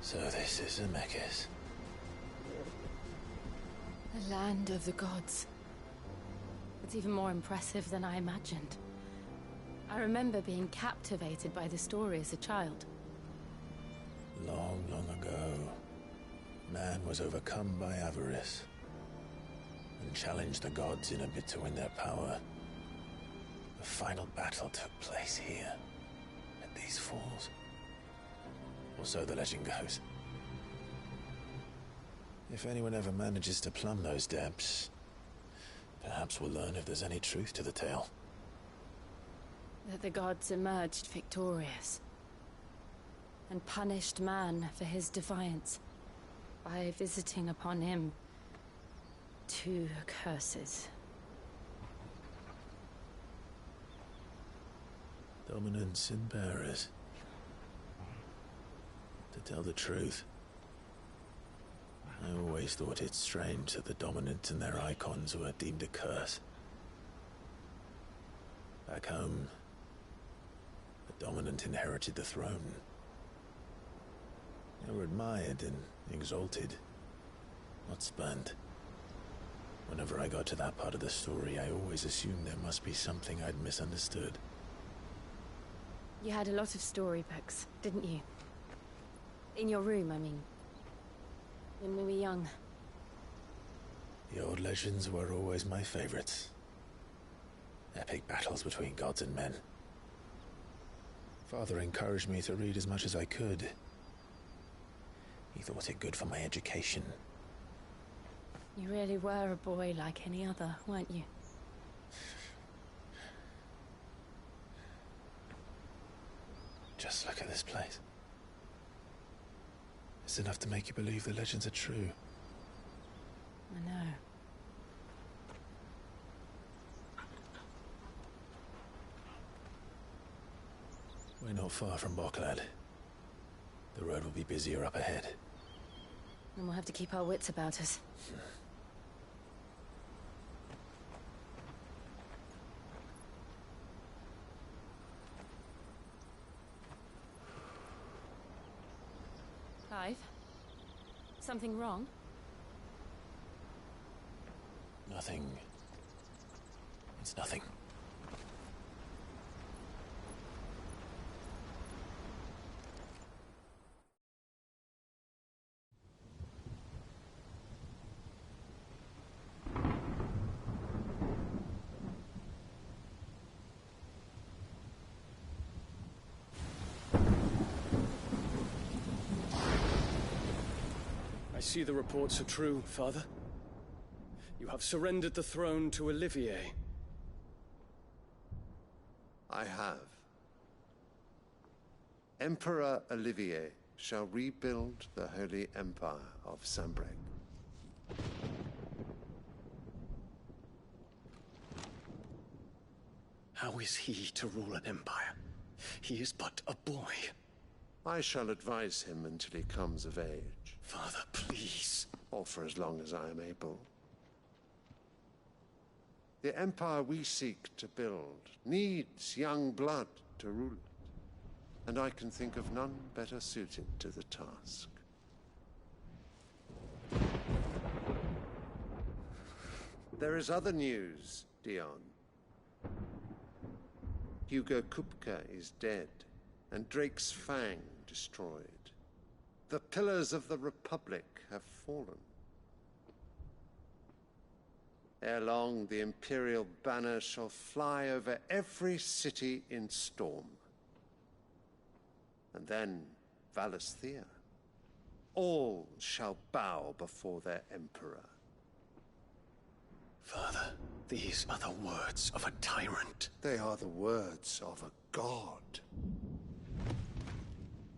So this is Zemeckis.
The land of the gods. It's even more impressive than I imagined. I remember being captivated by the story as a child.
Long, long ago, man was overcome by avarice and challenged the gods in a bid to win their power. The final battle took place here, at these falls. Or so the legend goes. If anyone ever manages to plumb those depths, perhaps we'll learn if there's any truth to the tale.
That the gods emerged victorious and punished man for his defiance by visiting upon him 2 curses.
Dominance and bearers. To tell the truth, I always thought it strange that the dominant and their icons were deemed a curse. Back home, the dominant inherited the throne. They were admired and exalted, not spurned. Whenever I got to that part of the story, I always assumed there must be something I'd misunderstood.
You had a lot of storybooks, didn't you? In your room, I mean. When we were young.
The old legends were always my favorites. Epic battles between gods and men. Father encouraged me to read as much as I could. thought it good for my education.
You really were a boy like any other, weren't you?
Just look at this place. It's enough to make you believe the legends are true.
I know.
We're not far from Boklad. The road will be busier up ahead.
And we'll have to keep our wits about us. Clive? Something wrong?
Nothing. It's nothing.
I see the reports are true, Father. You have surrendered the throne to Olivier.
I have. Emperor Olivier shall rebuild the Holy Empire of Sanbreque.
How is he to rule an empire? He is but a boy.
I shall advise him until he comes of age.
Father, please.
Or for as long as I am able. The empire we seek to build needs young blood to rule it, and I can think of none better suited to the task. There is other news, Dion. Hugo Kupka is dead, and Drake's Fang destroyed. The pillars of the Republic have fallen. Ere long, the Imperial banner shall fly over every city in Storm. And then, Valisthea. All shall bow before their Emperor.
Father, these are the words of a tyrant.
They are the words of a god.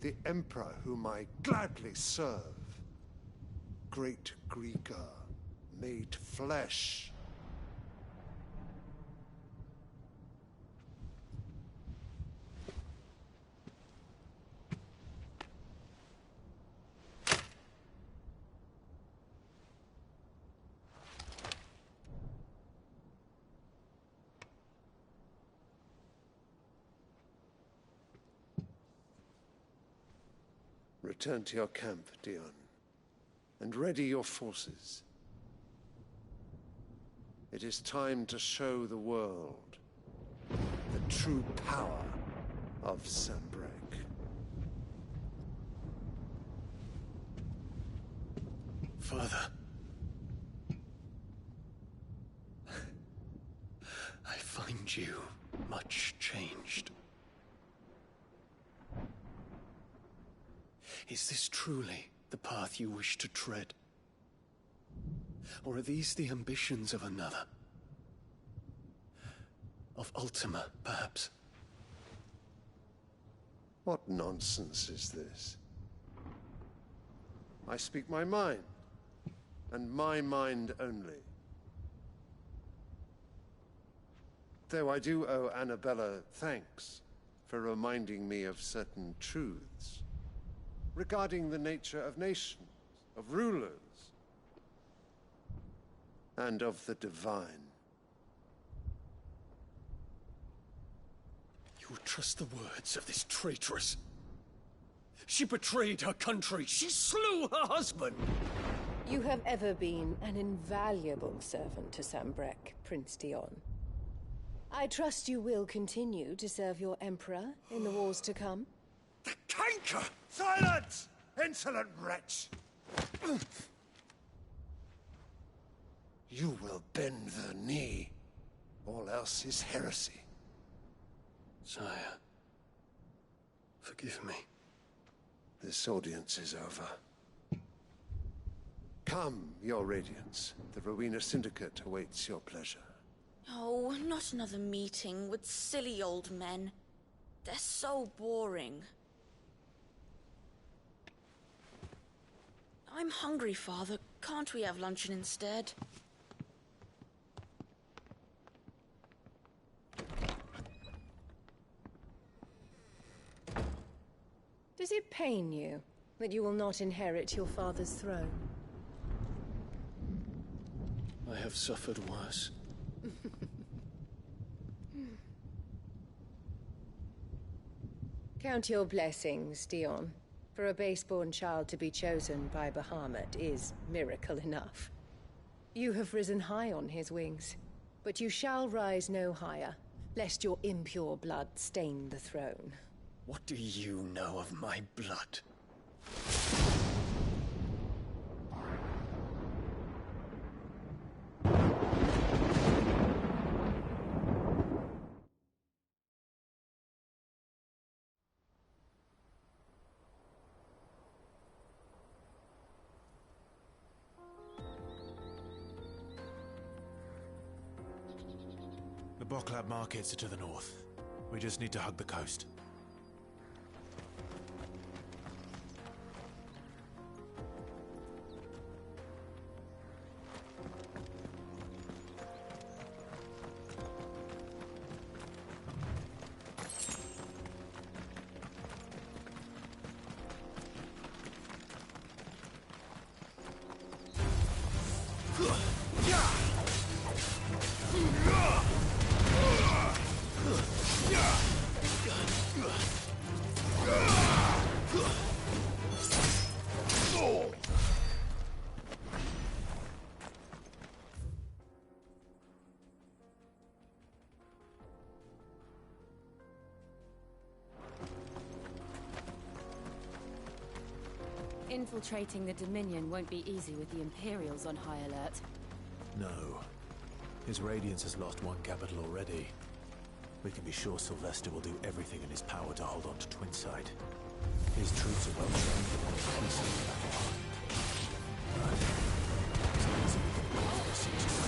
The Emperor whom I gladly serve. Great Greeker, made flesh. Return to your camp, Dion, and ready your forces. It is time to show the world the true power of Sanbreque.
Father. I find you much changed. Is this truly the path you wish to tread? Or are these the ambitions of another? Of Ultima, perhaps?
What nonsense is this? I speak my mind, and my mind only. Though I do owe Annabella thanks for reminding me of certain truths regarding the nature of nations, of rulers, and of the divine.
You would trust the words of this traitress? She betrayed her country. She slew her husband.
You have ever been an invaluable servant to Sanbreque, Prince Dion. I trust you will continue to serve your Emperor in the wars to come.
The canker! Silence! Insolent wretch! You will bend the knee. All else is heresy.
Sire, forgive me.
This audience is over. Come, Your Radiance. The Rowena Syndicate awaits your pleasure.
Oh, not another meeting with silly old men. They're so boring. I'm hungry, Father. Can't we have luncheon instead?
Does it pain you that you will not inherit your father's throne?
I have suffered worse.
Count your blessings, Dion. For a base-born child to be chosen by Bahamut is miracle enough. You have risen high on his wings, but you shall rise no higher, lest your impure blood stain the throne.
What do you know of my blood?
The Boklab markets are to the north. We just need to hug the coast.
Infiltrating the Dominion won't be easy with the Imperials on high alert.
No. His Radiance has lost one capital already. We can be sure Sylvester will do everything in his power to hold on to Twinside. His troops are well trained and want a peace in the battle. But it's not easy to get away from the siege now.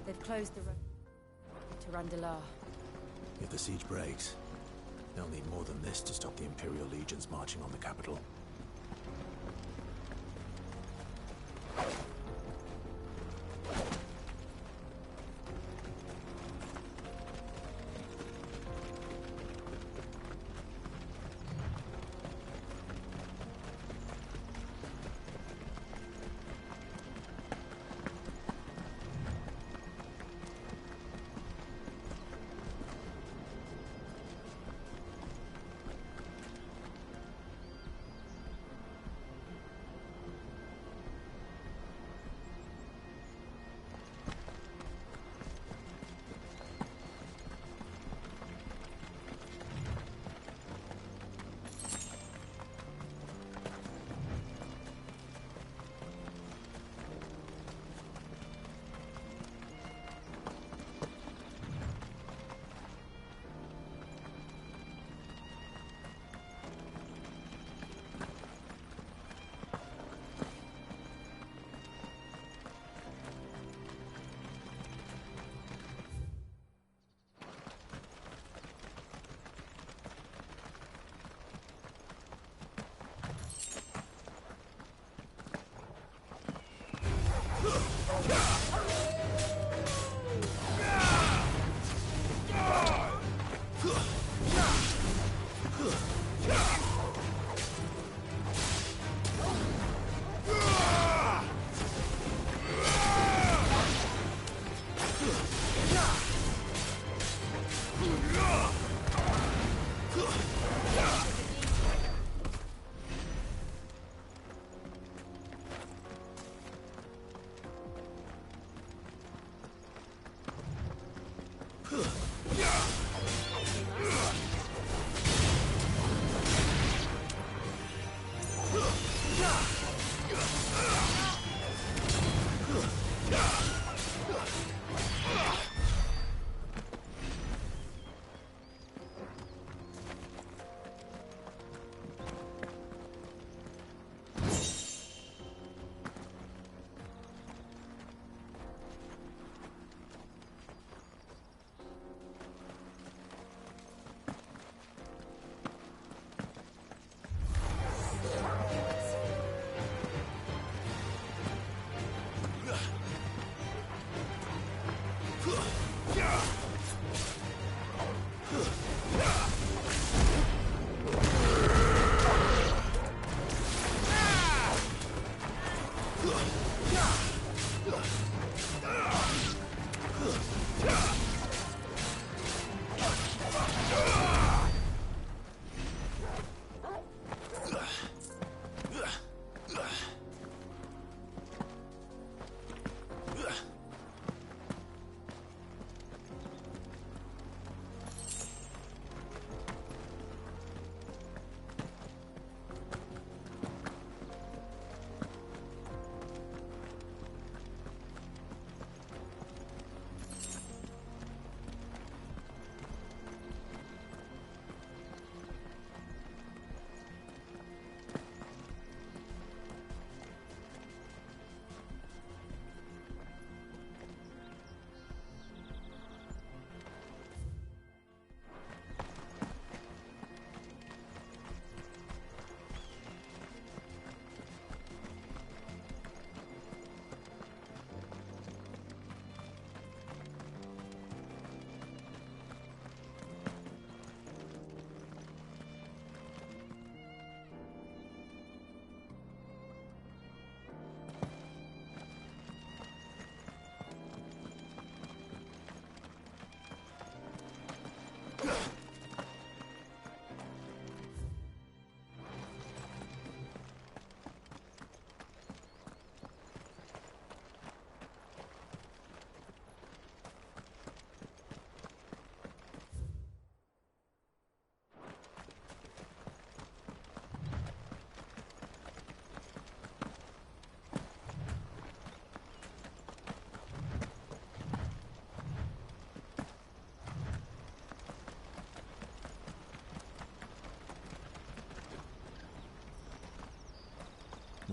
They've closed the road to Randalar.
If the siege breaks, they'll need more than this to stop the Imperial legions marching on the capital.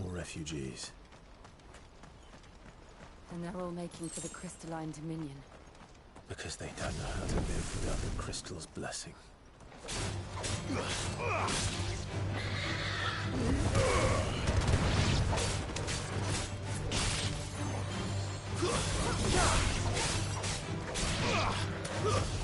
More refugees.
And they're all making for the crystalline dominion.
Because they don't know how to live without the crystal's blessing.
Ugh!